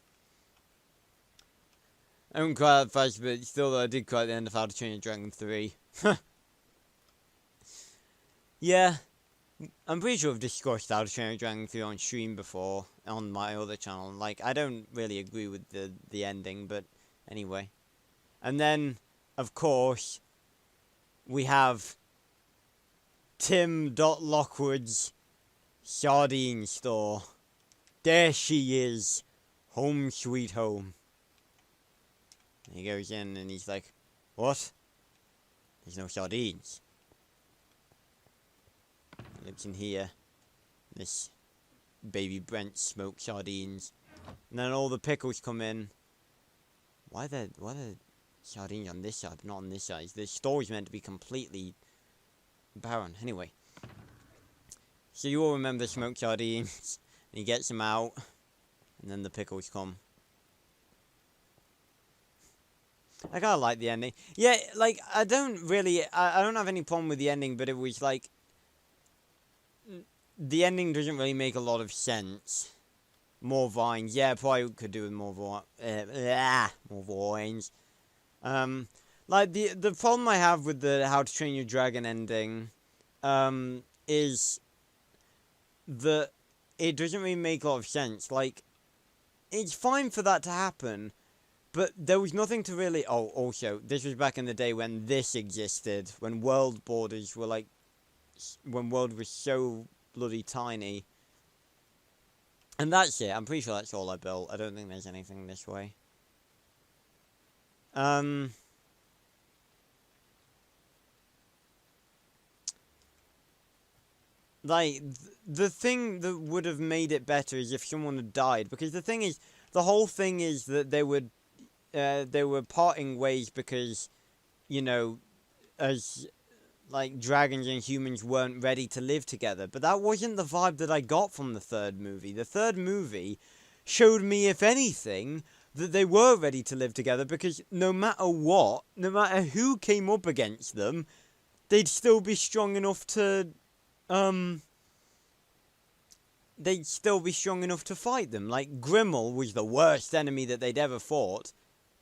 I don't cry at first, but still though, I did cry at the end of How to Train Your Dragon 3. Yeah. I'm pretty sure I've discussed How to Train Your Dragon 3 on stream before, on my other channel. Like, I don't really agree with the ending, but anyway. And then, of course, we have Tim.Lockwood's sardine store. There she is. Home sweet home. He goes in and he's like, what? There's no sardines. He looks in here. This baby Brent smoked sardines. And then all the pickles come in. Why the sardines on this side, but not on this side? The store's meant to be completely barren. Anyway. So you all remember smoked sardines. And he gets them out. And then the pickles come. I kinda like the ending. Yeah, like, I don't have any problem with the ending, but it was like, the ending doesn't really make a lot of sense. More vines. Yeah, probably could do with more vines. Like, the problem I have with the How to Train Your Dragon ending, is that it doesn't really make a lot of sense. Like, it's fine for that to happen, but there was nothing to really... Oh, also, this was back in the day when this existed. When world borders were like... When world was so bloody tiny. And that's it. I'm pretty sure that's all I built. I don't think there's anything this way. Like, the thing that would have made it better is if someone had died. Because the thing is... The whole thing is that they were parting ways because, you know, as, like, dragons and humans weren't ready to live together. But that wasn't the vibe that I got from the third movie. The third movie showed me, if anything, that they were ready to live together because no matter what, no matter who came up against them, they'd still be strong enough to, they'd still be strong enough to fight them. Like, Grimmel was the worst enemy that they'd ever fought.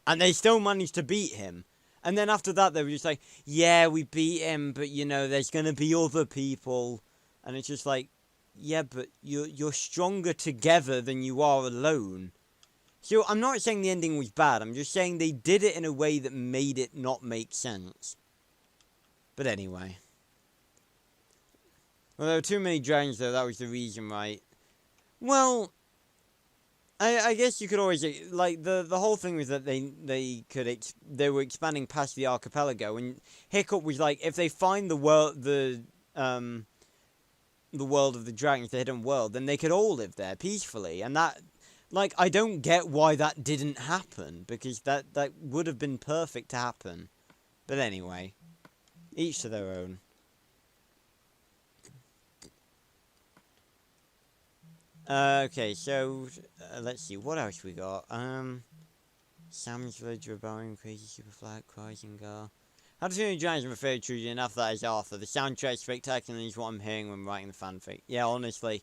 And they still managed to beat him. And then after that, they were just like, yeah, we beat him, but, you know, there's going to be other people. And it's just like, yeah, but you're stronger together than you are alone. So, I'm not saying the ending was bad. I'm just saying they did it in a way that made it not make sense. But anyway. Well, there were too many dragons, though. That was the reason, right? Well... I guess you could always, like, the whole thing was that they were expanding past the archipelago, and Hiccup was like, if they find the world of the dragons, the hidden world, then they could all live there peacefully, and that, like, I don't get why that didn't happen, because that would have been perfect to happen. But anyway, each to their own. Okay, so, let's see, what else we got? Sam's Village, Rebellion, Crazy Super Flat, Crying Girl. How to Train Your Dragon, my favourite trilogy, and after that is Arthur. The soundtrack spectacular is what I'm hearing when writing the fanfic. Yeah, honestly,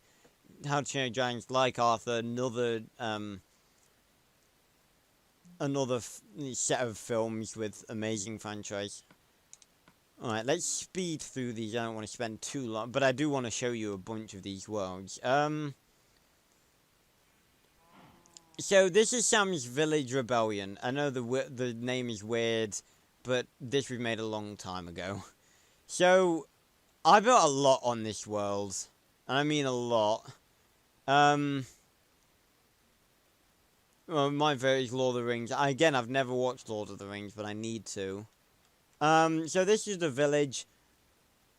How to Train Your Dragons, like Arthur, another set of films with amazing franchise. Alright, let's speed through these. I don't want to spend too long, but I do want to show you a bunch of these worlds. So this is Sam's Village Rebellion. I know the name is weird, but this was made a long time ago. So, I built a lot on this world, and I mean a lot. Well, my favorite is Lord of the Rings. Again, I've never watched Lord of the Rings, but I need to. So this is the village.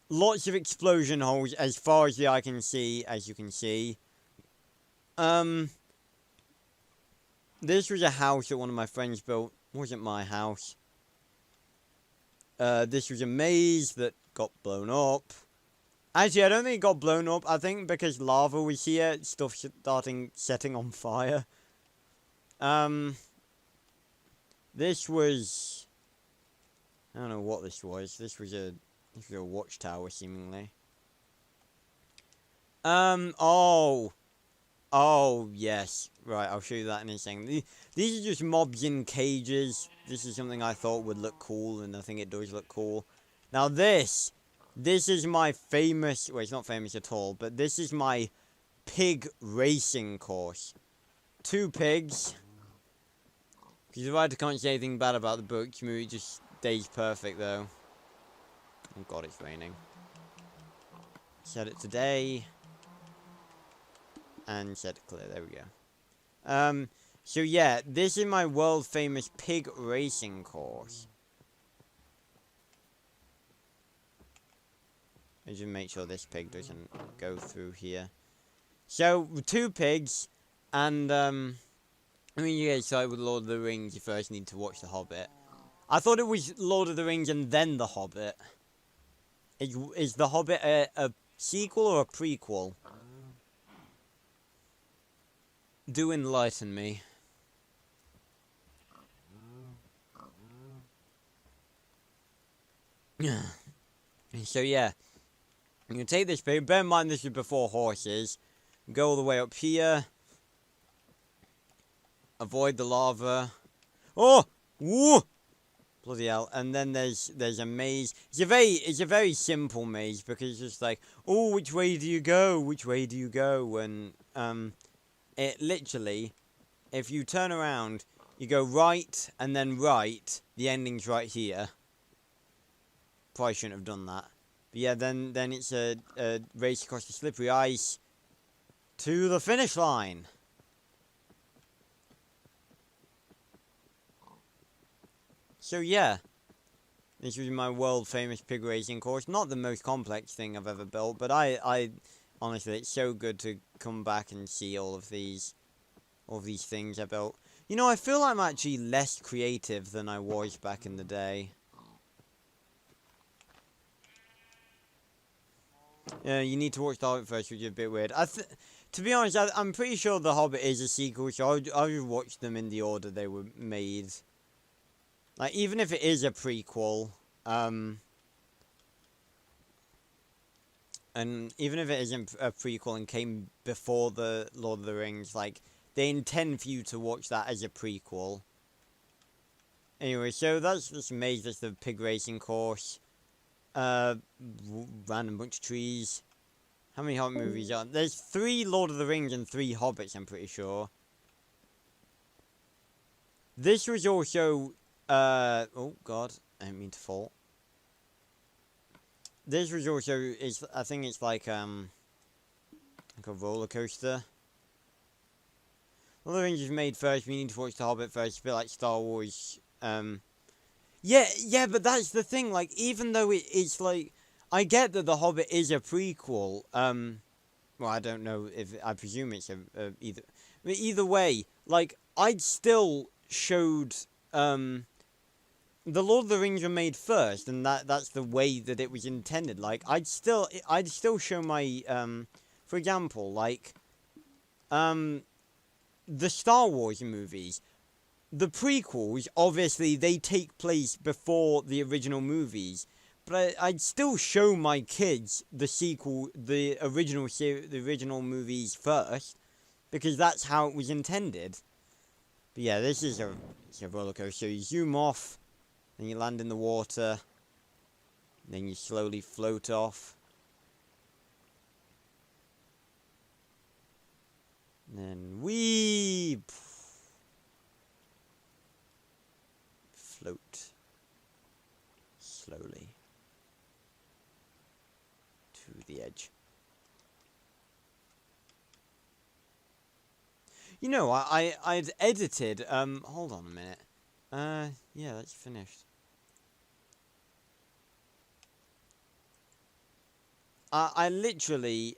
Lots of explosion holes as far as the eye can see, as you can see. This was a house that one of my friends built. Wasn't my house. This was a maze that got blown up. Actually, I don't think it got blown up. I think because lava was here, stuff setting on fire. This was... I don't know what this was. This was a watchtower, seemingly. Oh, yes. Right, I'll show you that in a second. These are just mobs in cages. This is something I thought would look cool, and I think it does look cool. Now this is my famous... Well, it's not famous at all, but this is my pig racing course. 2 pigs. Because the writer can't say anything bad about the book. The movie just stays perfect, though. Oh god, it's raining. Set it today. And set it clear. There we go. So yeah, this is my world famous pig racing course. I just make sure this pig doesn't go through here. So 2 pigs, and I mean, you get excited with Lord of the Rings, you first need to watch The Hobbit. I thought it was Lord of the Rings and then The Hobbit. Is The Hobbit a sequel or a prequel? Do enlighten me. So yeah, you can take this pig. Bear in mind this is before horses. Go all the way up here. Avoid the lava. Oh! Woo! Bloody hell. And then there's a maze. It's a very simple maze because it's just like, oh, which way do you go? Which way do you go? And it literally, if you turn around, you go right and then right. The ending's right here. Probably shouldn't have done that. But yeah, then it's a race across the slippery ice to the finish line. So yeah, this was my world famous pig racing course. Not the most complex thing I've ever built, but I honestly, it's so good to come back and see all of these things I built. You know, I feel I'm actually less creative than I was back in the day. Yeah, you need to watch The Hobbit first, which is a bit weird. To be honest, I'm pretty sure The Hobbit is a sequel, so I'll just watch them in the order they were made. Like, even if it is a prequel, and even if it isn't a prequel and came before the Lord of the Rings, like, they intend for you to watch that as a prequel. Anyway, so that's this maze, that's the pig racing course. Random bunch of trees. How many Hobbit movies are there? There's 3 Lord of the Rings and 3 Hobbits, I'm pretty sure. This was also, oh god, I didn't mean to fall. This was also, I think it's like a roller coaster. Lord of the Rings is made first, we need to watch The Hobbit first, it's a bit like Star Wars, Yeah, but that's the thing, like, even though it's like, I get that The Hobbit is a prequel, well, I don't know if, I presume it's either way, like, I'd still showed, the Lord of the Rings were made first, and that's the way that it was intended, like, I'd still show my, for example, like, the Star Wars movies. The prequels, obviously, they take place before the original movies, but I'd still show my kids the sequel, the original movies first, because that's how it was intended. But yeah, this is a roller coaster. You zoom off, then you land in the water, then you slowly float off. And then we float slowly to the edge. You know, I'd edited, hold on a minute. Yeah, that's finished. I literally,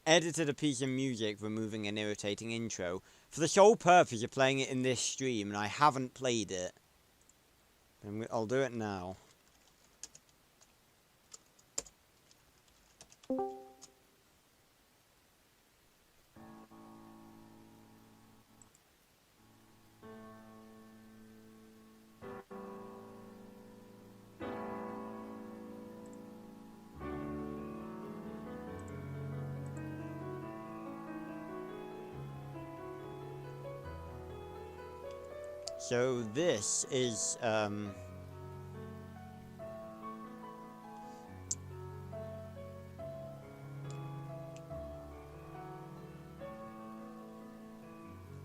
edited a piece of music removing an irritating intro for the sole purpose of playing it in this stream, and I haven't played it. I'll do it now. So this is,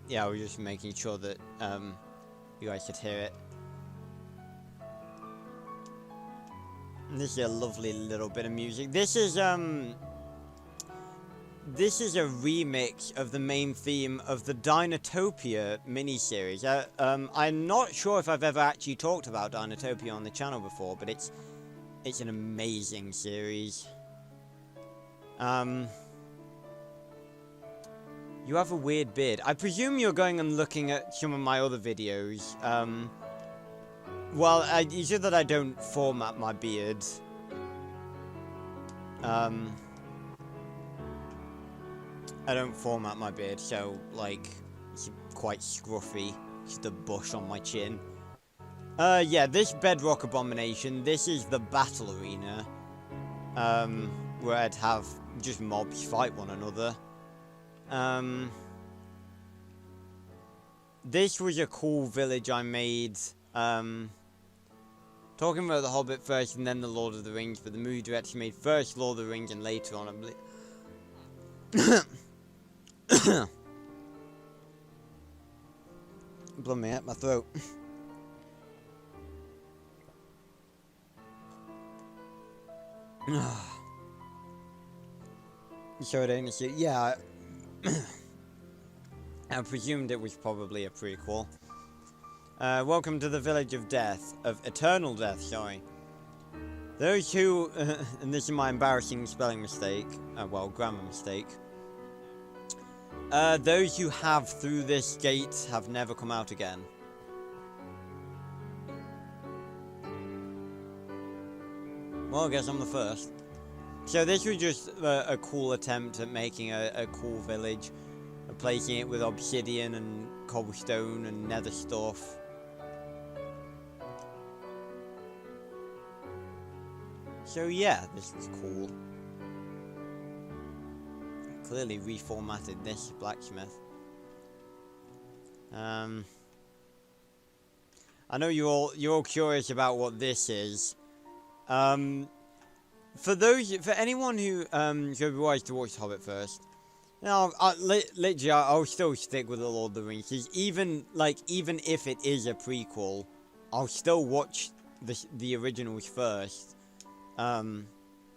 yeah, I was just making sure that, you guys could hear it. And this is a lovely little bit of music. This is a remix of the main theme of the Dinotopia miniseries. I'm not sure if I've ever actually talked about Dinotopia on the channel before, but it's an amazing series. You have a weird beard. I presume you're going and looking at some of my other videos. Well, you said that I don't format my beard. I don't format my beard, so, like, it's quite scruffy. Just a bush on my chin. Yeah, this Bedrock Abomination, this is the battle arena. Where I'd have just mobs fight one another. This was a cool village I made. Talking about The Hobbit first and then The Lord of the Rings, but the movie director made first Lord of the Rings and later on, I believe. Blow me out my throat. So yeah, I presumed it was probably a prequel. Welcome to the Village of Death, of Eternal Death, sorry. Those who, and this is my embarrassing spelling mistake, well, grammar mistake. Those who have through this gate have never come out again. Well, I guess I'm the first. So this was just a cool attempt at making a cool village. Replacing it with obsidian and cobblestone and nether stuff. So yeah, this was cool. Clearly reformatted this blacksmith. I know you're all curious about what this is. For anyone who wants to watch The Hobbit first, now literally I'll still stick with The Lord of the Rings. Even if it is a prequel, I'll still watch the originals first.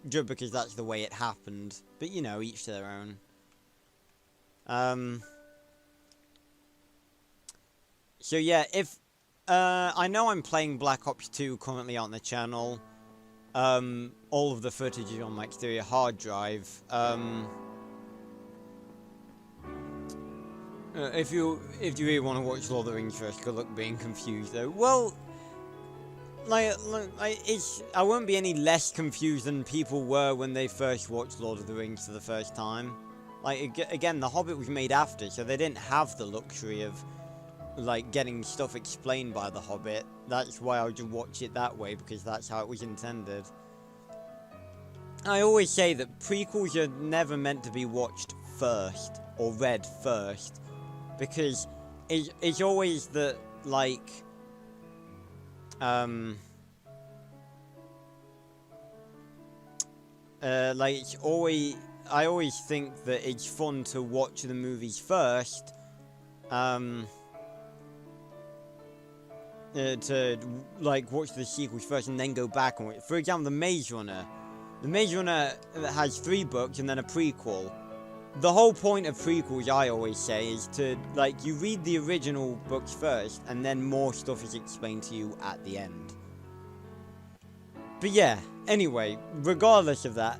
Just because that's the way it happened. But you know, each to their own. So yeah, if I know I'm playing Black Ops 2 currently on the channel. All of the footage is on my exterior hard drive. If you really want to watch Lord of the Rings first, good luck being confused though. Well, I won't be any less confused than people were when they first watched Lord of the Rings for the first time. Like, again, The Hobbit was made after, so they didn't have the luxury of, like, getting stuff explained by The Hobbit. That's why I would just watch it that way, because that's how it was intended. I always say that prequels are never meant to be watched first, or read first, because it's always the, like, I always think that it's fun to watch the movies first, to, like, watch the sequels first and then go back and watch. For example, The Maze Runner. The Maze Runner has 3 books and then a prequel. The whole point of prequels, I always say, is to, like, you read the original books first and then more stuff is explained to you at the end. But yeah, anyway, regardless of that,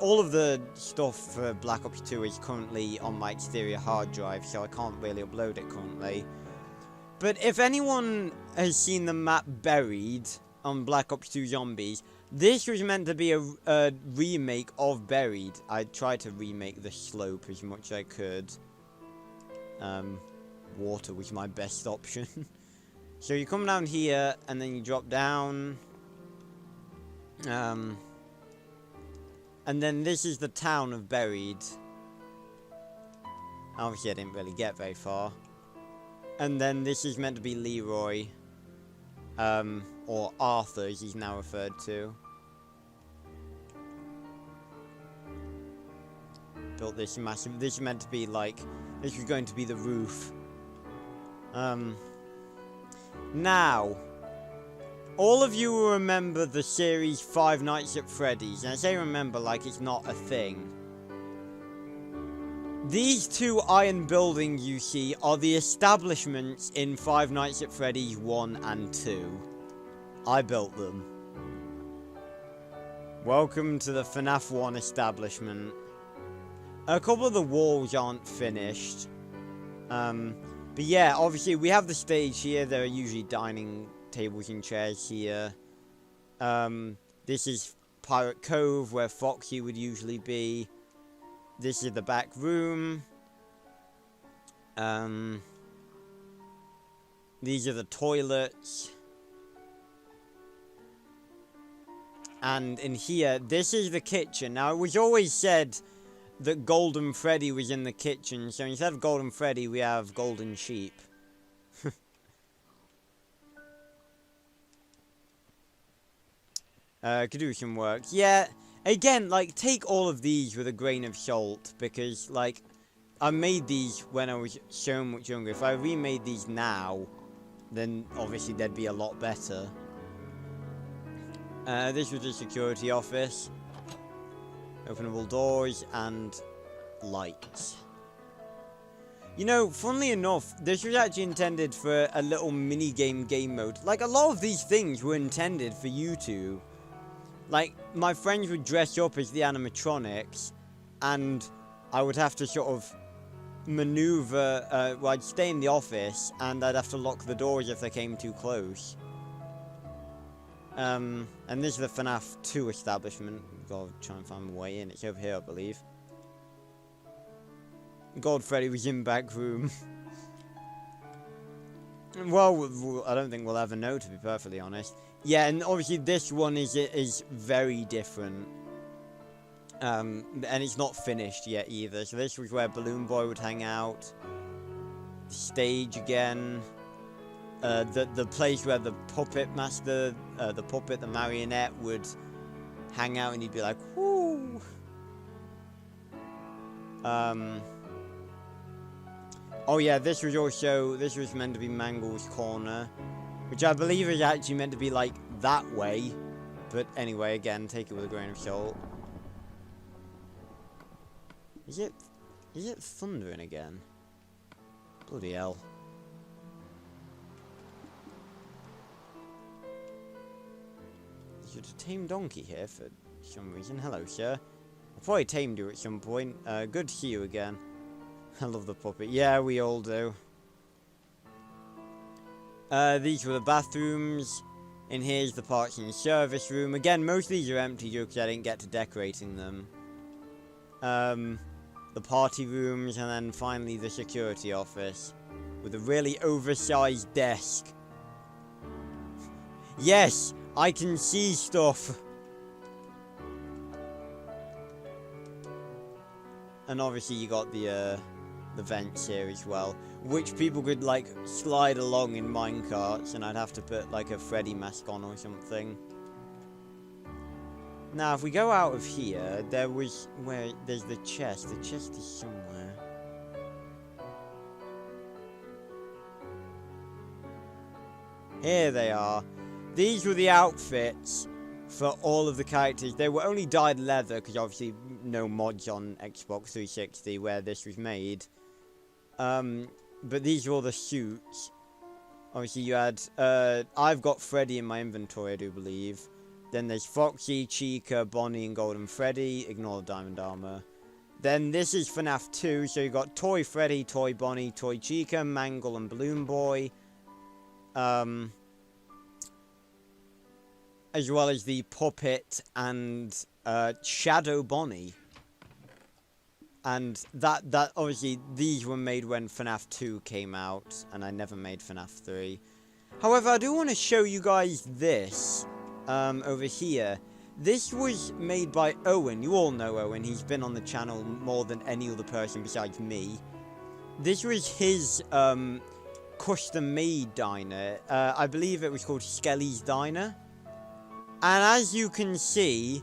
all of the stuff for Black Ops 2 is currently on my exterior hard drive, so I can't really upload it currently. But if anyone has seen the map Buried on Black Ops 2 Zombies, this was meant to be a remake of Buried. I tried to remake the slope as much as I could. Water was my best option. So you come down here, and then you drop down. And then this is the town of Buried. Obviously I didn't really get very far. And then this is meant to be Leroy. Or Arthur, as he's now referred to. Built this massive... This is meant to be like... This was going to be the roof. Now... All of you will remember the series Five Nights at Freddy's. And I say remember like it's not a thing. These two iron buildings you see are the establishments in Five Nights at Freddy's 1 and 2. I built them. Welcome to the FNAF 1 establishment. A couple of the walls aren't finished. But yeah, obviously we have the stage here. There are usually dining tables and chairs here. This is Pirate Cove, where Foxy would usually be. This is the back room. These are the toilets. And in here, this is the kitchen. Now, it was always said that Golden Freddy was in the kitchen, so instead of Golden Freddy, we have Golden Sheep. Could do some work. Yeah, again, like, take all of these with a grain of salt, because, like, I made these when I was so much younger. If I remade these now, then obviously they'd be a lot better. This was the security office. Openable doors and lights. You know, funnily enough, this was actually intended for a little mini-game game mode. Like, a lot of these things were intended for YouTube. Like, my friends would dress up as the animatronics, and I would have to sort of maneuver, well, I'd stay in the office, and I'd have to lock the doors if they came too close. And this is the FNAF 2 establishment. Gotta try and find my way in. It's over here, I believe. God, Freddy was in back room. Well, I don't think we'll ever know, to be perfectly honest. Yeah, and obviously this one is very different. And it's not finished yet either. So this was where Balloon Boy would hang out. The stage again. The place where the puppet master, the marionette would hang out, and he'd be like, whoo! Oh yeah, this was meant to be Mangle's Corner, which I believe is actually meant to be, like, that way. But anyway, again, take it with a grain of salt. Is it thundering again? Bloody hell. There's a tame donkey here for some reason. Hello, sir. I probably tamed you at some point. Good to see you again. I love the puppet. Yeah, we all do. These were the bathrooms. In here's the parts and service room. Again, most of these are empty just because I didn't get to decorating them. The party rooms, and then finally the security office. With a really oversized desk. Yes! I can see stuff. And obviously you got the vents here as well, which people could, like, slide along in minecarts, and I'd have to put, like, a Freddy mask on or something. Now, if we go out of here, there's the chest. The chest is somewhere. Here they are. These were the outfits for all of the characters. They were only dyed leather, because obviously no mods on Xbox 360 where this was made. But these were all the suits. Obviously you had, I've got Freddy in my inventory, I do believe. Then there's Foxy, Chica, Bonnie, and Golden Freddy. Ignore the diamond armor. Then this is FNAF 2, so you got Toy Freddy, Toy Bonnie, Toy Chica, Mangle, and Balloon Boy. As well as the Puppet and Shadow Bonnie. And that obviously, these were made when FNAF 2 came out, and I never made FNAF 3. However, I do want to show you guys this, over here. This was made by Owen. You all know Owen. He's been on the channel more than any other person besides me. This was his, custom-made diner. I believe it was called Skelly's Diner. And as you can see,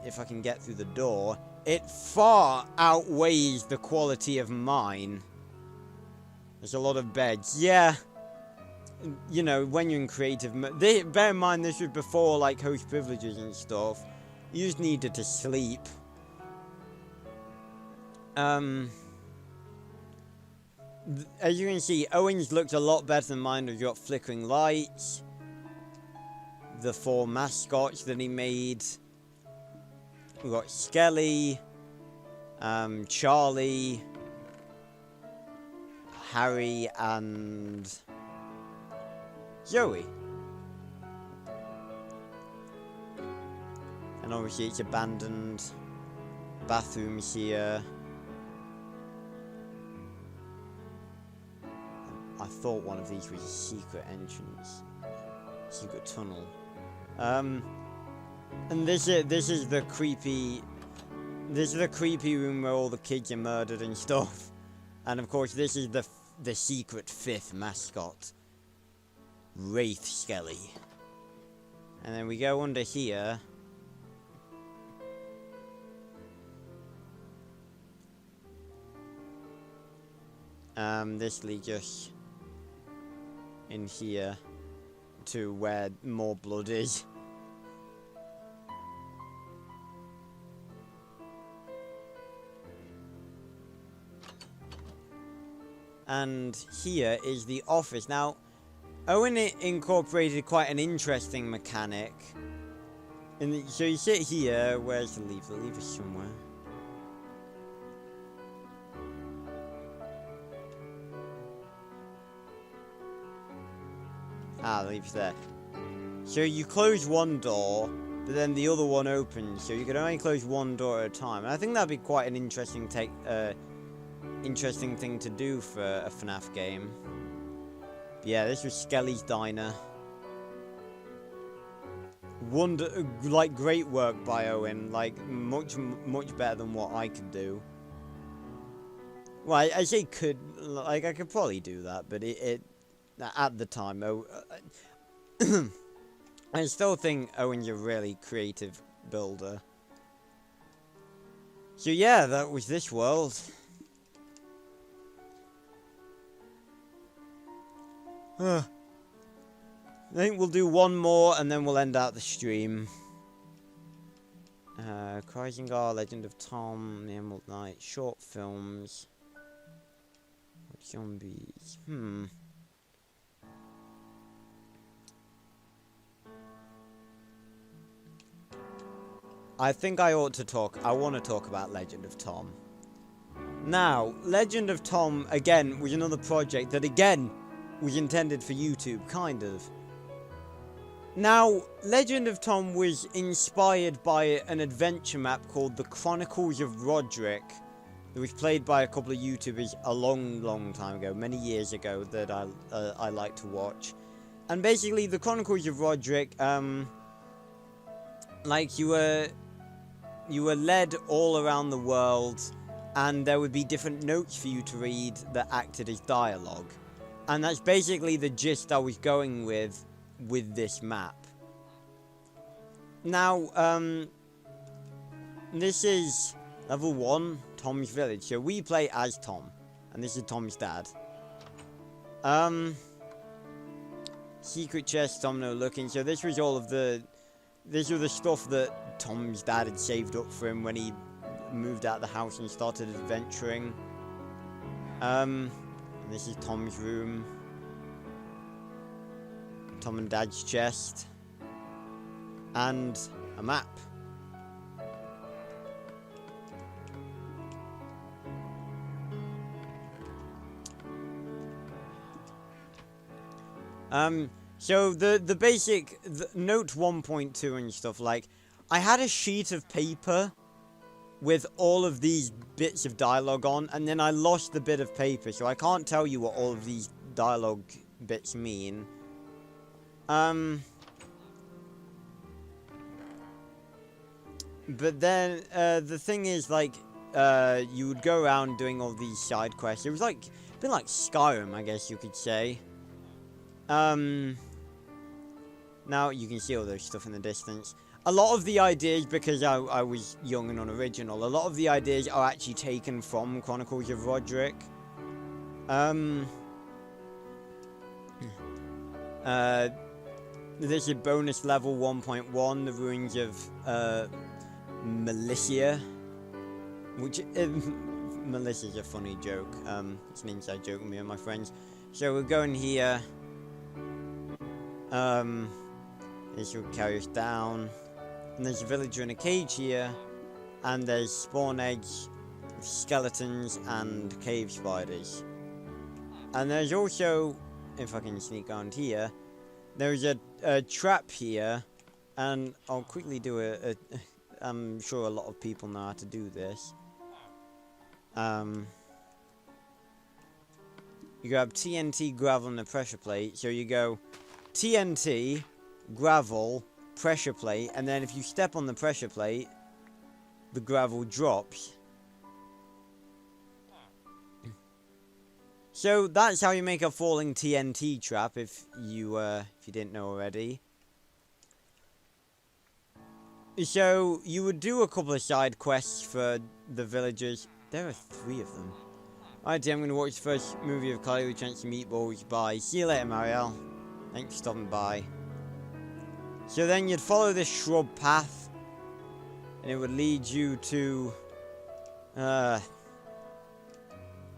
if I can get through the door, it far outweighs the quality of mine. There's a lot of beds. Yeah. You know, when you're in creative... bear in mind, this was before, like, host privileges and stuff. You just needed to sleep. As you can see, Owen's looked a lot better than mine. We've got flickering lights. The 4 mascots that he made. We've got Skelly. Charlie. Harry and... Joey. And obviously it's abandoned. Bathrooms here. I thought one of these was a secret entrance. Secret tunnel. And this is the creepy... This is the creepy room where all the kids are murdered and stuff. And of course this is the secret 5th mascot. Wraith Skelly. And then we go under here. This leads us in here to where more blood is. And here is the office. Now, Owen incorporated quite an interesting mechanic. And so you sit here. Where's the lever? The lever's somewhere. Ah, the lever's there. So you close one door, but then the other one opens. So you can only close one door at a time. And I think that'd be quite an interesting interesting thing to do for a FNAF game. Yeah, this was Skelly's Diner. Like, great work by Owen. Like, much better than what I could do. Well, I say could, like, I could probably do that, but at the time, I still think Owen's a really creative builder. So yeah, that was this world. I think we'll do one more and then we'll end out the stream. Kreisinger, Legend of Tom, The Emerald Knight, short films. Zombies. I think I want to talk about Legend of Tom. Now, Legend of Tom, again, was another project that, again, was intended for YouTube, kind of. Now, Legend of Tom was inspired by an adventure map called The Chronicles of Roderick. That was played by a couple of YouTubers a long time ago, many years ago, that I like to watch. And basically, The Chronicles of Roderick, like, you were led all around the world, and there would be different notes for you to read that acted as dialogue. And that's basically the gist I was going with this map. Now, this is level 1, Tom's Village. So we play as Tom, and this is Tom's dad. Secret chest, Tom no looking. So this was all of the... This was the stuff that Tom's dad had saved up for him when he moved out of the house and started adventuring. And this is Tom's room. Tom and Dad's chest. and a map. So the basic note 1.2 and stuff, like, I had a sheet of paper with all of these bits of dialogue on, and then I lost the bit of paper, so I can't tell you what all of these dialogue bits mean. But then, the thing is, like, you would go around doing all these side quests. It was like, a bit like Skyrim, I guess you could say. Now you can see all those stuff in the distance. A lot of the ideas, because I was young and unoriginal, a lot of the ideas are actually taken from Chronicles of Roderick. This is bonus level 1.1, the ruins of, Militia. Which, Militia's a funny joke. It's an inside joke with me and my friends. So we're going here. This will carry us down. And there's a villager in a cage here. And there's spawn eggs, skeletons, and cave spiders. And there's also, if I can sneak around here, there's a trap here. And I'll quickly do I'm sure a lot of people know how to do this. You grab TNT, gravel, and a pressure plate. So you go TNT, gravel, pressure plate, and then if you step on the pressure plate, the gravel drops. So that's how you make a falling TNT trap, if you didn't know already. So you would do a couple of side quests for the villagers. There are 3 of them. Alright, I'm going to watch the first movie of Carly with Chance and Meatballs. Bye. See you later, Marielle. Thanks for stopping by. So then you'd follow this shrub path, and it would lead you to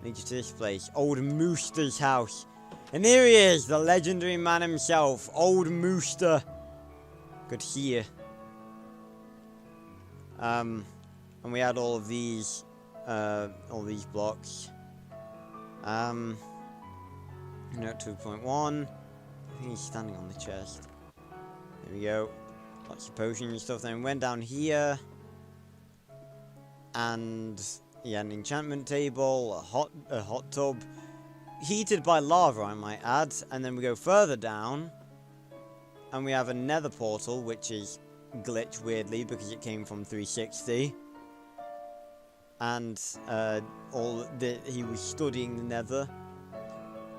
this place, Old Mooster's house. And here he is, the legendary man himself, Old Mooster. Good to see you. And we had all these blocks. Note 2.1. I think he's standing on the chest. There we go. Lots of potions and stuff. Then we went down here. And yeah, an enchantment table, a hot tub. Heated by lava, I might add. And then we go further down. And we have a nether portal, which is glitched weirdly because it came from 360. And he was studying the nether.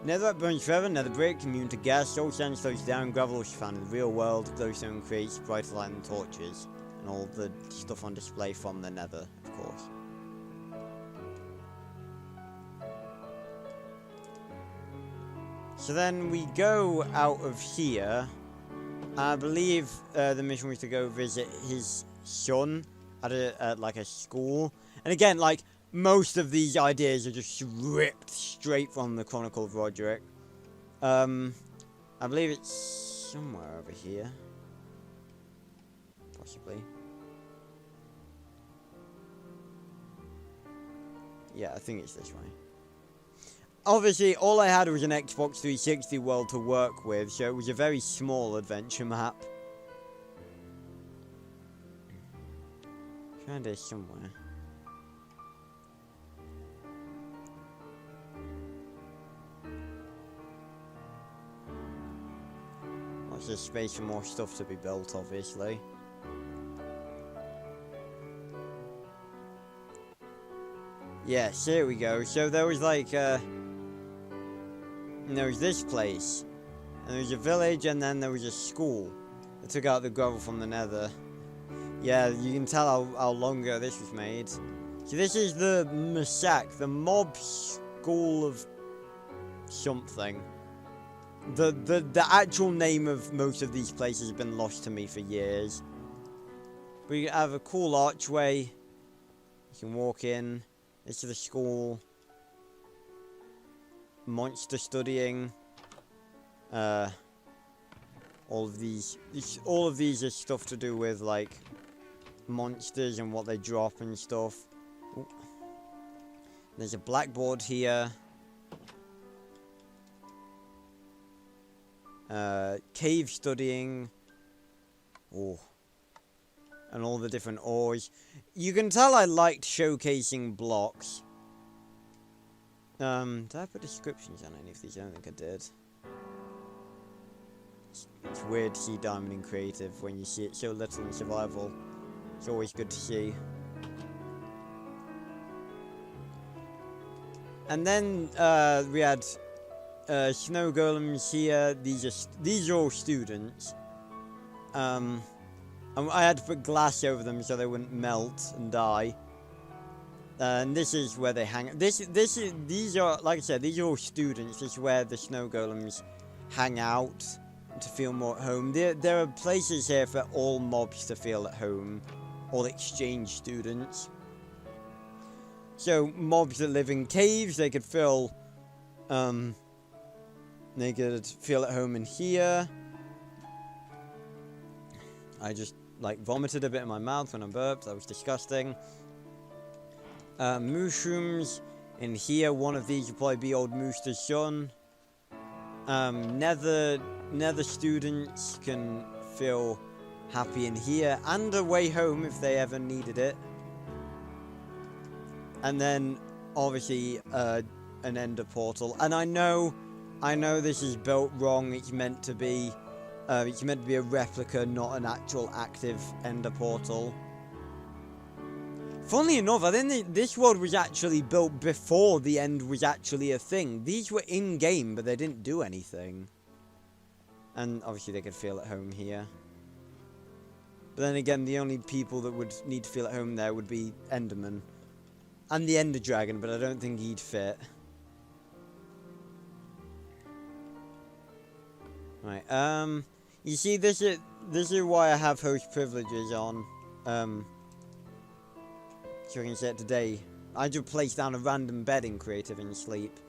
Netherite burns forever, nether brick, immune to gas, soul sand slows down, gravel is found in the real world, glowstone creates brighter light than torches. And all the stuff on display from the nether, of course. So then we go out of here. I believe the mission was to go visit his son at like a school. And again, like, most of these ideas are just ripped straight from the Chronicle of Roderick. I believe it's somewhere over here. Possibly. Yeah, I think it's this way. Obviously, all I had was an Xbox 360 world to work with, so it was a very small adventure map. Trying to somewhere. Lots of space for more stuff to be built, obviously. Yes, here we go. So there was like, there was this place, and there was a village, and then there was a school that took out the gravel from the nether. Yeah, you can tell how long ago this was made. So this is the Masak, the mob school of something. The actual name of most of these places has been lost to me for years. We have a cool archway. You can walk in. This is the school. Monster studying. All of these are stuff to do with, like, monsters and what they drop and stuff. Ooh. There's a blackboard here. Cave studying. Oh. And all the different ores. You can tell I liked showcasing blocks. Did I put descriptions on any of these? I don't think I did. It's weird to see diamond in creative when you see it so little in survival. It's always good to see. And then we had snow golems here. These are all students. And I had to put glass over them so they wouldn't melt and die. And this is where they hang. These are, like I said, these are all students. This is where the snow golems hang out to feel more at home. There are places here for all mobs to feel at home, all exchange students. So mobs that live in caves, they could feel at home in here. I just like vomited a bit in my mouth when I burped. That was disgusting. Mushrooms in here. One of these would probably be old Mooster's son. Nether students can feel happy in here and a way home if they ever needed it. And then obviously an ender portal. And I know this is built wrong. It's meant to be a replica, not an actual active ender portal. Funnily enough, I think this world was actually built before the end was actually a thing. These were in-game, but they didn't do anything. And obviously they could feel at home here. But then again, the only people that would need to feel at home there would be Enderman. And the Ender Dragon, but I don't think he'd fit. Right, you see, this is why I have host privileges on, so I can say it today. I just place down a random bed in creative and sleep.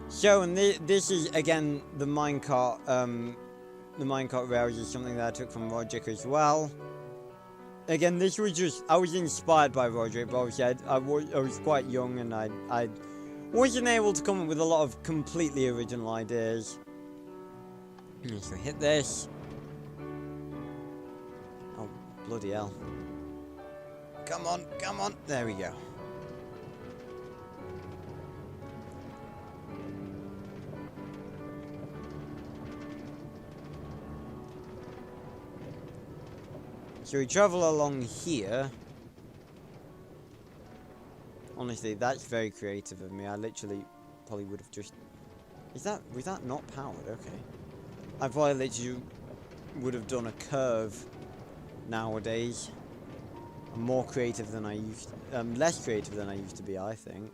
So, and this is, again, the minecart rails is something that I took from Roderick as well. Again, this was just, I was inspired by Roderick, but obviously I was quite young and I wasn't able to come up with a lot of completely original ideas. So hit this. Oh, bloody hell. Come on, come on. There we go. So we travel along here. Honestly, that's very creative of me. I literally probably would have just... was that not powered? Okay. I probably literally would have done a curve nowadays. I'm more creative than I used to, less creative than I used to be, I think.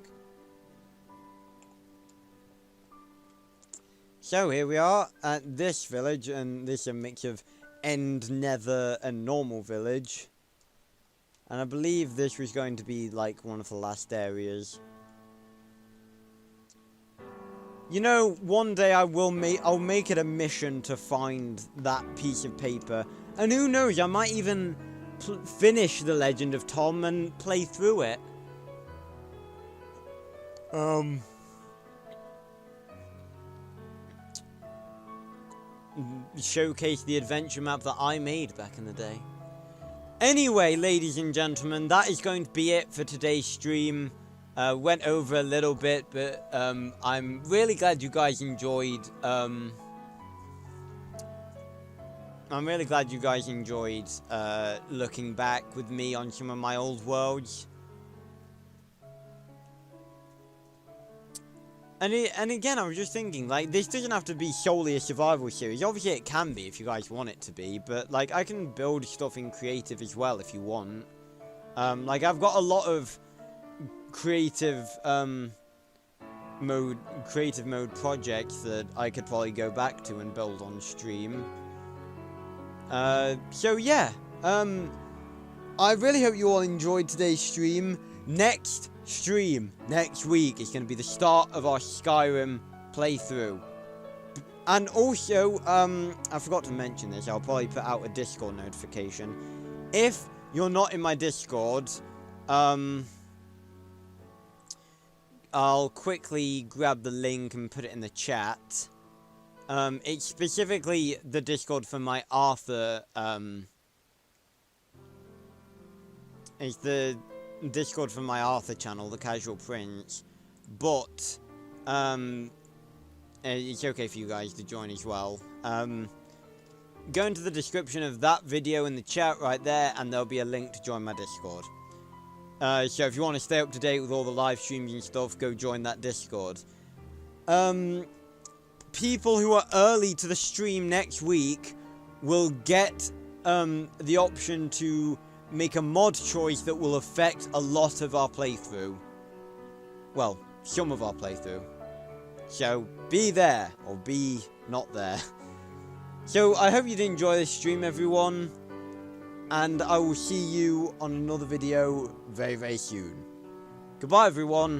So here we are at this village, and this is a mix of end, nether, and normal village. And I believe this was going to be like one of the last areas. You know, one day I'll make it a mission to find that piece of paper. And who knows, I might even finish The Legend of Tom and play through it. Showcase the adventure map that I made back in the day. Anyway, ladies and gentlemen, that is going to be it for today's stream. Went over a little bit, but I'm really glad you guys enjoyed. I'm really glad you guys enjoyed looking back with me on some of my old worlds. And again, I was just thinking, like, this doesn't have to be solely a survival series. Obviously, it can be if you guys want it to be, but, like, I can build stuff in creative as well if you want. Like, I've got a lot of creative mode projects that I could probably go back to and build on stream. So, yeah. I really hope you all enjoyed today's stream. next stream, next week, is going to be the start of our Skyrim playthrough. And also, I forgot to mention this, I'll probably put out a Discord notification. If you're not in my Discord, I'll quickly grab the link and put it in the chat. It's specifically the Discord for my Arthur, it's the Discord for my Arthur channel, The Casual Prince, but, it's okay for you guys to join as well. Go into the description of that video in the chat right there, and there'll be a link to join my Discord. So if you want to stay up to date with all the live streams and stuff, go join that Discord. People who are early to the stream next week will get the option to make a mod choice that will affect a lot of our playthrough. Well, some of our playthrough. So, be there, or be not there. So, I hope you did enjoy this stream, everyone. And I will see you on another video very, very soon. Goodbye, everyone.